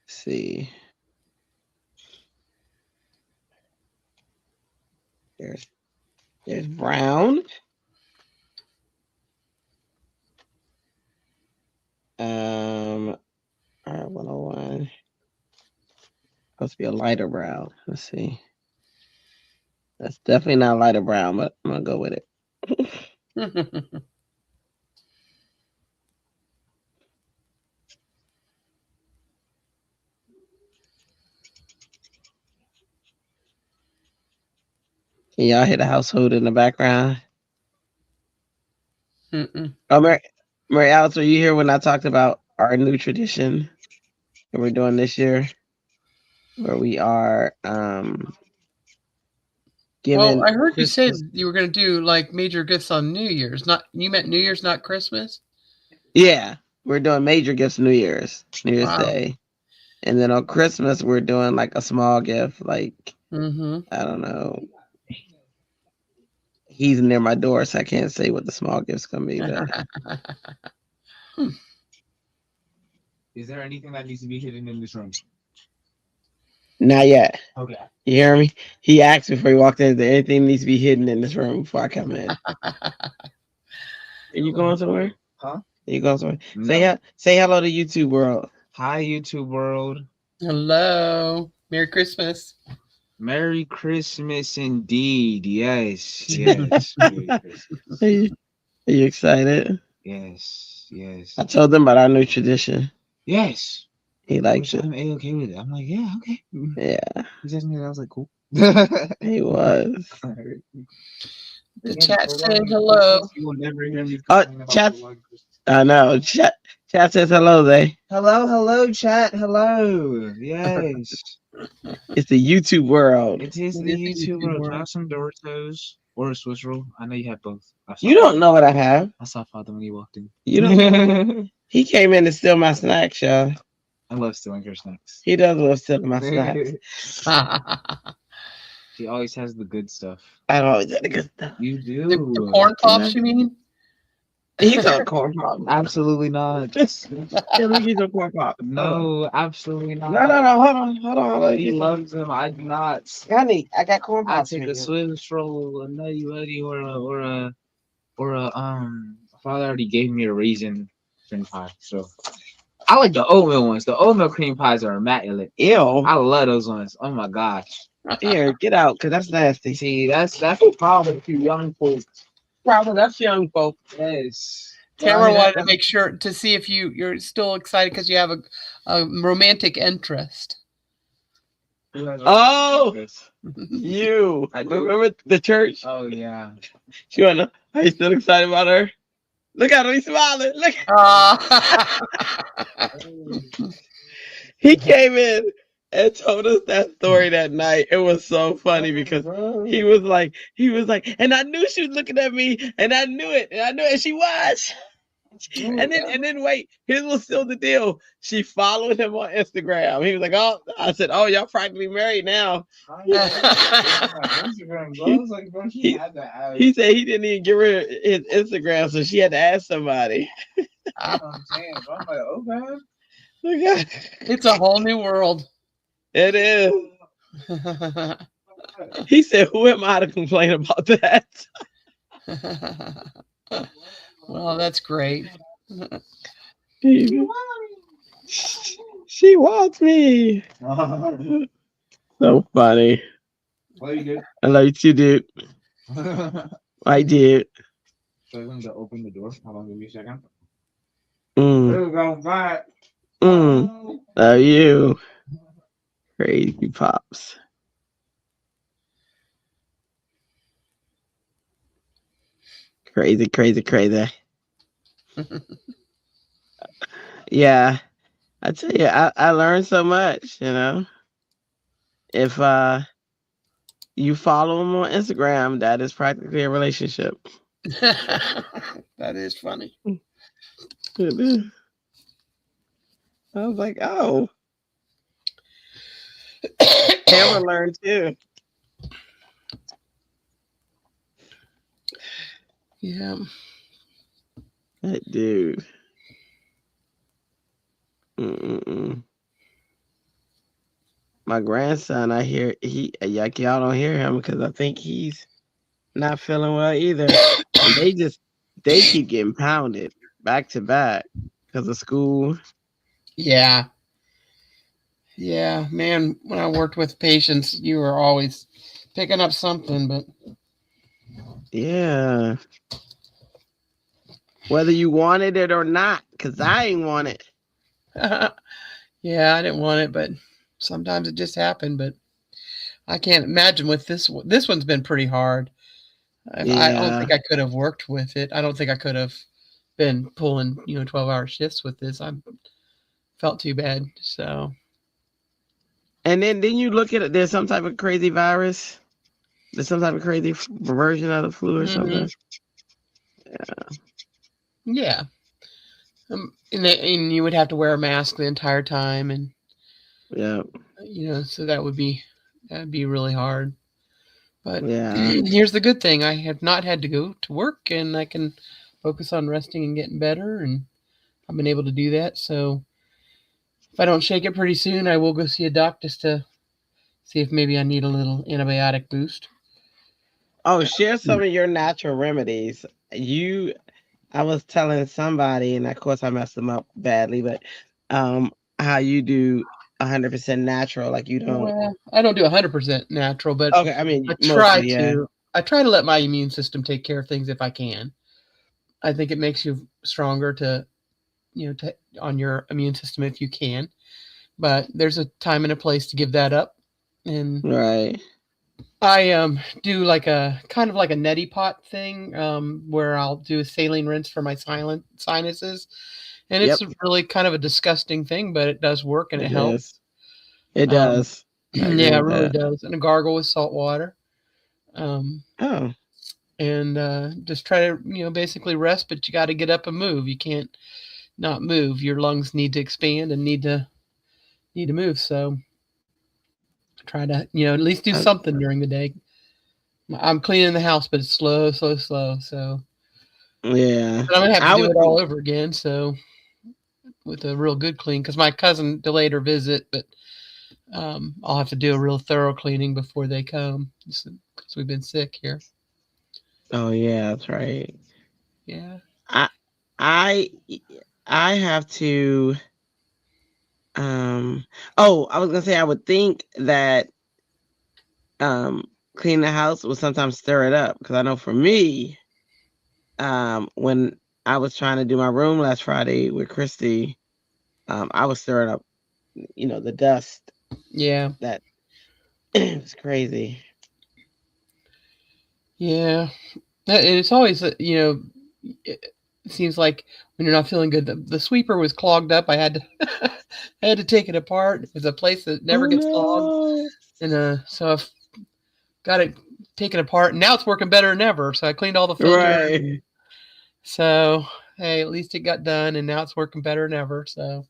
See. There's brown. R101. Supposed to be a lighter brown. Let's see. That's definitely not lighter brown, but I'm gonna go with it. Can y'all hear the household in the background? Mm-mm. Oh, Mary Alice, were you here when I talked about our new tradition that we're doing this year? Where we are giving. Well, I heard you Christmas. said you were going to do like major gifts on New Year's. Not you meant New Year's, not Christmas. Yeah, we're doing major gifts New Year's Wow. Day, and then on Christmas we're doing like a small gift, like I don't know. He's near my door, so I can't say what the small gift's gonna be. But is there anything that needs to be hidden in this room? Not yet. Okay. You hear me? He asked before he walked in, is there anything needs to be hidden in this room before I come in? Are you going somewhere? Huh? Are you going somewhere? No. Say hello to YouTube world. Hi, YouTube world. Hello. Merry Christmas. Merry Christmas indeed. Yes. Yes. Merry Christmas. Are you excited? Yes. Yes. I told them about our new tradition. Yes. He likes it. I'm okay with it. I'm like, yeah, okay. Yeah. He said me that. I was like, cool. He was. The chat saying hello. You will never hear me. Chat. I know. Chat says hello, Zay. Hello, chat. Hello. Yes. It's the YouTube world. It is the YouTube world. Do I have some Doritos or a Swiss roll? I know you have both. You don't know what I have. I saw Father when he walked in. You don't. He came in to steal my snacks, y'all. I love stealing your snacks. He does love stealing my snacks. He always has the good stuff. I always had the good stuff. You do. The corn pops, you mean? He's on corn pop. Absolutely not. He's on corn pop. No, absolutely not. No. Hold on. He loves them. I do not. Honey, I got corn I pops. take a Swiss roll, a Nutty Buddy, or a Father already gave me a raisin cream pie, so I like the oatmeal ones. The oatmeal cream pies are immaculate. Ew. I love those ones. Oh my gosh. Here, get out, cause that's nasty. See, that's the problem with you young folks. Probably that's young folk. Yes. Tamara wanted to make sure to see if you're still excited because you have a romantic interest. Oh, you remember the church? Oh yeah. She wanna. Are you still excited about her? Look at him, he's smiling. Look. He came in and told us that story that night. It was so funny because he was like, and I knew she was looking at me, and I knew it, and she was. And then wait, here's what's still the deal. She followed him on Instagram. He was like, oh, I said, oh, y'all practically married now. He said he didn't even give her his Instagram, so she had to ask somebody. I'm saying, so I'm like, okay. It's a whole new world. It is. He said, who am I to complain about that? Well, that's great. She wants me. So funny. Well, you did. I love you too, dude. I did. So I'm going to open the door. Hold on, give me a second. There we go. Bye. Love you. Crazy pops. Crazy. Yeah, I tell you, I learned so much. If you follow him on Instagram, that is practically a relationship. That is funny. I was like, oh, Tamara learned too. Yeah. That dude. Mm-mm-mm. My grandson, I hear like y'all don't hear him because I think he's not feeling well either. And they keep getting pounded back to back because of school. Yeah. Yeah, man, when I worked with patients, you were always picking up something, but Yeah. Whether you wanted it or not, because I ain't want it. yeah, I didn't want it, but sometimes it just happened. But I can't imagine with this one's been pretty hard. I don't Yeah. think I could have worked with it. I don't think I could have been pulling 12-hour shifts with this. I felt too bad. So And then you look at it, there's some type of crazy virus. There's some type of crazy version of the flu or mhm. something. Yeah, and you would have to wear a mask the entire time, and Yeah. so that'd be really hard. But Yeah. here's the good thing: I have not had to go to work, and I can focus on resting and getting better, and I've been able to do that. So if I don't shake it pretty soon, I will go see a doc just to see if maybe I need a little antibiotic boost. Oh, share some of your natural remedies. I was telling somebody, and of course I messed them up badly, but how you do 100% natural, like you don't. Well, I don't do 100% natural, but Okay, I mean I try mostly, yeah. to. I try to let my immune system take care of things if I can. I think it makes you stronger on your immune system if you can. But there's a time and a place to give that up. And Right. I do like a kind of like a neti pot thing where I'll do a saline rinse for my silent sinuses, and it's Yep. really kind of a disgusting thing, but it does work and it It helps. is. It Um, does. I agree yeah, it with really that. does. And a gargle with salt water, um, Oh, and just try to basically rest, but you got to get up and move. You can't not move. Your lungs need to expand and need to move. So try to at least do I- something during the day. I'm cleaning the house, but it's slow, slow, slow. So yeah. but I'm gonna have to I do would it all think. over again. So with a real good clean, because my cousin delayed her visit, but I'll have to do a real thorough cleaning before they come because we've been sick here. Oh yeah, that's right. Yeah. I I I have to. Oh, I was gonna say I would think that clean the house would sometimes stir it up because I know for me, when I was trying to do my room last Friday with Christy, I was stirring up, the dust. Yeah. That it was crazy. Yeah. It's always it seems like when you're not feeling good, the sweeper was clogged up. I had to I had to take it apart. It's a place that never Oh gets clogged, no! and so I've got it taken apart. And now it's working better than ever. So I cleaned all the filters. Right. So hey, at least it got done, and now it's working better than ever. So,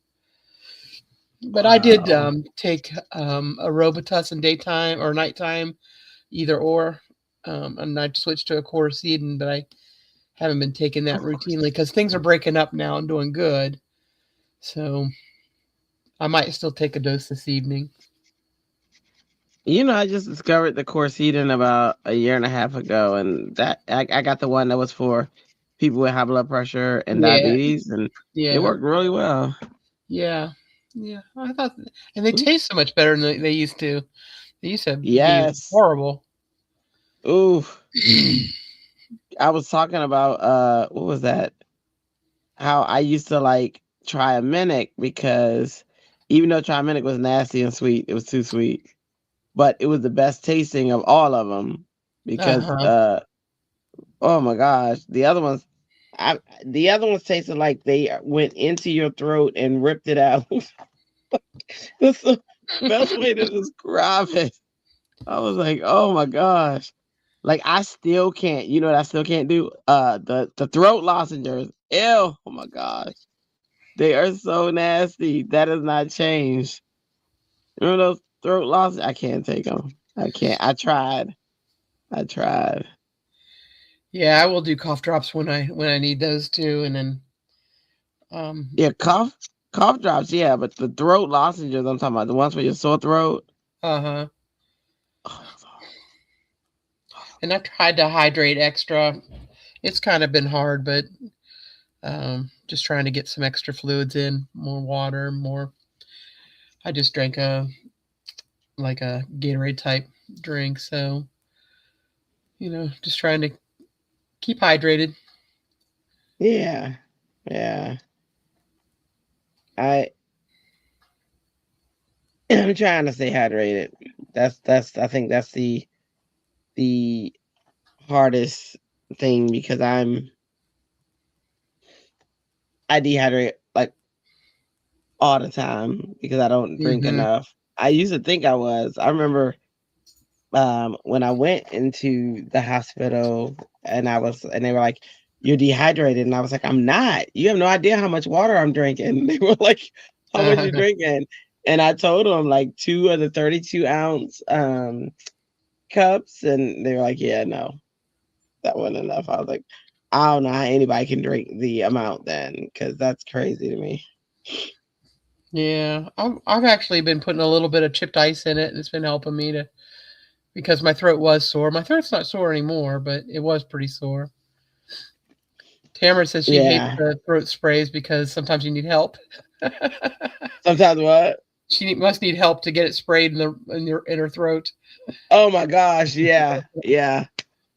but I did Wow. take a Robitussin daytime or nighttime, either or, and I switched to a quercetin, but I haven't been taking that routinely because things are breaking up now and doing good. So I might still take a dose this evening. I just discovered the Corsetin about a year and a half ago, and that I got the one that was for people with high blood pressure and Yeah, diabetes, and it yeah, worked really well. yeah, yeah. I thought, and they taste so much better than they used to. They used to be Yes. horrible. Ooh. I was talking about what was that? How I used to like Triaminic because even though Triaminic was nasty and sweet, it was too sweet. But it was the best tasting of all of them Uh because huh. oh my gosh, the other ones the other ones tasted like they went into your throat and ripped it out. That's the best way to describe it. I was like, oh my gosh. Like I still can't, you know what I still can't do? The throat lozenges. Ew. Oh my gosh. They are so nasty. That has not changed. Remember those throat lozenges? I can't take them. I can't. I tried. I tried. Yeah, I will do cough drops when I need those too, and then Yeah, cough drops, yeah, but the throat lozenges I'm talking about, the ones for your sore throat. uh-huh. Oh, And I've tried to hydrate extra. It's kind of been hard, but just trying to get some extra fluids in, more water, more. I just drank like a Gatorade type drink, so just trying to keep hydrated. yeah. Yeah. I I'm trying to stay hydrated. That's I think that's the hardest thing because I dehydrate like all the time because I don't drink Hmm. enough. I used to think I was. I remember when I went into the hospital and they were like, "You're dehydrated," and I was like, "I'm not. You have no idea how much water I'm drinking." They were like, "How much you drinking?" And I told them like 2 of the 32-ounce cups, and they were like, "Yeah, no, that wasn't enough." I was like, "I don't know how anybody can drink the amount then, because that's crazy to me." Yeah, I've actually been putting a little bit of chipped ice in it, and it's been helping me to because my throat was sore. My throat's not sore anymore, but it was pretty sore. Tamara says she hates Yeah. the throat sprays because sometimes you need help. Sometimes what? She must need help to get it sprayed in her throat. Oh my gosh, yeah, yeah.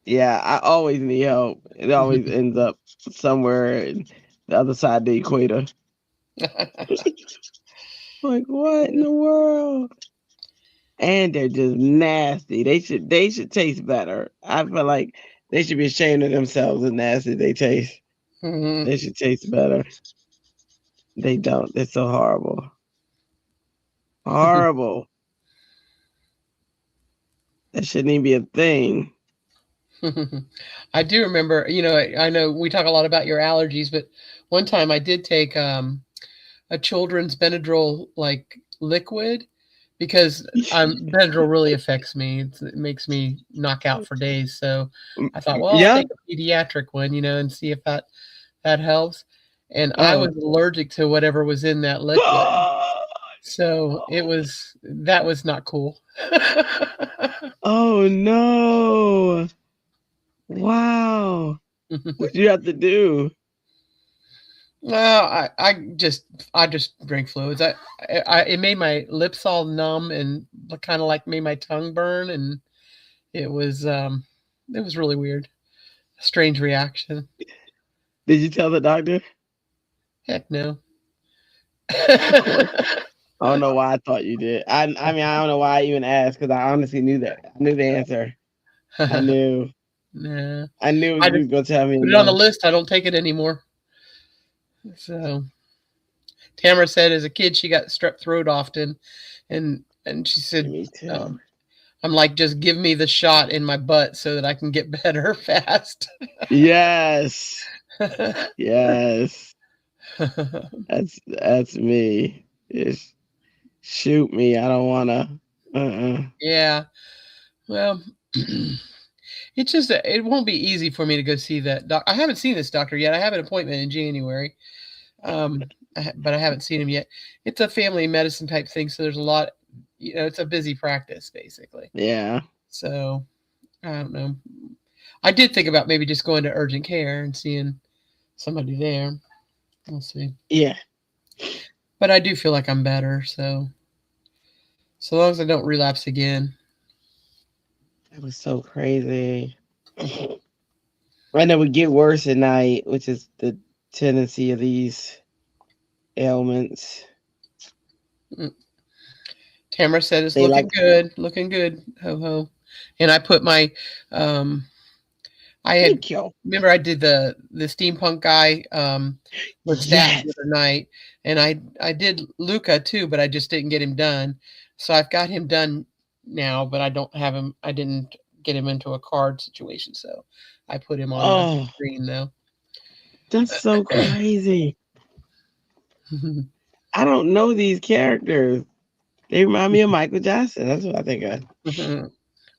Yeah, I always need help. It always ends up somewhere in the other side of the equator. Like what in the world? And they're just nasty. They should taste better. I feel like they should be ashamed of themselves and nasty they taste. Mhm. They should taste better. They don't. They're so horrible. Horrible. That shouldn't even be a thing. I do remember, I know we talk a lot about your allergies, but one time I did take a children's Benadryl like liquid because Benadryl really affects me. It makes me knock out for days. So I thought, well, I'll Yeah. take a pediatric one, and see if that helps. And I Oh. was allergic to whatever was in that liquid. So that was not cool. Oh no. Wow. What you have to do? Well, I just drink fluids. It made my lips all numb and kind of like made my tongue burn, and it was really weird. A strange reaction. Did you tell the doctor? Heck no. Of course. I don't know why I thought you did. I mean I don't know why I even asked because I honestly knew that. I knew the answer. I knew. Nah. I knew I you just was gonna tell me put it on the no. list. I don't take it anymore. So Tamara said as a kid she got strep throat often, and she said, Me too. um, I'm like, just give me the shot in my butt so that I can get better fast. Yes. Yes. That's me. Just shoot me. I don't wanna. Yeah. Well, it won't be easy for me to go see that doc. I haven't seen this doctor yet. I have an appointment in January, but I haven't seen him yet. It's a family medicine type thing, so there's a lot. It's a busy practice basically. Yeah. So I don't know. I did think about maybe just going to urgent care and seeing somebody there. We'll see. Yeah. But I do feel like I'm better, so long as I don't relapse again. That was so crazy. And it would get worse at night, which is the tendency of these ailments. Mm. Tamara said it's They looking like good, looking good. Ho ho. And I put my um I had Thank you. remember I did the steampunk guy with stat Yes. the other night, and I did Luca too, but I just didn't get him done. So I've got him done now, but I don't have him. I didn't get him into a card situation, so I put him on the Oh, screen though. that's so crazy. I don't know these characters. They remind me of Michael Jackson. That's what I think of.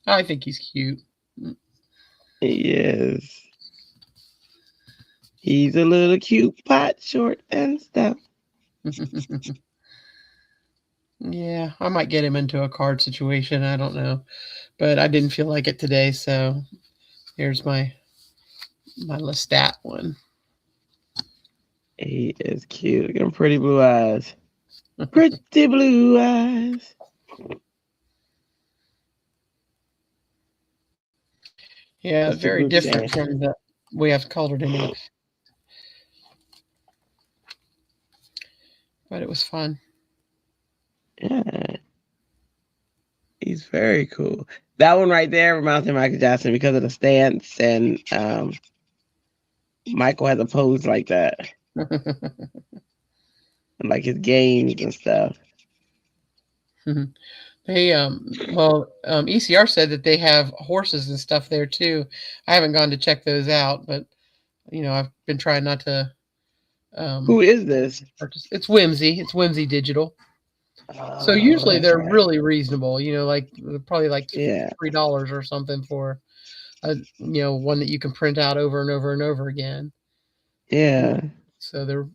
I think he's cute. He is. He's a little cute pot, short and stuff. Yeah, I might get him into a card situation. I don't know, but I didn't feel like it today. So here's my Lestat one. He is cute. Look at them pretty blue eyes. Pretty blue eyes. Yeah, What's the very group different saying? from the way I've colored him in, but it was fun. Yeah. He's very cool. That one right there reminds me of Michael Jackson because of the stance, and Michael has a pose like that, and like his games and stuff. They ECR said that they have horses and stuff there too. I haven't gone to check those out, but I've been trying not to Who is this? purchase. It's Whimsy Digital. So Oh, usually that's they're right. really reasonable, like probably like Yeah. $3 or something for one that you can print out over and over and over again. Yeah. So they're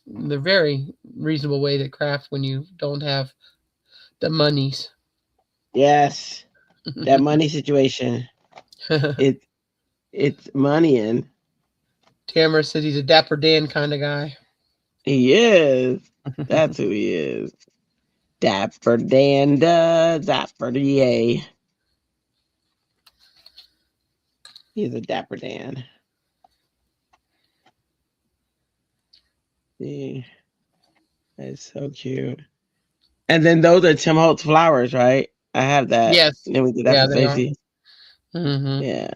very reasonable way to craft when you don't have the monies. Yes. That money situation. It's money in. Tamara said he's a Dapper Dan kind of guy. He is. That's who he is. Dapper Dan da Dapper DA. He's a Dapper Dan. See. That's so cute. And then those are Tim Holtz flowers, right? I have that. Yes. And then we did that Yeah, for they are. safety. Mm-hmm. Yeah.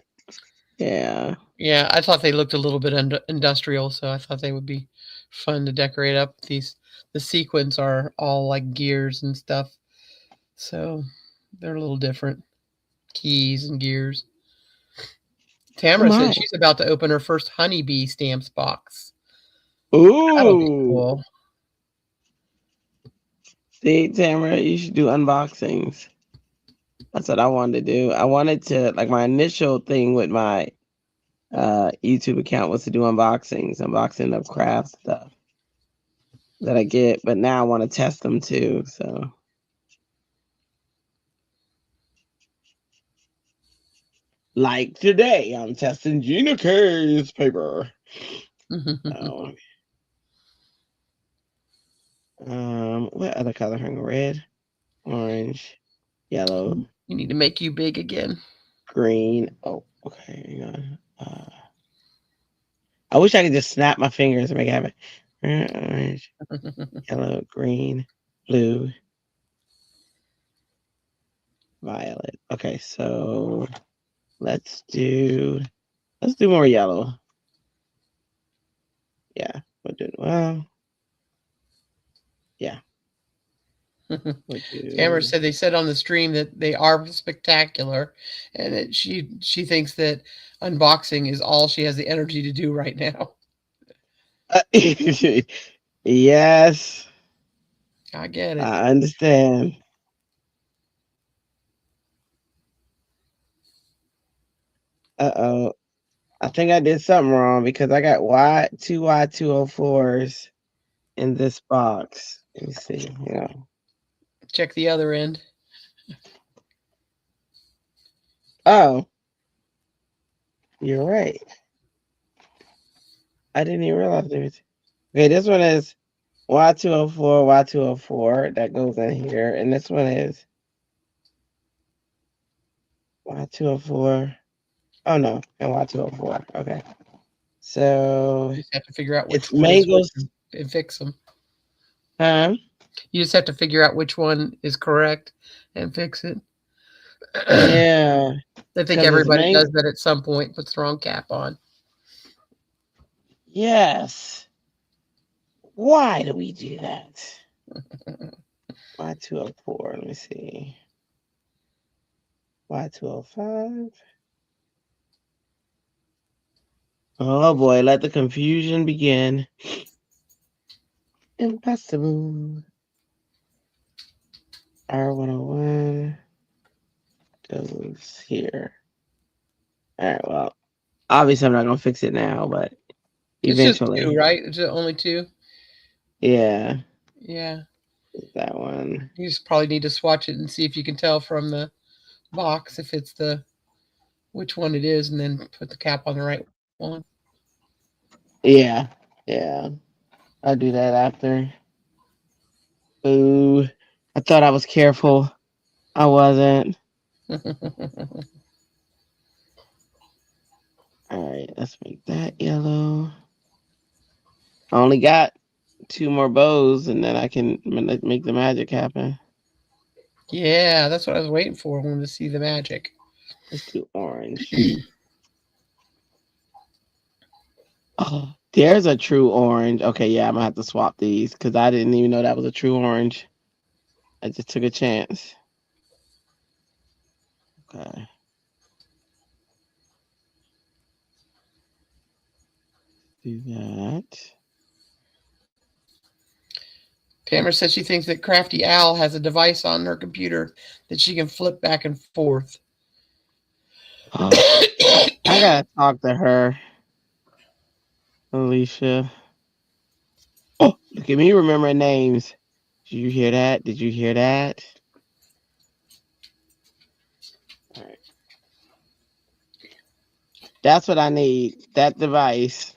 Yeah. Yeah, I thought they looked a little bit industrial, so I thought they would be fun to decorate up. The sequins are all like gears and stuff, so they're a little different. Keys and gears. Tamara said she's about to open her first honeybee stamps box. Ooh. That'll be cool. See, Tamara, you should do unboxings. That's what I wanted to do. I wanted to, like, my initial thing with my YouTube account was to do unboxing of craft stuff that I get, but now I want to test them too. So, like today, I'm testing Gina K's paper. What other color? Red, orange, yellow. You need to make you big again. Green. Oh, okay. Hang on. I wish I could just snap my fingers and make it happen. Orange, yellow, green, blue, violet. Okay, so let's do more yellow. Yeah, we'll do well. Yeah. Tamara said they said on the stream that they are spectacular, and that she thinks that unboxing is all she has the energy to do right now. Yes. I get it. I understand. Uh-oh. I think I did something wrong because I got two Y204s in this box. Let me see. Check the other end. Oh. You're right. I didn't even realize there was. Okay, this one is Y204, Y204. That goes in here. And this one is Y204. Oh, no. And Y204. Okay. So You just have to figure out which it's one mangoes. and fix them. Huh? You just have to figure out which one is correct and fix it. Yeah. I think 'Cause it's everybody main- does that at some point, puts the wrong cap on. Yes. Why do we do that? Y204. Let me see. Y205. Oh boy, let the confusion begin. Impossible. R101 goes here. All right, well, obviously I'm not going to fix it now, but It's just eventually. 2, right? It's only 2? Yeah. Yeah. That one. You just probably need to swatch it and see if you can tell from the box if it's which one it is, and then put the cap on the right one. Yeah. Yeah. I'll do that after. Ooh. I thought I was careful. I wasn't. All right, let's make that yellow. I only got 2 more bows, and then I can make the magic happen. Yeah, that's what I was waiting for. I wanted to see the magic. Let's do orange. Oh, there's a true orange. Okay, yeah, I'm gonna have to swap these because I didn't even know that was a true orange. I just took a chance. Okay. Do that. Tamara says she thinks that Crafty Owl has a device on her computer that she can flip back and forth. I gotta talk to her. Alicia. Oh, look at me remembering names. Did you hear that? Did you hear that? All right. That's what I need. That device.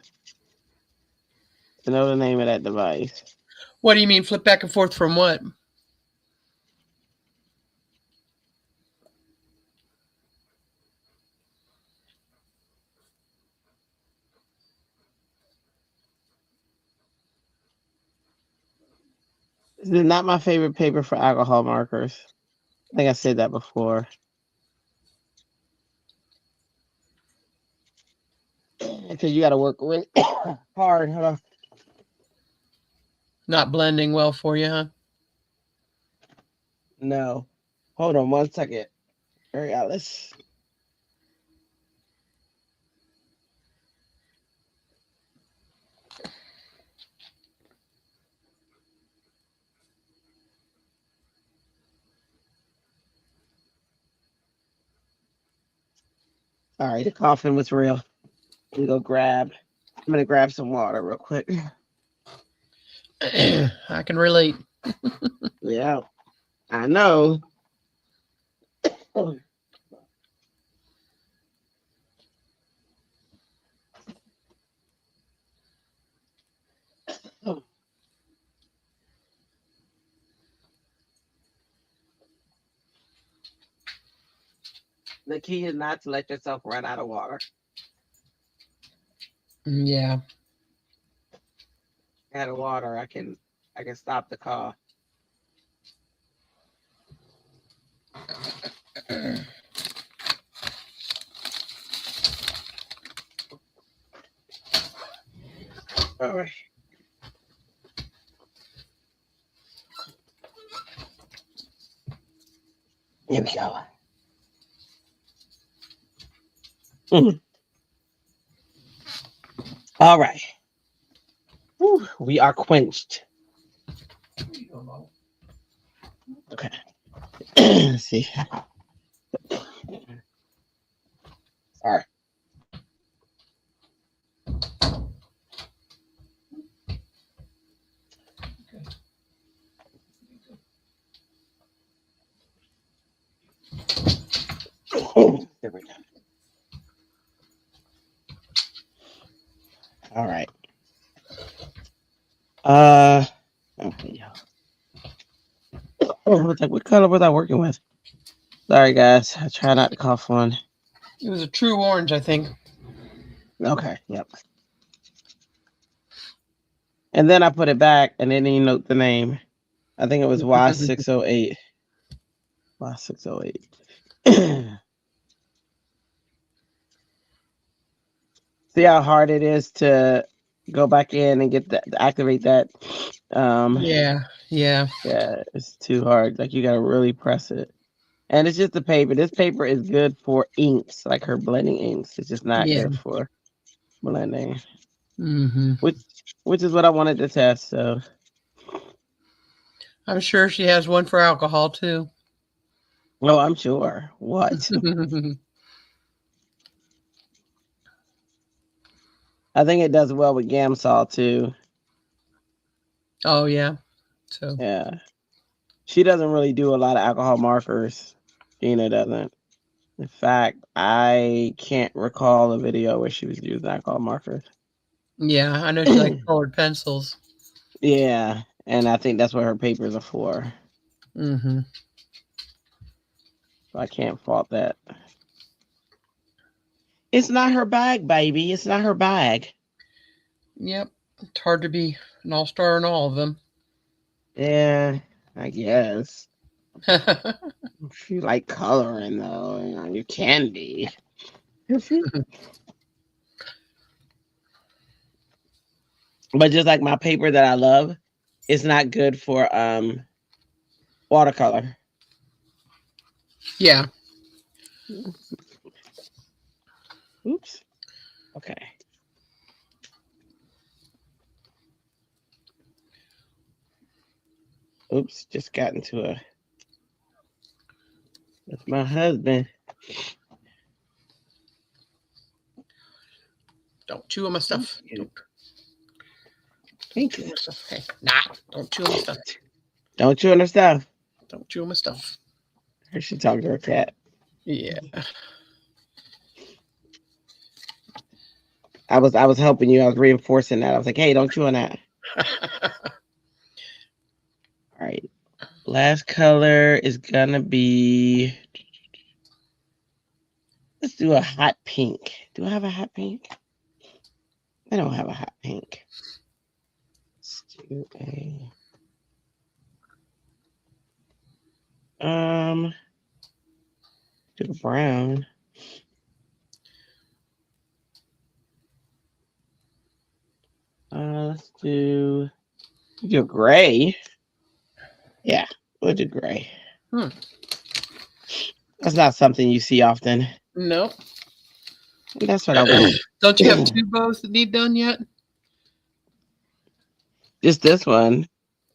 To know the name of that device. What do you mean flip back and forth from what? This is not my favorite paper for alcohol markers. I think I said that before. Because you got to work really hard. Hold on. Not blending well for you, huh? No. Hold on 1 second. All right, Alice. All right, the coughing was real. I'm going to grab some water real quick. I can relate. Yeah, I know. The key is not to let yourself run out of water. Yeah. Out of water, I can stop the cough. All right. Here we go. All right. Whew, we are quenched. Okay. Let's see. Sorry. There we go. All right. Okay. What color was I working with? Sorry, guys. I try not to cough on. It was a true orange, I think. Okay. Yep. And then I put it back and didn't even note the name. I think it was Y608. Y608. See how hard it is to go back in and get that, to activate that. Yeah. Yeah, it's too hard. Like you gotta really press it. And it's just the paper. This paper is good for inks, like her blending inks. It's just not Yeah. good for blending. Mm-hmm. Which is what I wanted to test. So I'm sure she has one for alcohol too. oh, I'm sure. What? I think it does well with Gamsol too. Oh yeah. So Yeah. She doesn't really do a lot of alcohol markers. Gina doesn't. In fact, I can't recall a video where she was using alcohol markers. yeah, I know she likes colored pencils. Yeah, and I think that's what her papers are for. Mm-hmm. So I can't fault that. It's not her bag, baby. It's not her bag. Yep. It's hard to be an all-star in all of them. Yeah, I guess. If you like coloring, though, you can be. But just like my paper that I love, it's not good for watercolor. Yeah. Oops. Okay. Oops, just got into a. That's my husband. Don't chew on my stuff. Thank Chew on you. my stuff. Hey, nah, don't chew on my stuff. Don't chew on her stuff. Don't chew on my stuff. Her she talking to her cat. Yeah. I was helping you. I was reinforcing that. I was like, hey, don't chew on that. All right. Last color is gonna be. Let's do a hot pink. Do I have a hot pink? I don't have a hot pink. Let's do a. Do a brown. Let's do a gray. Yeah, we'll do gray. That's not something you see often. Nope. That's what I want. Don't you have two bows that need done yet? Just this one.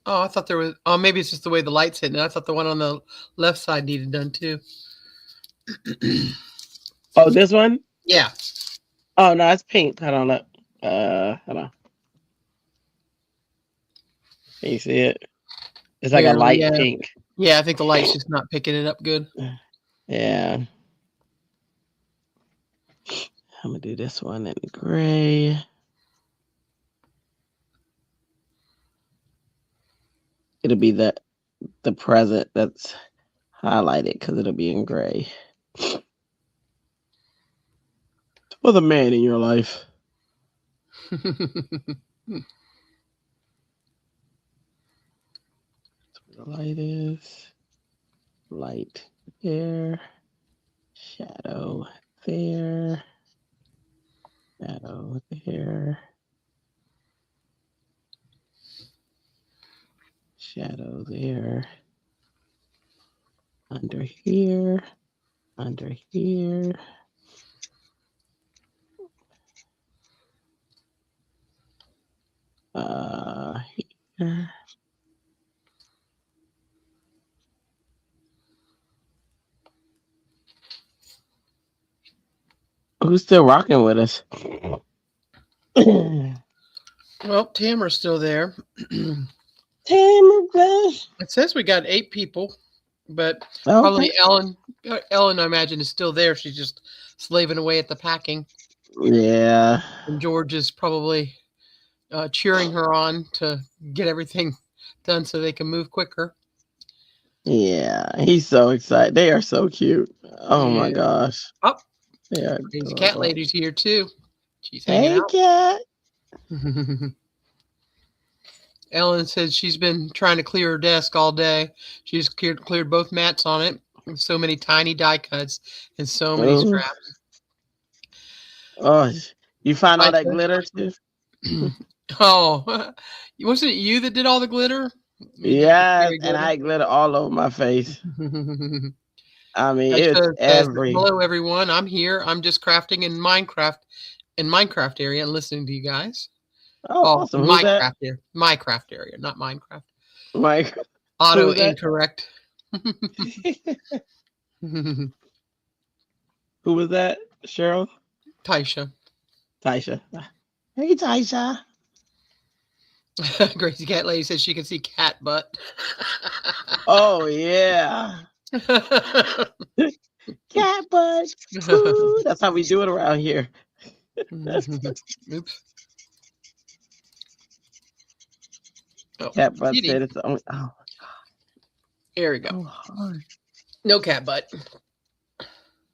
Oh, I thought there was. Oh, maybe it's just the way the light's hitting it. I thought the one on the left side needed done too. Oh, this one? Yeah. Oh no, it's pink. Hold on, look. Hold on. Can you see it? It's like a Barely, light yeah. pink. Yeah, I think the light's just not picking it up good. Yeah. I'm gonna do this one in gray. It'll be the present that's highlighted because it'll be in gray. For the man in your life. The light is light there, shadow there, shadow there, shadow there, under here, here. Here. Who's still rocking with us? Well, Tamara's still there. Tamara. It says we got 8 people, but Okay. probably Ellen, I imagine, is still there. She's just slaving away at the packing. Yeah. And George is probably cheering her on to get everything done so they can move quicker. Yeah, he's so excited. They are so cute. Oh my Yeah. gosh. Oh, They are crazy adorable. cat lady's here too. She's hanging Hey, out. cat. Ellen said she's been trying to clear her desk all day. She's cleared both mats on it, So many tiny die cuts and so many Oh, scraps. oh, you find all that Taisha? glitter too? Oh, wasn't it you that did all the glitter? You did the Yes, fairy and glitter. I had glitter all over my face. I mean, it's Taisha says, every. "Hello, everyone. I'm here. I'm just crafting in Minecraft area and listening to you guys. Oh, Oh, awesome. Who's that? Minecraft area, not Minecraft. Mike. Who Auto is that? incorrect. Who was that? Cheryl? Taisha. Taisha. Hey, Taisha. Crazy Cat Lady says she can see cat butt. Oh, yeah. Cat butt. Ooh, that's how we do it around here. Oops. Oh, Cat butt kitty. said it's the only. Oh, There we go. so hard. No cat butt.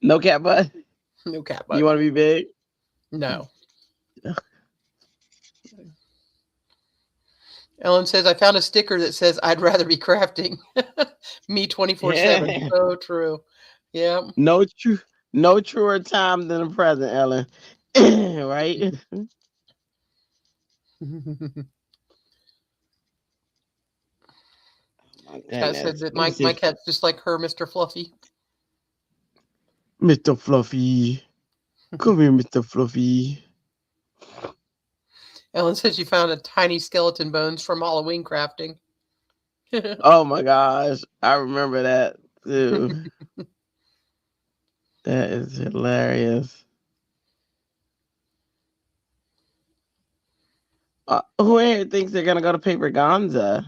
No cat butt. No cat butt. You want to be big? No. Ellen says, I found a sticker that says, I'd rather be crafting. Me 24/7. Yeah. So true. Yeah. No truer time than the present, Ellen. Right? My Cat said goodness. that Let me my see. cat's just like her, Mr. Fluffy. Mr. Fluffy. Come here, Mr. Fluffy. Ellen said she found a tiny skeleton bones from Halloween crafting. Oh my gosh. I remember that too. That is hilarious. Who here thinks they're gonna go to Paper Gonza?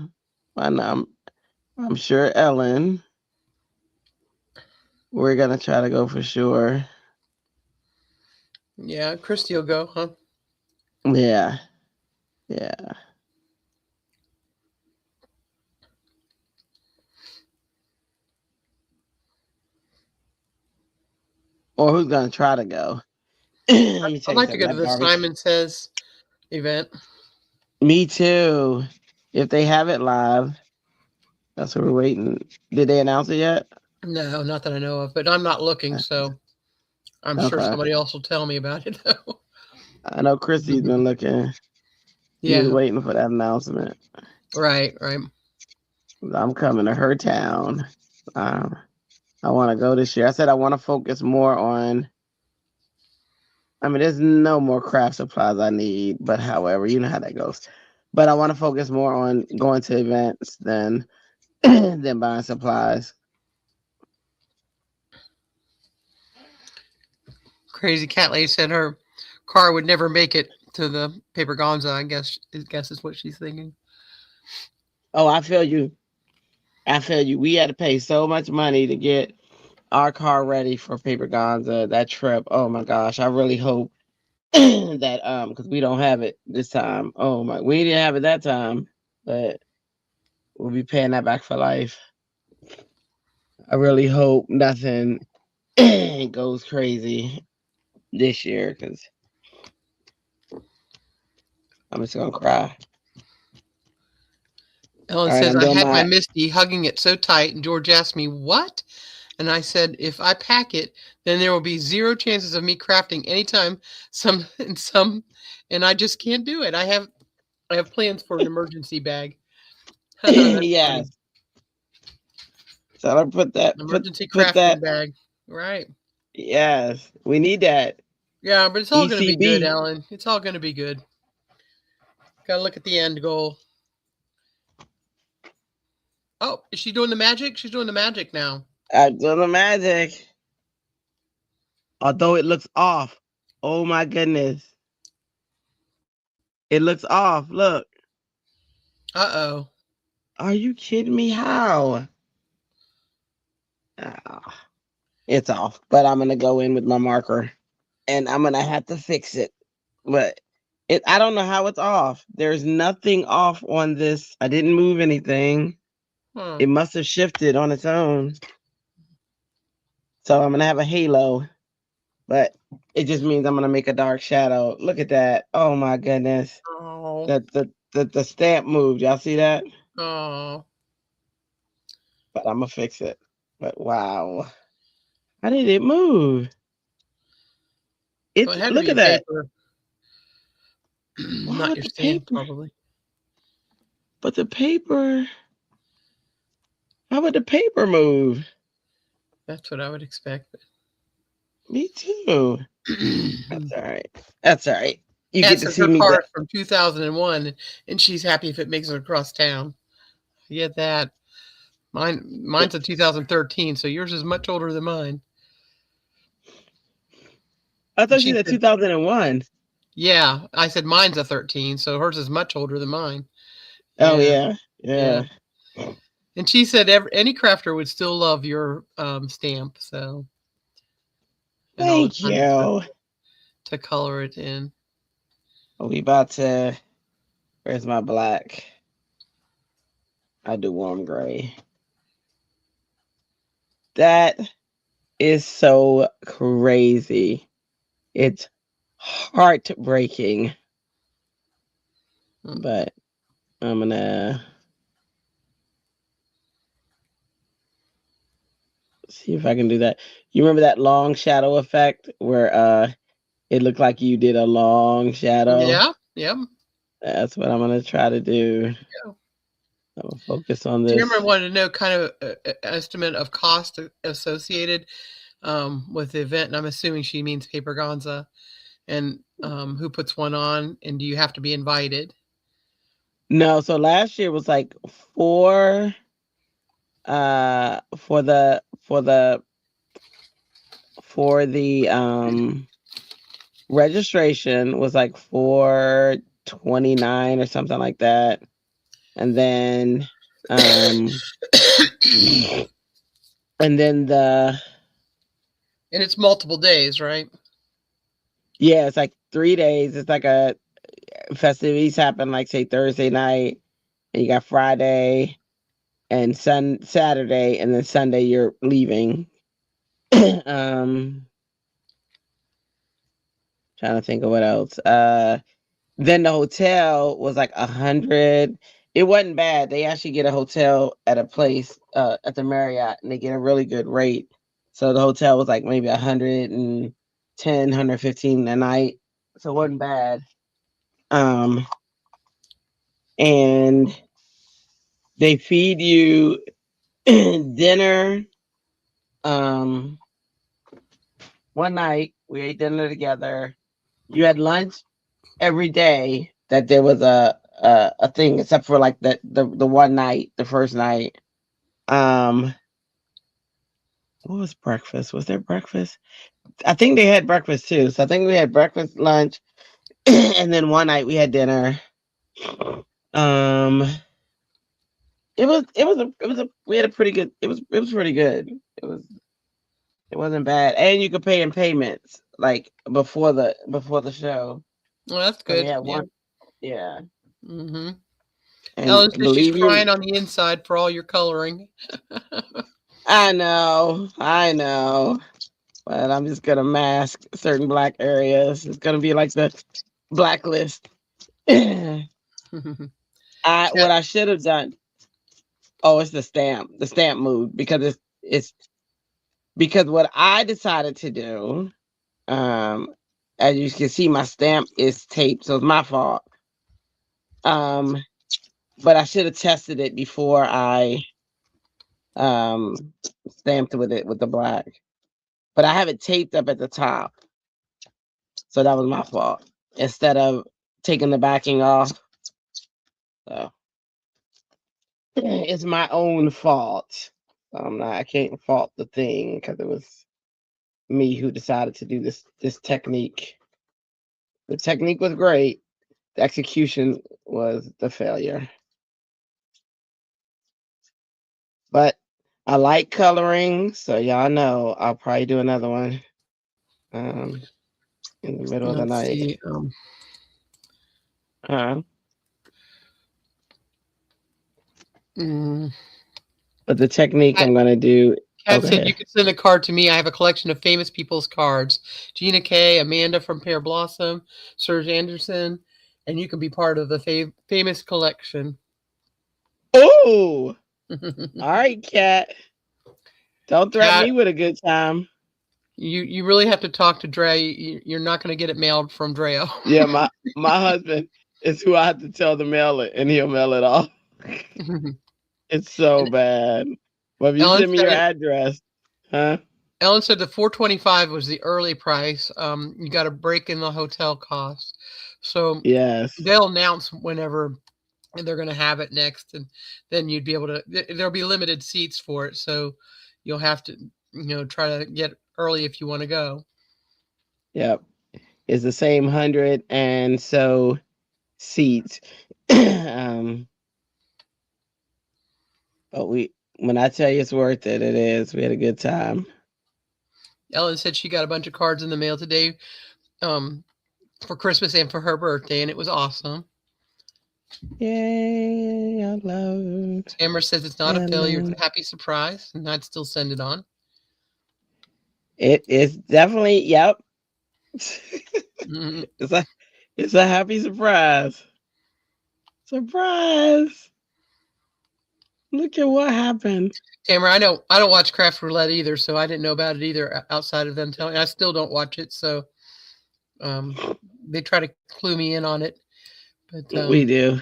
I'm sure Ellen. We're gonna try to go for sure. Yeah, Christy will go, huh? Yeah. Yeah. Or who's gonna try to go? Let me tell I'd you like to something. go to That the barbecue. Simon Says event. Me too. If they have it live, that's what we're waiting. Did they announce it yet? No, not that I know of, but I'm not looking, so I'm sure Okay. somebody else will tell me about it, though. I know Chrissy's been looking. She was Yeah, waiting for that announcement. right. I'm coming to her town. I want to go this year. I said I want to focus more on. I mean, there's no more craft supplies I need, but however, you know how that goes. But I want to focus more on going to events than than buying supplies. Crazy Cat Lady said her car would never make it to the Paper Gonza. I guess is what she's thinking. Oh, I feel you. I feel you. We had to pay so much money to get our car ready for Paper Gonza, that trip. Oh my gosh. I really hope that because we don't have it this time. Oh my, we didn't have it that time, but we'll be paying that back for life. I really hope nothing goes crazy this year because I'm just gonna cry. Ellen All right, says, I'm I doing had my my. Misty hugging it so tight, and George asked me, what? And I said, if I pack it, then there will be zero chances of me crafting anytime and I just can't do it. I have plans for an emergency bag. That's funny. Yes. So I put that. Emergency Put that. crafting bag. Right. Yes, we need that. Yeah, but it's all going to be good, ECB. Ellen. It's all going to be good. Got to look at the end goal. Oh, is she doing the magic? She's doing the magic now. I'm doing the magic. Although it looks off. Oh my goodness. It looks off. Look. Uh-oh. Are you kidding me? How? Ah, it's off. But I'm gonna go in with my marker and I'm gonna have to fix it. But I don't know how it's off. There's nothing off on this. I didn't move anything. It must have shifted on its own. So I'm gonna have a halo. But it just means I'm gonna make a dark shadow. Look at that. Oh my goodness. Oh. The stamp moved. Y'all see that? Oh. But I'm gonna fix it. But wow. How did it move? Well, It's it had to look be at that. paper. Why Not would your the stand, paper? probably. But the paper. How would the paper move? That's what I would expect. Me too. That's all right. That's all right. You Kat get to says see her me. car is from 2001, and she's happy if it makes it across town. I get that. Mine's a 2013, so yours is much older than mine. I thought you She said said, 2001. yeah, I said mine's a 13, so hers is much older than mine. Oh Yeah, yeah, yeah. yeah. And she said any crafter would still love your stamp, so and all the Thank time you. to color it in. We about to. Where's my black? I do warm gray. That is so crazy. It's heartbreaking. But I'm gonna see if I can do that. You remember that long shadow effect where it looked like you did a long shadow? Yeah, yep. That's what I'm gonna try to do. Yeah. I'm gonna focus on Jeremy this. wanted to know kind of estimate of cost associated with the event, and I'm assuming she means paper gonza, and who puts one on, and do you have to be invited? No, so last year was like four for the registration was like 429 or something like that. And then and then And it's multiple days, right? yeah, it's like 3 days. It's like a festivities happen like say Thursday night, and you got Friday and Saturday, and then Sunday you're leaving. Trying to think of what else. Then the hotel was like 100. It wasn't bad. They actually get a hotel at a place at the Marriott, and they get a really good rate. So the hotel was like maybe 110, 115 a night. So it wasn't bad. And they feed you dinner. One night we ate dinner together. You had lunch every day that there was a thing, except for like the one night, the first night. What was breakfast? Was there breakfast? I think they had breakfast too. So I think we had breakfast, lunch, and then one night we had dinner. Um, we had a pretty good. It was pretty good. It wasn't bad, and you could pay in payments like before the show. Well, that's So we good. had Yeah. one, yeah. Mm-hmm. And Ellen says she's believe you, crying on the inside for all your coloring. I know, but I'm just gonna mask certain black areas. It's gonna be like the blacklist. What I should have done. Oh, it's the stamp. The stamp moved because it's because what I decided to do. As you can see, my stamp is taped, so it's my fault. Um, but I should have tested it before I stamped with it with the black. But I have it taped up at the top, so that was my fault. Instead of taking the backing off, so it's my own fault. I can't fault the thing because it was me who decided to do this technique. The technique was great. The execution was the failure. But I like coloring, so y'all know I'll probably do another one in the middle of the Let's night. see. Mm. But the technique I'm gonna do. Kat said Okay. you could send a card to me. I have a collection of famous people's cards. Gina Kay, Amanda from Pear Blossom, Serge Anderson, and you can be part of the famous collection. Oh, all right, Kat. Don't threaten Kat, me with a good time. you really have to talk to Dre. You're not going to get it mailed from Dreo. Yeah, my husband is who I have to tell to mail it, and he'll mail it off. It's so And bad. But if you Ellen send me your said address, huh? Ellen said the 425 was the early price. You got to break in the hotel cost. So Yes. they'll announce whenever they're going to have it next, and then you'd be able to. There'll be limited seats for it, so you'll have to, try to get early if you want to go. Yep. It's the same 100 and so seats. But when I tell you it's worth it, it is. We had a good time. Ellen said she got a bunch of cards in the mail today, for Christmas and for her birthday, and it was awesome. Yay, I love. Amber says it's not a failure, it's a happy surprise, and I'd still send it on. It is definitely, yep. Mhm. It's a happy surprise. Surprise. Look at what happened. Tamara, I don't watch Craft Roulette either, so I didn't know about it either outside of them telling. I still don't watch it, so they try to clue me in on it. But We do.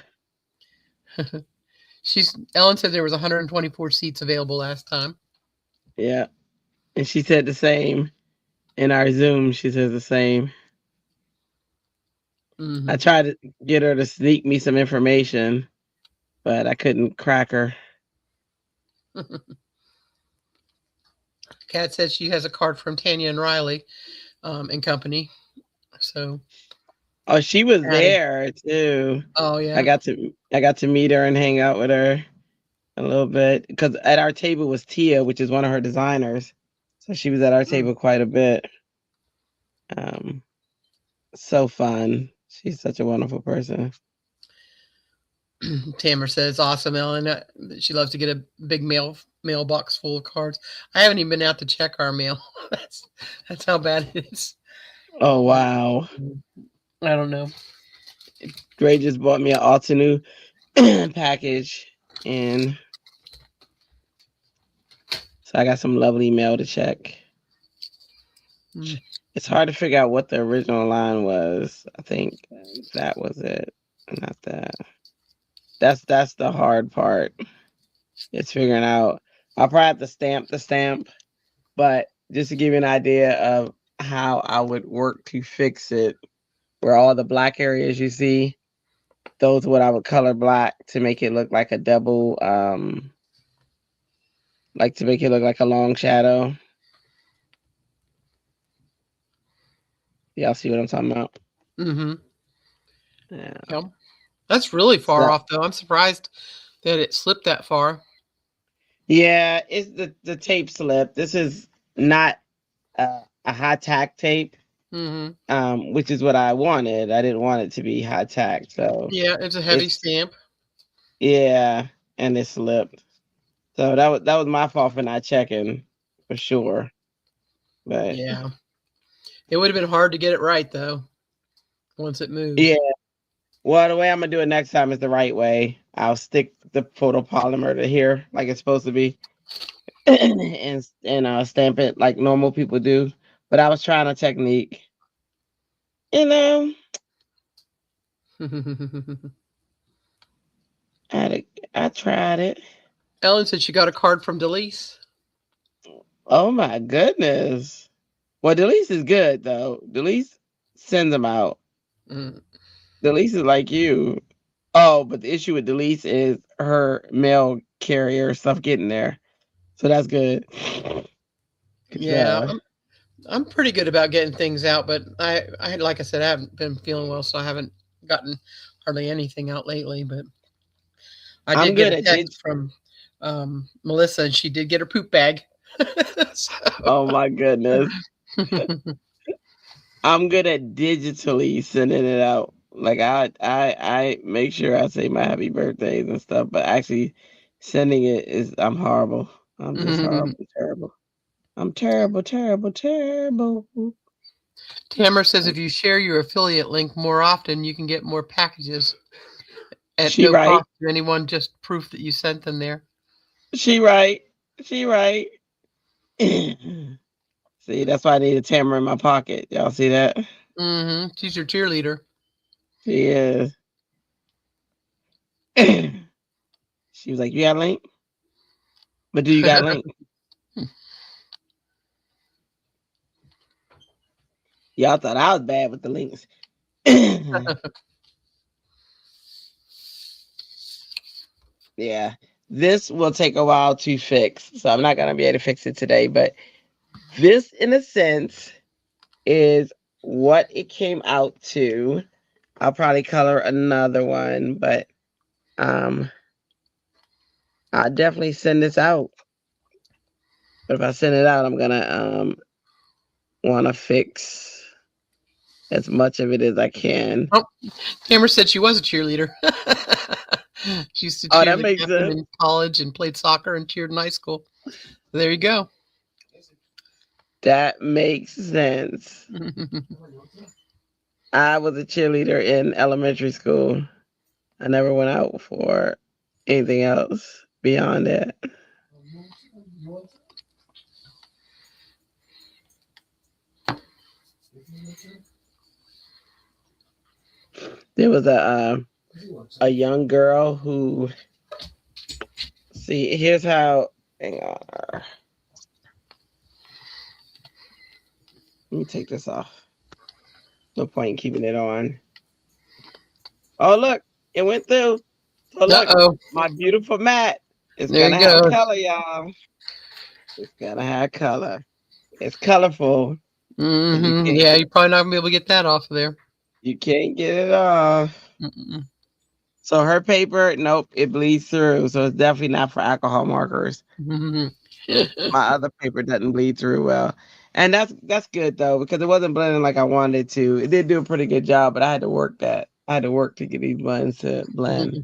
Ellen said there was 124 seats available last time. Yeah. And she said the same in our Zoom. She says the same. Mm-hmm. I tried to get her to sneak me some information, but I couldn't crack her. Kat says she has a card from Tanya and Riley and company. So Oh, she was Patty. there too. Oh yeah. I got to meet her and hang out with her a little bit because at our table was Tia, which is one of her designers. So she was at our table quite a bit. So fun. She's such a wonderful person. Tamara says, "Awesome, Ellen. She loves to get a big mailbox full of cards. I haven't even been out to check our mail. that's how bad it is. Oh wow! I don't know. Gray just bought me an Altenew package, and so I got some lovely mail to check. It's hard to figure out what the original line was. I think that was it, not that. That's the hard part. It's figuring out. I'll probably have to stamp the stamp, but just to give you an idea of how I would work to fix it, where all the black areas you see, those are what I would color black to make it look like a double, like to make it look like a long shadow. Y'all see what I'm talking about? Mm-hmm. Yeah. That's really far off, though. I'm surprised that it slipped that far. Yeah, it's the tape slip. This is not a high tack tape, which is what I wanted. I didn't want it to be high tack, so yeah, it's a heavy stamp. Yeah, and it slipped. So that was my fault for not checking for sure. But yeah, it would have been hard to get it right though. Once it moved. Yeah. Well, the way I'm gonna do it next time is the right way. I'll stick the photopolymer to here like it's supposed to be, and stamp it like normal people do. But I was trying a technique, I tried it. Ellen said she got a card from Delise. Oh my goodness! Well, Delise is good though. Delise sends them out. Delise is like you. Oh, but the issue with Delise is her mail carrier stuff getting there. So that's good. Yeah, I'm pretty good about getting things out, but I like I said, I haven't been feeling well, so I haven't gotten hardly anything out lately. But I did get a text from Melissa, and she did get her poop bag. Oh my goodness. I'm good at digitally sending it out. Like I make sure I say my happy birthdays and stuff, but actually sending it I'm horrible. I'm just horrible, terrible. I'm terrible. Tamara says if you share your affiliate link more often, you can get more packages at She no right. cost to anyone, just proof that you sent them there. She right. See, that's why I need a Tamara in my pocket. Y'all see that? Mm-hmm. She's your cheerleader. She is. She was like, "You got link? But do you got link?" Y'all thought I was bad with the links. Yeah, this will take a while to fix, so I'm not gonna be able to fix it today. But this, in a sense, is what it came out to. I'll probably color another one, but I'll definitely send this out. But if I send it out, I'm gonna want to fix as much of it as I can. Oh, Tamara said she was a cheerleader. She used to Oh, cheer that the makes captain sense. in college and played soccer and cheered in high school. There you go. That makes sense. I was a cheerleader in elementary school. I never went out for anything else beyond that. There was a young girl who, see, here's how, hang on. Let me take this off. No point in keeping it on. Oh, look, it went through. So look, Uh-oh. my beautiful mat is There gonna you have go. color, y'all. It's gonna have color. It's colorful. Mm-hmm. Yeah, you're probably not gonna be able to get that off of there. You can't get it off. Mm-mm. So her paper, nope, it bleeds through. So it's definitely not for alcohol markers. Mm-hmm. My other paper doesn't bleed through well. And that's good though, because it wasn't blending like I wanted it to. It did do a pretty good job, but I had to work that. I had to work to get these blends to blend.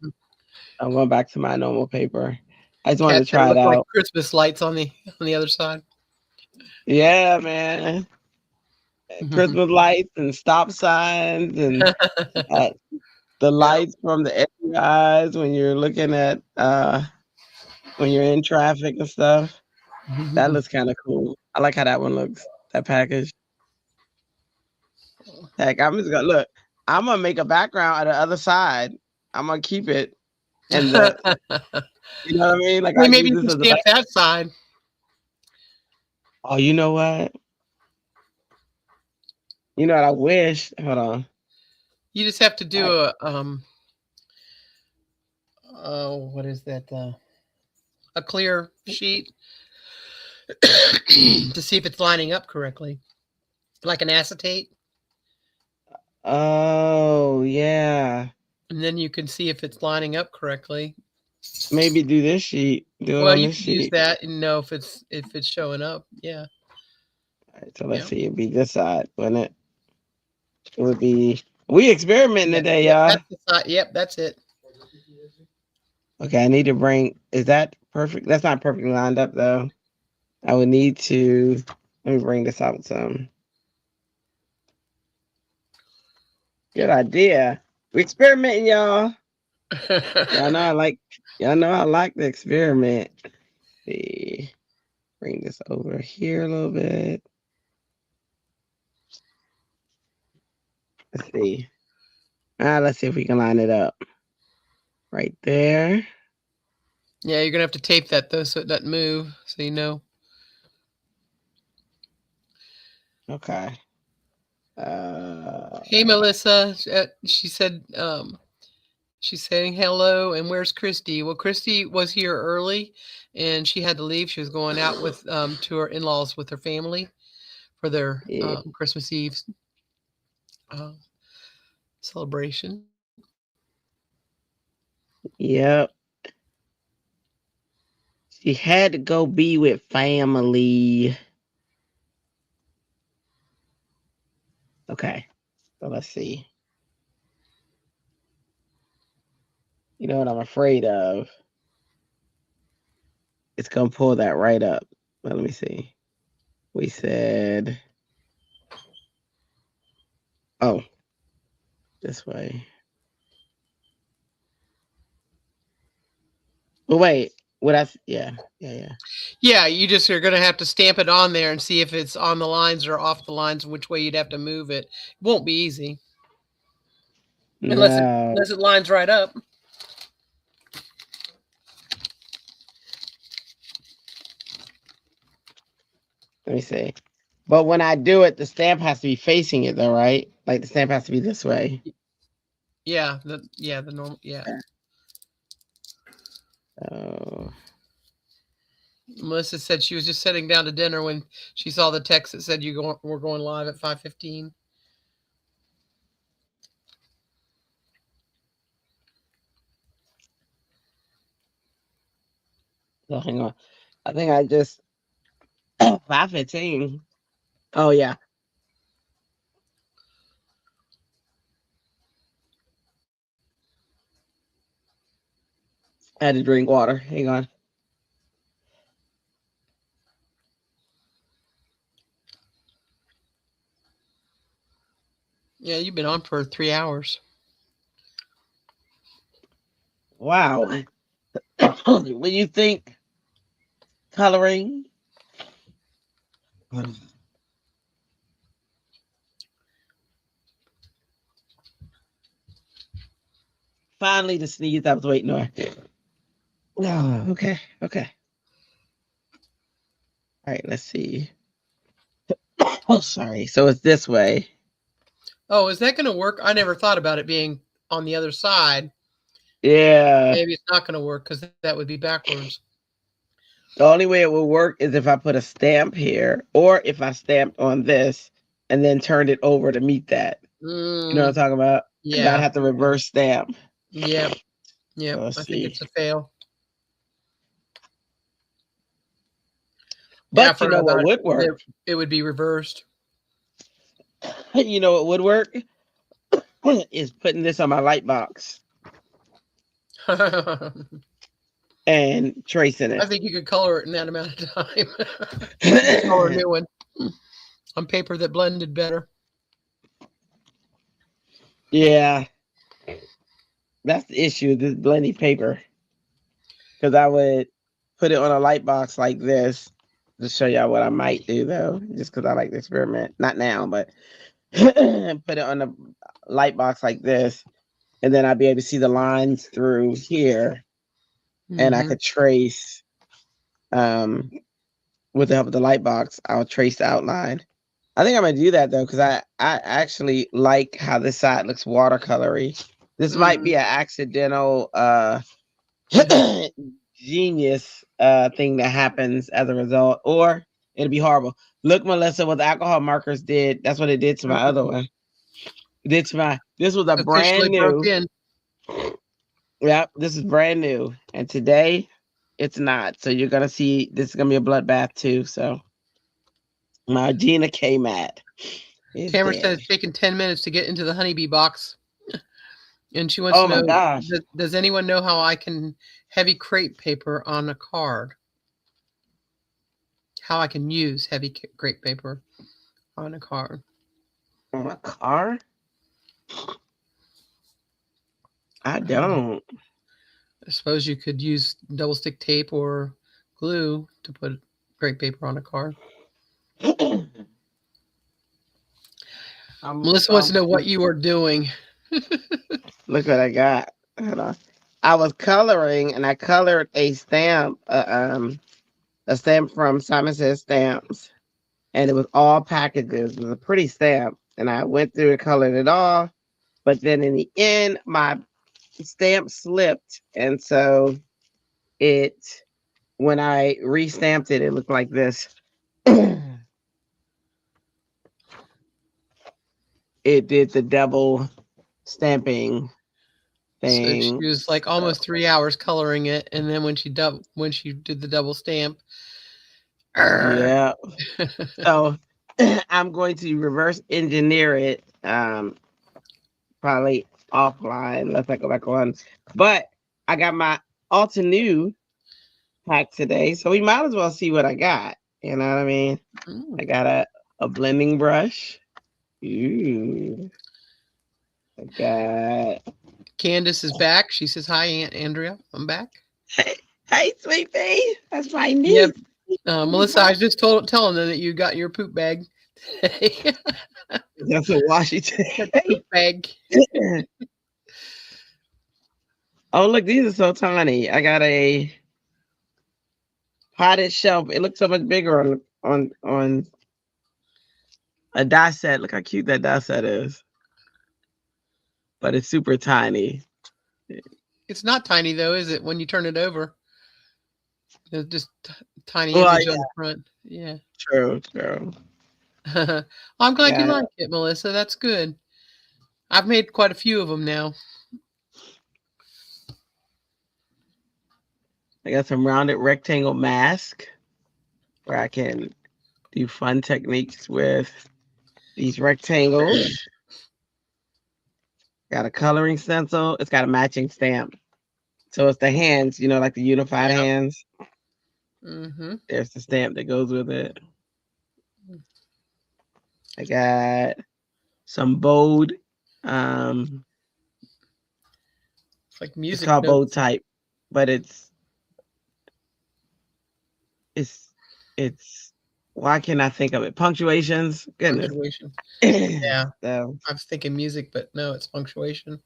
I'm going back to my normal paper. I just wanted Cat to said it try it looked like out. Christmas lights on the other side. Yeah, man. Christmas lights and stop signs and uh, the Yeah. lights from the eyes when you're looking at when you're in traffic and stuff. That looks kind of cool. I like how that one looks. That package. Heck, I'm just gonna look. I'm gonna make a background on the other side. I'm gonna keep it, and you know what I mean. Like I Maybe use you this can as a stamp back. that side. Oh, you know what? You know what? I wish. Hold on. You just have to do Like, what is that? A clear sheet to see if it's lining up correctly, like an acetate, oh yeah. and then you can see if it's lining up correctly. Maybe do this sheet. Do it Well, on you this could use sheet. that and know if it's showing up. Yeah, All right, so let's yeah, see. It'd be this side, wouldn't it? It would be. We experimenting yeah, today, yeah. y'all. That's the side. Yep, that's it. Okay, I need to bring. Is that perfect? That's not perfectly lined up though. I would need to. Let me bring this out some. Good idea. We experimenting, y'all. Y'all know I like. Y'all know I like the experiment. Let's see, bring this over here a little bit. Let's see. Let's see if we can line it up. Right there. Yeah, you're gonna have to tape that though, so it doesn't move. So you know. Okay. Hey, Melissa. She said she's saying hello. And where's Christy? Well, Christy was here early, and she had to leave. She was going out with to her in-laws with her family for their Yeah. Christmas Eve uh, celebration. Yep. She had to go be with family. Okay. So let's see. You know what I'm afraid of? It's gonna pull that right up. Well, let me see. We said, oh, this way. But wait, Yeah. Yeah, you just are going to have to stamp it on there and see if it's on the lines or off the lines, and which way you'd have to move it. It won't be easy unless No. it lines right up. Let me see. But when I do it, the stamp has to be facing it, though, right? Like the stamp has to be this way. Yeah, the normal. Yeah. Oh. Melissa said she was just sitting down to dinner when she saw the text that said we're going live at 5:15. So hang on. I think I just 5:15. Oh yeah. I had to drink water. Hang on. Yeah, you've been on for 3 hours. Wow. What do you think? Coloring? Finally, the sneeze I was waiting on. Oh, okay. All right, let's see. Oh, sorry. So it's this way. Oh, is that going to work? I never thought about it being on the other side. Yeah. Maybe it's not going to work because that would be backwards. The only way it will work is if I put a stamp here, or if I stamped on this and then turned it over to meet that. You know what I'm talking about? Because Yeah. I'd have to reverse stamp. Yep. So I think it's a fail. But you know what would work? It would be reversed. You know what would work? Is putting this on my light box and tracing it. I think you could color it in that amount of time. Color a new one on paper that blended better. Yeah. That's the issue, this blending paper. Because I would put it on a light box like this to show y'all what I might do, though, just because I like to experiment. Not now, but put it on a light box like this, and then I'd be able to see the lines through here, and I could trace, with the help of the light box, I'll trace the outline. I think I'm going to do that, though, because I actually like how this side looks watercolory. This might be an accidental genius thing that happens as a result, or it'll be horrible. Look, Melissa, what the alcohol markers did, that's what it did to my other one. It did to my, this was a brand new. Yep, this is brand new. And today it's not. So you're gonna see this is gonna be a bloodbath too. So my Gina K mat. Tamara said it's taken 10 minutes to get into the honeybee box. And she wants to know, my gosh. Does anyone know how I can heavy crepe paper on a card? How I can use heavy crepe paper on a card? On a card? I don't. I suppose you could use double stick tape or glue to put crepe paper on a card. Melissa wants to know what you are doing. Look what I got. Hold on. I was coloring, and I colored a stamp, a stamp from Simon Says Stamps, and it was all packages. It was a pretty stamp, and I went through and colored it all. But then in the end, my stamp slipped, and so when I restamped it, it looked like this. It did the double stamping thing. So she was like almost 3 hours coloring it, and then when she did the double stamp, yeah. So I'm going to reverse engineer it, probably offline unless I go back on. But I got my Altenew pack today, so we might as well see what I got. You know what I mean? I got a blending brush. Ooh. I got Candace is back. She says, "Hi, Aunt Andrea. I'm back." Hey, Hey, sweet pea. That's my niece. Yep. Melissa, I was just telling them that you got your poop bag. That's a Washington. Poop bag. Oh, look, these are so tiny. I got a potted shelf. It looks so much bigger on a die set. Look how cute that die set is. But it's super tiny. It's not tiny though, is it? When you turn it over, it's just tiny Well, image yeah, on the front. Yeah. true. I'm glad you Yeah, like it, Melissa. That's good. I've made quite a few of them now. I got some rounded rectangle mask where I can do fun techniques with these rectangles. Got a coloring stencil. It's got a matching stamp. So it's the hands, like the unified Yeah. hands. Mm-hmm. There's the stamp that goes with it. I got some bold. It's like It's music called bold notes. type, but it's why can't I think of it? Punctuations. Goodness. Punctuation. Yeah. So I was thinking music, but no, it's punctuation.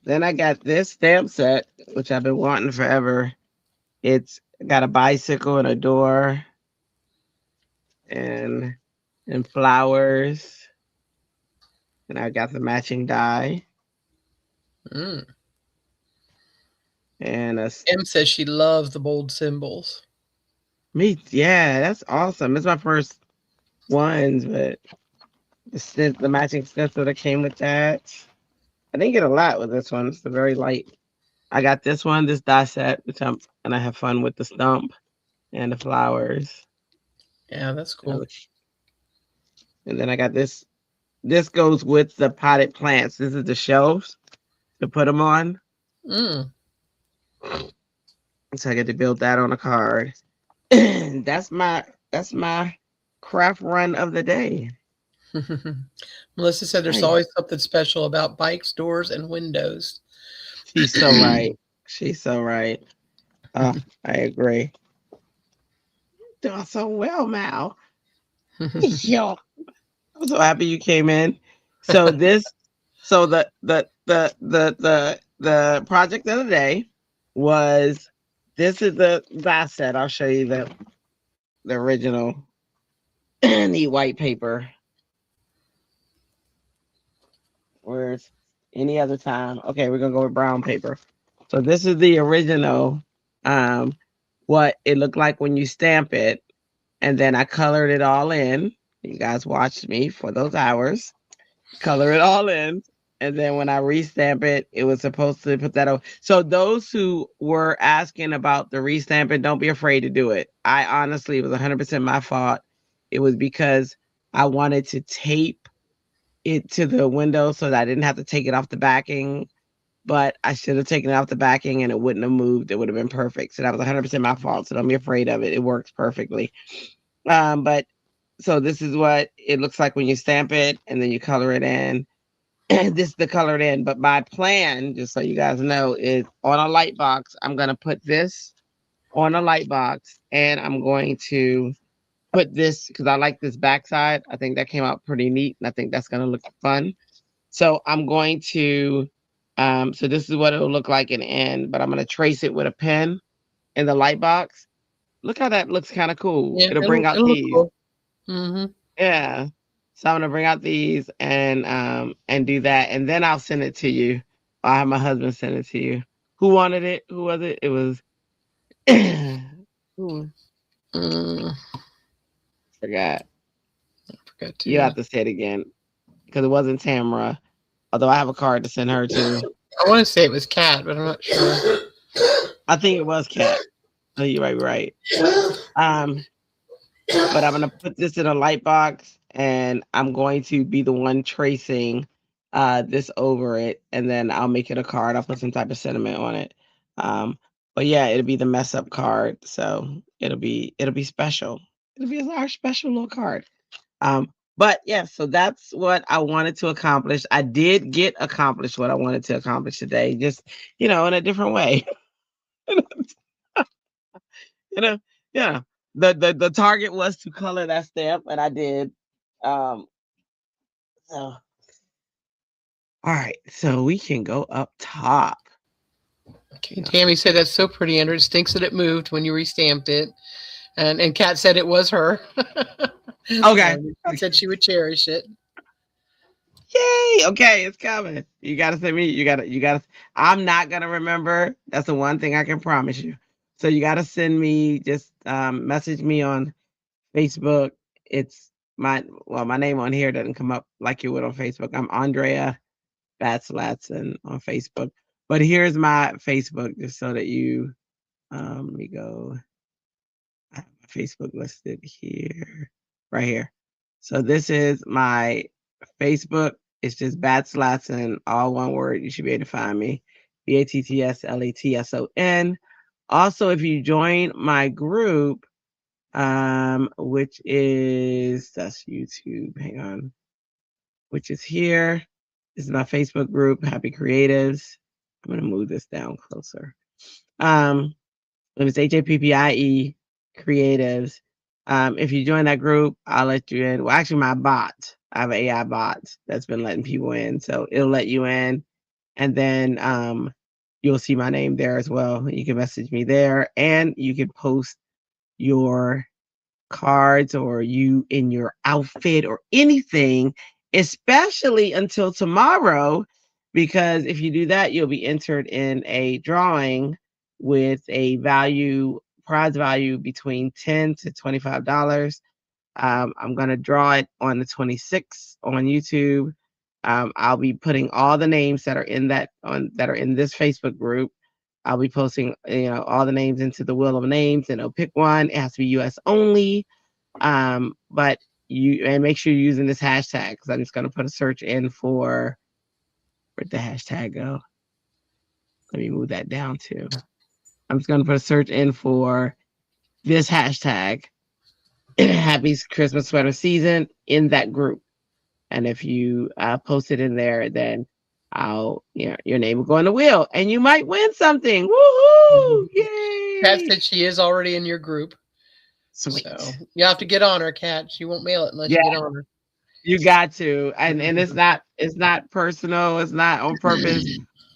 then I got this stamp set, which I've been wanting forever. It's got a bicycle and a door and flowers. And I got the matching die. Mm. And Em says she loves the bold symbols. yeah, that's awesome. It's my first ones, but the matching stencil that came with that. I didn't get a lot with this one. It's a very light. I got this one, this die set, and I have fun with the stump and the flowers. Yeah, that's cool. And then I got this. This goes with the potted plants. This is the shelves to put them on. Mm. So I get to build that on a card. That's my craft run of the day. Melissa said there's Nice. always something special about bikes, doors, and windows. She's so right. She's so right. I agree. Doing so well, Mal. Yo, I'm so happy you came in. So the project of the day was, this is the die set. I'll show you the original. Need white paper. Where's any other time? Okay, we're gonna go with brown paper. So this is the original. What it looked like when you stamp it, and then I colored it all in. You guys watched me for those hours. Color it all in, and then when I restamp it, it was supposed to put that over. So those who were asking about the restamping, don't be afraid to do it. I honestly, it was 100% my fault. It was because I wanted to tape it to the window so that I didn't have to take it off the backing, but I should have taken it off the backing and it wouldn't have moved. It would have been perfect. So that was 100% my fault. So don't be afraid of it. It works perfectly. But so this is what it looks like when you stamp it and then you color it in. This is the colored in. But my plan, just so you guys know, is on a light box. I'm going to put this on a light box and I'm going to put this, because I like this backside. I think that came out pretty neat, and I think that's going to look fun. So I'm going to, so this is what it'll look like in the end, but I'm going to trace it with a pen in the light box. Look how that looks kind of cool. Yeah, It'll bring out look these. cool. Mm-hmm. Yeah. So I'm going to bring out these and do that, and then I'll send it to you. I'll have my husband send it to you. Who wanted it? Who was it? It was, who? Forgot. I forgot to. You have to say it again, because it wasn't Tamara. Although I have a card to send her to. I want to say it was Kat, but I'm not sure. I think it was Kat. Oh, you're right. But I'm gonna put this in a light box, and I'm going to be the one tracing this over it, and then I'll make it a card. I'll put some type of sentiment on it. But yeah, it'll be the mess up card, so it'll be special. It'll be our special little card. But yeah, so that's what I wanted to accomplish. I did get accomplished what I wanted to accomplish today, just in a different way. You know, yeah. The target was to color that stamp, and I did. So all right, so we can go up top. Okay, Tammy said that's so pretty, Andrew. It stinks that it moved when you restamped it. And Kat said it was her. Okay. She said she would cherish it. Yay! Okay, it's coming. You gotta send me. You gotta. I'm not gonna remember. That's the one thing I can promise you. So you gotta send me. Just message me on Facebook. It's my name on here doesn't come up like you would on Facebook. I'm Andrea Batslatson on Facebook. But here's my Facebook, just so that you. Let me go. I have my Facebook listed here, right here. So this is my Facebook. It's just Batslatson, all one word. You should be able to find me. Batslatson. Also, if you join my group, which is that's YouTube. Hang on, which is here. This is my Facebook group, Happy Creatives. I'm gonna move this down closer. It was HAPPIE Creatives. If you join that group, I'll let you in. Well, actually, my bot, I have an AI bot that's been letting people in, so it'll let you in, and then you'll see my name there as well. You can message me there, and you can post your cards or you in your outfit or anything, especially until tomorrow, because if you do that, you'll be entered in a drawing with a prize value between $10 to $25. I'm gonna draw it on the 26th on YouTube. I'll be putting all the names that are in this Facebook group. I'll be posting, all the names into the wheel of names, and I'll pick one. It has to be US only. But and make sure you're using this hashtag, because I'm just gonna put a search in for where'd the hashtag go? Let me move that down too. I'm just gonna put a search in for this hashtag, Happy Christmas Sweater Season, in that group. And if you post it in there, then your name will go on the wheel, and you might win something. Woohoo! Yay! Kat said she is already in your group. Sweet. So you have to get on her, Kat. She won't mail it unless you get on her. You got to, and it's not personal. It's not on purpose.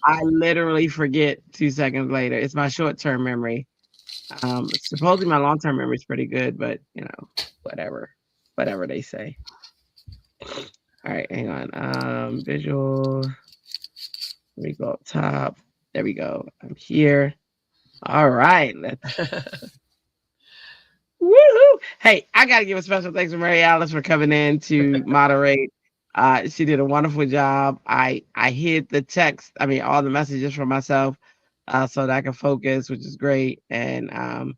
I literally forget 2 seconds later. It's my short-term memory. Supposedly my long-term memory is pretty good, but whatever they say. All right, hang on. Visual. Let me go up top. There we go. I'm here. All right. Woohoo! Hey, I gotta give a special thanks to Mary Alice for coming in to moderate. She did a wonderful job. I hid the text, all the messages for myself, so that I can focus, which is great. And as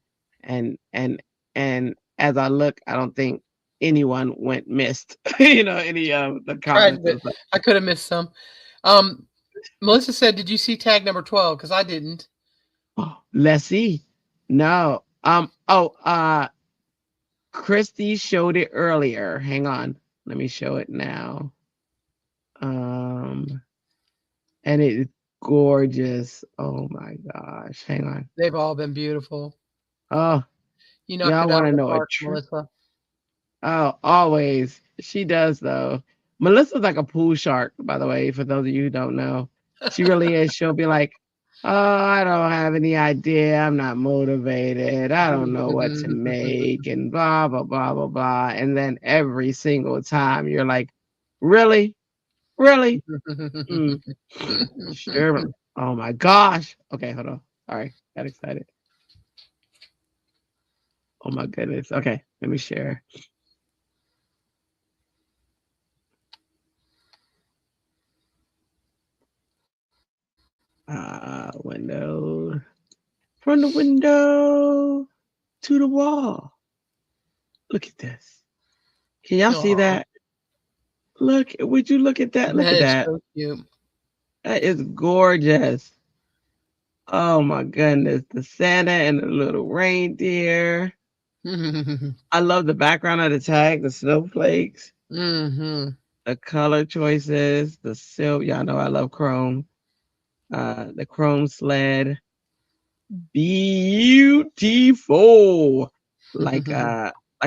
I look, I don't think anyone went missed. Any of the comments. I could have missed some. Melissa said, "Did you see tag number 12? Because I didn't." Oh, let's see. No. Christy showed it earlier. Hang on. Let me show it now. And it's gorgeous. Oh my gosh. Hang on. They've all been beautiful. Oh, you knocked it out of the park, Melissa. Oh, always. She does, though. Melissa's like a pool shark, by the way, for those of you who don't know. She really is. She'll be like, oh, I don't have any idea. I'm not motivated. I don't know what to make, and blah, blah, blah, blah, blah. And then every single time you're like, really? Really? Sure. Oh my gosh. Okay, hold on. Sorry. Got excited. Oh my goodness. Okay, let me share. Window. From the window to the wall. Look at this. Can y'all see that? Look, would you look at that? Look at that. So cute. That is gorgeous. Oh my goodness. The Santa and the little reindeer. I love the background of the tag, the snowflakes. Mm-hmm. The color choices, the silk. Y'all know I love chrome. The chrome sled. beautiful. Like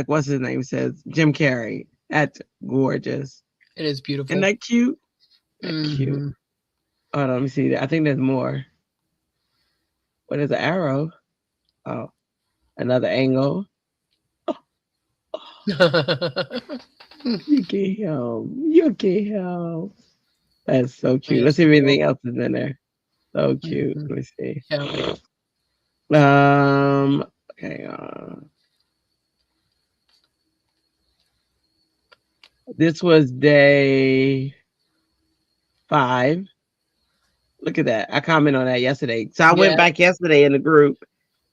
what's his name says, Jim Carrey. That's gorgeous. It is beautiful. Isn't that cute? That's cute. Hold on, let me see. I think there's more. What is the arrow? Oh, another angle. You can't help. You can't help. That's so cute. Yes, Let's see if anything else is in there. So cute. Let me see. Yeah. Okay. This was day 5. Look at that. I commented on that yesterday. So I went back yesterday in the group.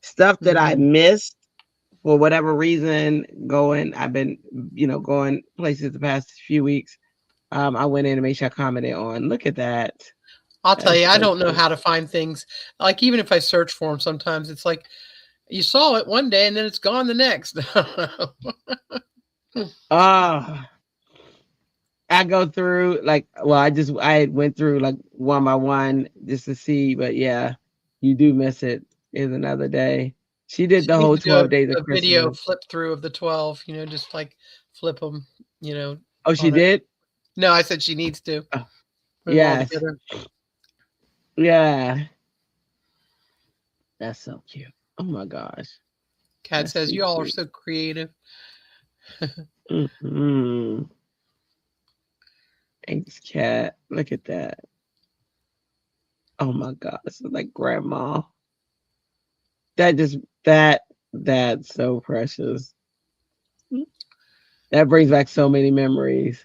Stuff that I missed for whatever reason I've been, going places the past few weeks. I went in to make sure I commented on. Look at that. I'll tell you, I don't know how to find things. Like, even if I search for them, sometimes it's like you saw it one day and then it's gone the next. I go through I went through like one by one just to see, but yeah, you do miss it. Is another day. She did the whole 12 days of Christmas. Video flip through of the 12, just like flip them, Oh, she did? No, I said she needs to. Yes. Yeah. That's so cute. Oh my gosh. Kat says, you all are so creative. Thanks, Kat. Look at that. Oh my God. This is like grandma. That's so precious. That brings back so many memories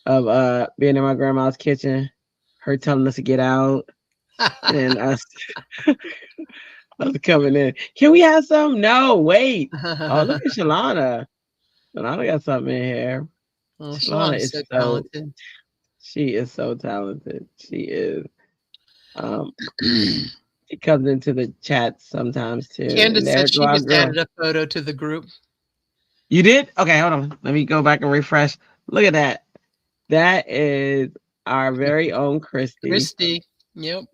of being in my grandma's kitchen, her telling us to get out, and us coming in. Can we have some? No, wait. Oh, look at Shalana. Shalana got something in here. Oh, Shalana is so talented. She is so talented. She is. She comes into the chat sometimes too. Candace said she just added a photo to the group. You did? Okay, hold on. Let me go back and refresh. Look at that. That is our very own Christy. Christy. Yep.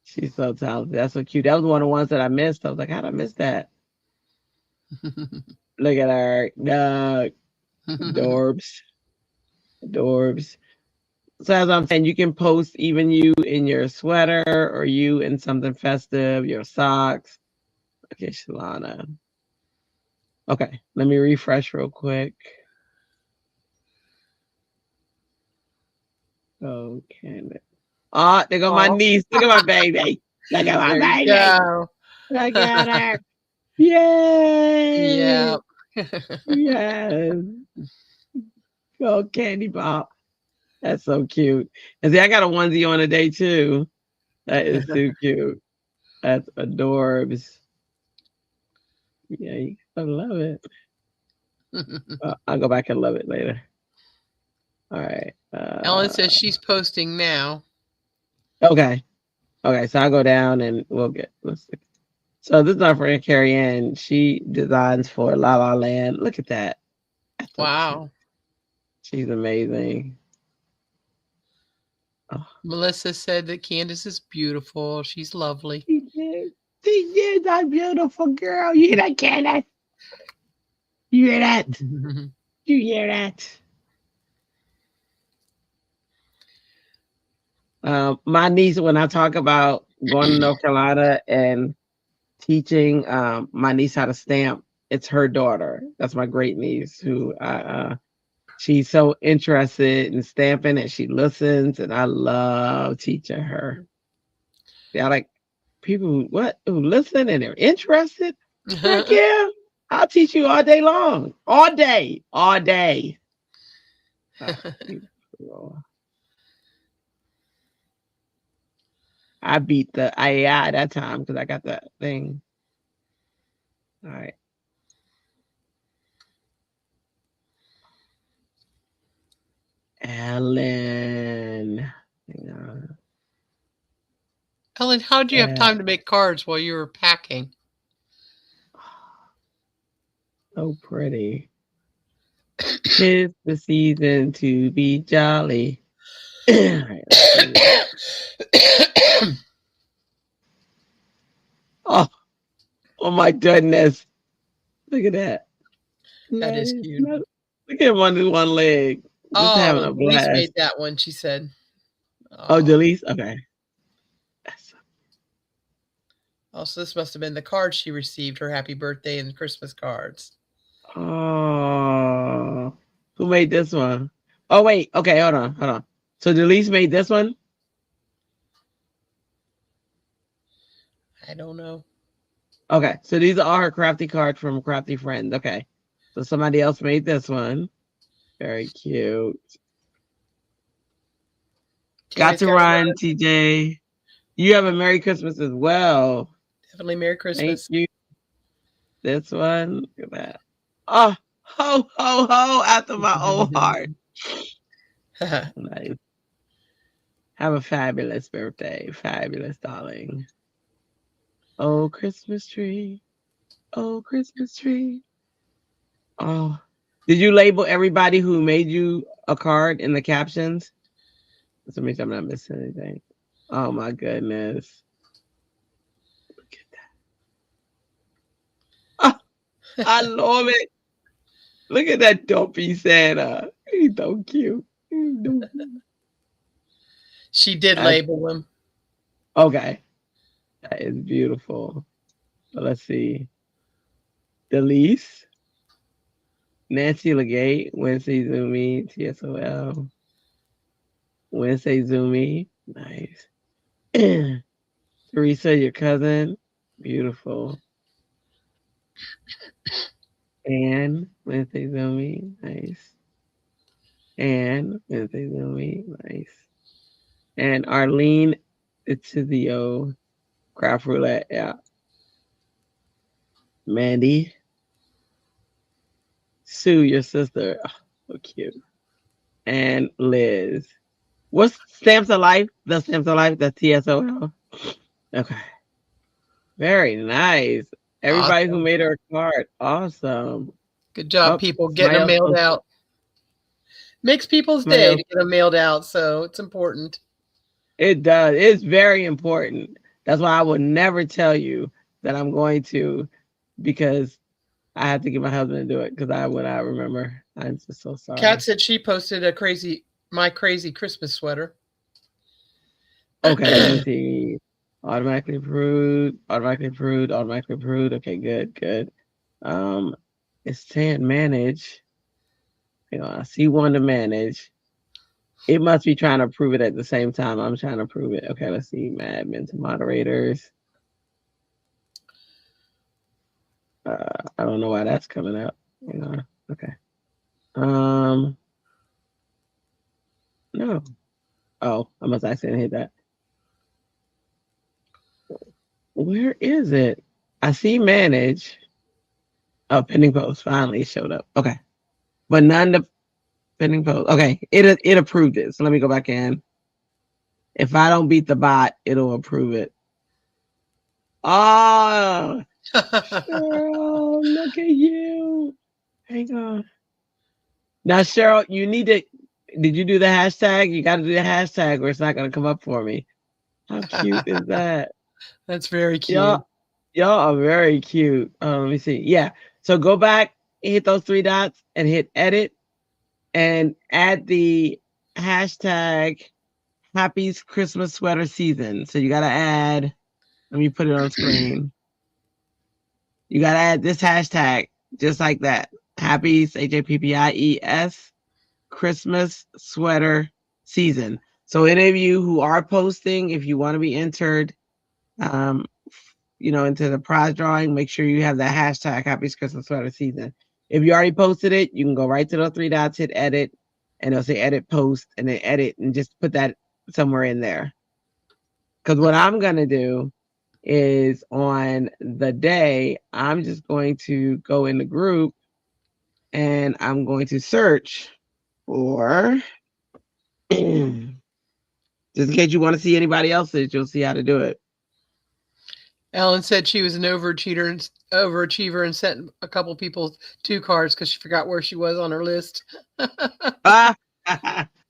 She's so talented. That's so cute. That was one of the ones that I missed. I was like, how did I miss that? Look at her. Adorbs. So as I'm saying, you can post even you in your sweater or you in something festive, your socks. Okay, Shalana. Okay, let me refresh real quick. Okay. There go my niece. Look at my baby. Look at my baby. Look at her. Yay. Yeah. Yes. Go Candy Pop. That's so cute. And see, I got a onesie on today too. That is too cute. That's adorbs. Yeah, I love it. I'll go back and love it later. All right. Ellen says she's posting now. Okay. So I'll go down and let's see. So this is our friend Carrie Ann. She designs for La La Land. Look at that. Wow. She's amazing. Melissa said that Candace is beautiful. She's lovely. She did. That beautiful girl. You hear that, Candace? You hear that? You hear that? My niece, when I talk about going to North Carolina and teaching my niece how to stamp, it's her daughter. That's my great niece who she's so interested in stamping and she listens, and I love teaching her. Yeah, like people who listen and they're interested. Heck yeah, I'll teach you all day long, all day. I beat the AI that time because I got that thing. All right. Ellen. Ellen, how do you have time to make cards while you were packing? So pretty. 'Tis the season to be jolly. Right, Oh my goodness. Look at that. That is Nice. cute. Look at him on one leg. Just having a Elise blast. made that one, she said. Oh, Delise? Okay. Also, this must have been the card she received, her happy birthday and Christmas cards. Oh, who made this one? Oh, wait. Okay, hold on. So Delise made this one? I don't know. Okay, so these are all her crafty cards from Crafty Friends. Okay, so somebody else made this one. Very cute. Got to run, TJ. You have a Merry Christmas as well. Definitely Merry Christmas. Thank you. This one, look at that. Oh, ho, ho, ho, after my own heart. Nice. Have a fabulous birthday. Fabulous, darling. Oh, Christmas tree. Oh, Christmas tree. Oh, did you label everybody who made you a card in the captions? Let me see if I'm not missing anything. Oh my goodness. Look at that. Oh, I love it. Look at that dopey Santa. He's so cute. She did label him. Okay. That is beautiful. But let's see. Delise. Nancy Legate. Wednesday Zoomy. TSOL. Wednesday Zoomy. Nice. Teresa, your cousin. Beautiful. And Wednesday Zoomy. Nice. And Wednesday Zoomy. Nice. And Arlene Itizio. Craft Roulette. Yeah. Mandy. Sue, your sister. Oh, so cute. And Liz. What's Stamps of Life? The Stamps of Life, the TSOL. Okay. Very nice. Everybody who made her card. Awesome. Good job, people, getting them mailed out. Makes people's day to get them mailed out, so it's important. It does. It's very important. That's why I would never tell you that I'm going to, because I have to get my husband to do it, because I would not remember. I'm just so sorry. Kat said she posted my crazy Christmas sweater. Okay, let me see. Automatically approved. Okay, good. It's saying manage. I see one to manage. It must be trying to approve it at the same time I'm trying to approve it. Okay, let's see. Admin to moderators. I don't know why that's coming up. Okay. No. Oh, I must accidentally hit that. Where is it? I see manage. Oh, pending post finally showed up. Okay. But none of pending post. Okay. It approved it. So let me go back in. If I don't beat the bot, it'll approve it. Oh, Cheryl, look at you. Hang on. Now, Cheryl, you need to. Did you do the hashtag? You got to do the hashtag or it's not going to come up for me. How cute is that? That's very cute. Y'all are very cute. Let me see. Yeah. So go back, hit those 3 dots and hit edit and add the hashtag Happy's Christmas Sweater Season. So you got to add, let me put it on screen. You got to add this hashtag just like that. Happy's, HAPPIES, Christmas Sweater Season. So any of you who are posting, if you want to be entered, into the prize drawing, make sure you have that hashtag Happy's Christmas Sweater Season. If you already posted it, you can go right to those 3 dots, hit edit, and it'll say edit post, and then edit, and just put that somewhere in there. Because what I'm going to do is on the day, I'm just going to go in the group, and I'm going to search for, just in case you want to see anybody else's, you'll see how to do it. Ellen said she was an overachiever and sent a couple people 2 cards because she forgot where she was on her list.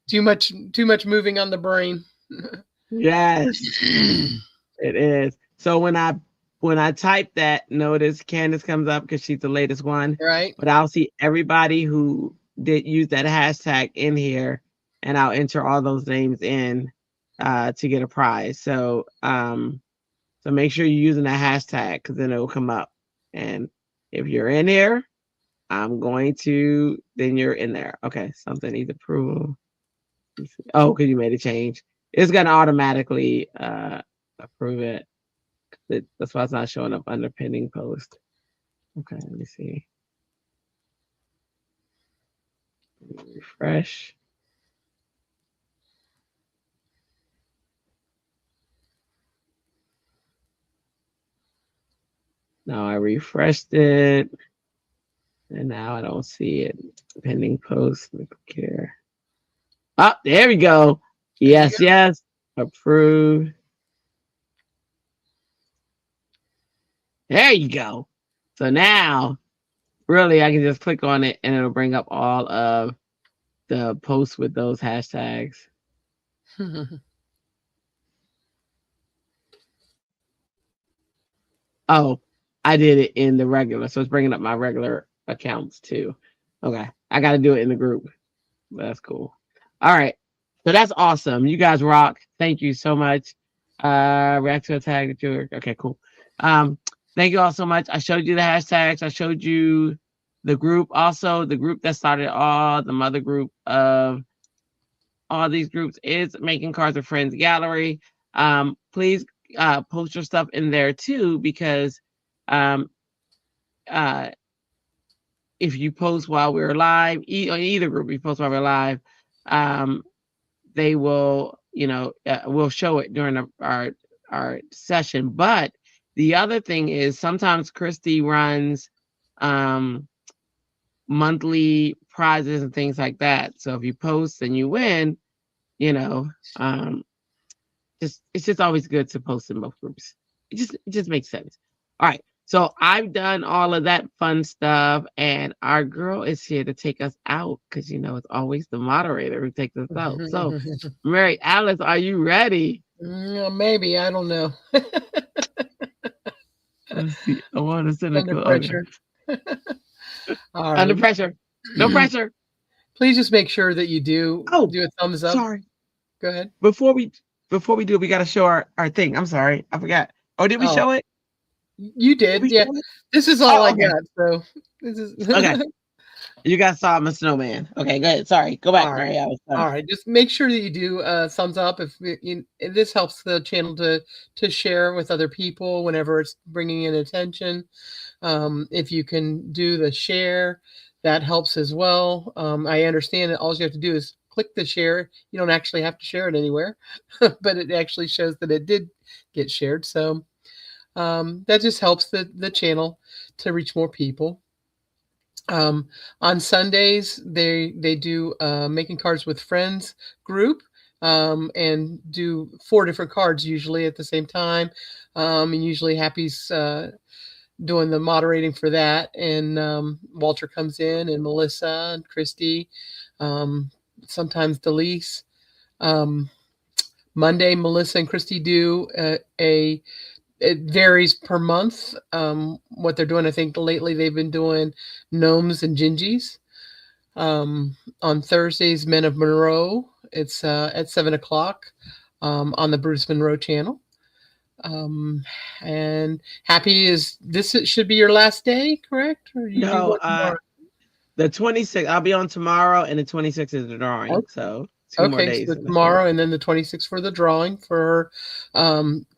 Too much moving on the brain. Yes, it is. So when I when I type that, notice Candace comes up because she's the latest one. Right. But I'll see everybody who did use that hashtag in here, and I'll enter all those names in to get a prize. So so make sure you're using that hashtag because then it will come up. And if you're in here, I'm going to, then you're in there. Okay, something needs approval. Oh, because you made a change. It's going to automatically approve it. That's why it's not showing up under pending post. Okay, let me see. Refresh. Now I refreshed it. And now I don't see it. Pending post. Look here. Oh, there we go. Yes, yes. Approved. There you go. So now, really, I can just click on it and it'll bring up all of the posts with those hashtags. Oh, I did it in the regular. So it's bringing up my regular accounts too. Okay. I got to do it in the group. That's cool. All right. So that's awesome. You guys rock. Thank you so much. React to a tag that you're okay, cool. Thank you all so much. I showed you the hashtags. I showed you the group. Also, the group that started all the mother group of all these groups is Making Cards with Friends Gallery. Please post your stuff in there too, because if you post while we're live, on either group, you post while we're live, they will, we'll show it during our session. But the other thing is sometimes Christy runs monthly prizes and things like that. So if you post and you win, it's just always good to post in both groups. It just makes sense. All right. So I've done all of that fun stuff, and our girl is here to take us out because it's always the moderator who takes us out. So Mary Alice, are you ready? Maybe, I don't know. Let's see. I want to send under pressure. All right. Under pressure. No pressure. Please just make sure that you do a thumbs up. Sorry. Go ahead. Before we do it, we got to show our thing. I'm sorry. I forgot. Oh, did we show it? You did. Yeah. This is all I got. So this is okay. You guys saw I'm a snowman. Okay, go ahead. Sorry. Go back, Mary Alice. All right. Just make sure that you do thumbs up if this helps the channel to share with other people whenever it's bringing in attention. If you can do the share, that helps as well. I understand that all you have to do is click the share. You don't actually have to share it anywhere, but it actually shows that it did get shared. So that just helps the channel to reach more people. On Sundays, they do Making Cards with Friends group and do 4 different cards usually at the same time. And usually Happie's doing the moderating for that. And Walter comes in, and Melissa and Christy, sometimes Delise. Monday, Melissa and Christy do it varies per month what they're doing. I think lately they've been doing gnomes and gingies. On Thursdays, Men of Monroe. It's at 7:00 on the Bruce Monroe channel. And Happie should be your last day, correct? Or you no, the 26th. I'll be on tomorrow, and the 26th is the drawing. Okay. So 2 more days. So tomorrow and then the 26th for the drawing for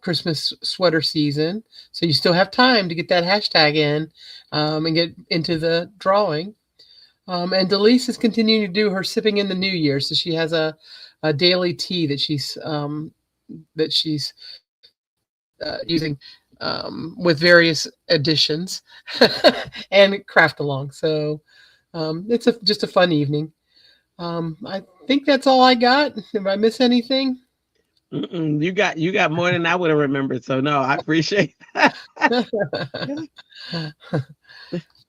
Christmas sweater season. So you still have time to get that hashtag in and get into the drawing. And Delise is continuing to do her sipping in the new year. So she has a daily tea that she's using with various additions and craft along. So it's just a fun evening. I think that's all I got. If I miss anything, you got more than I would have remembered. So no, I appreciate that.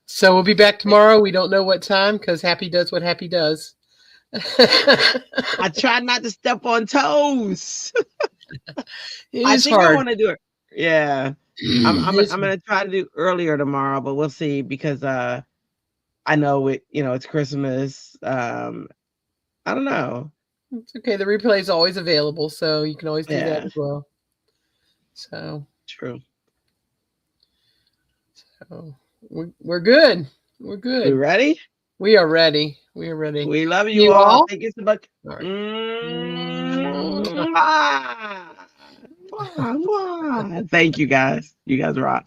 So we'll be back tomorrow. We don't know what time because Happie does what Happie does. I try not to step on toes. I think hard. I want to do it. Yeah. I'm gonna try to do earlier tomorrow, but we'll see because I know it's Christmas. I don't know. It's okay. The replay is always available, so you can always do that Yeah. as well. So True. we're good. We're good. We ready? We are ready. We are ready. We love you all. Thank you so much. All right. Thank you guys. You guys rock.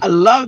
I love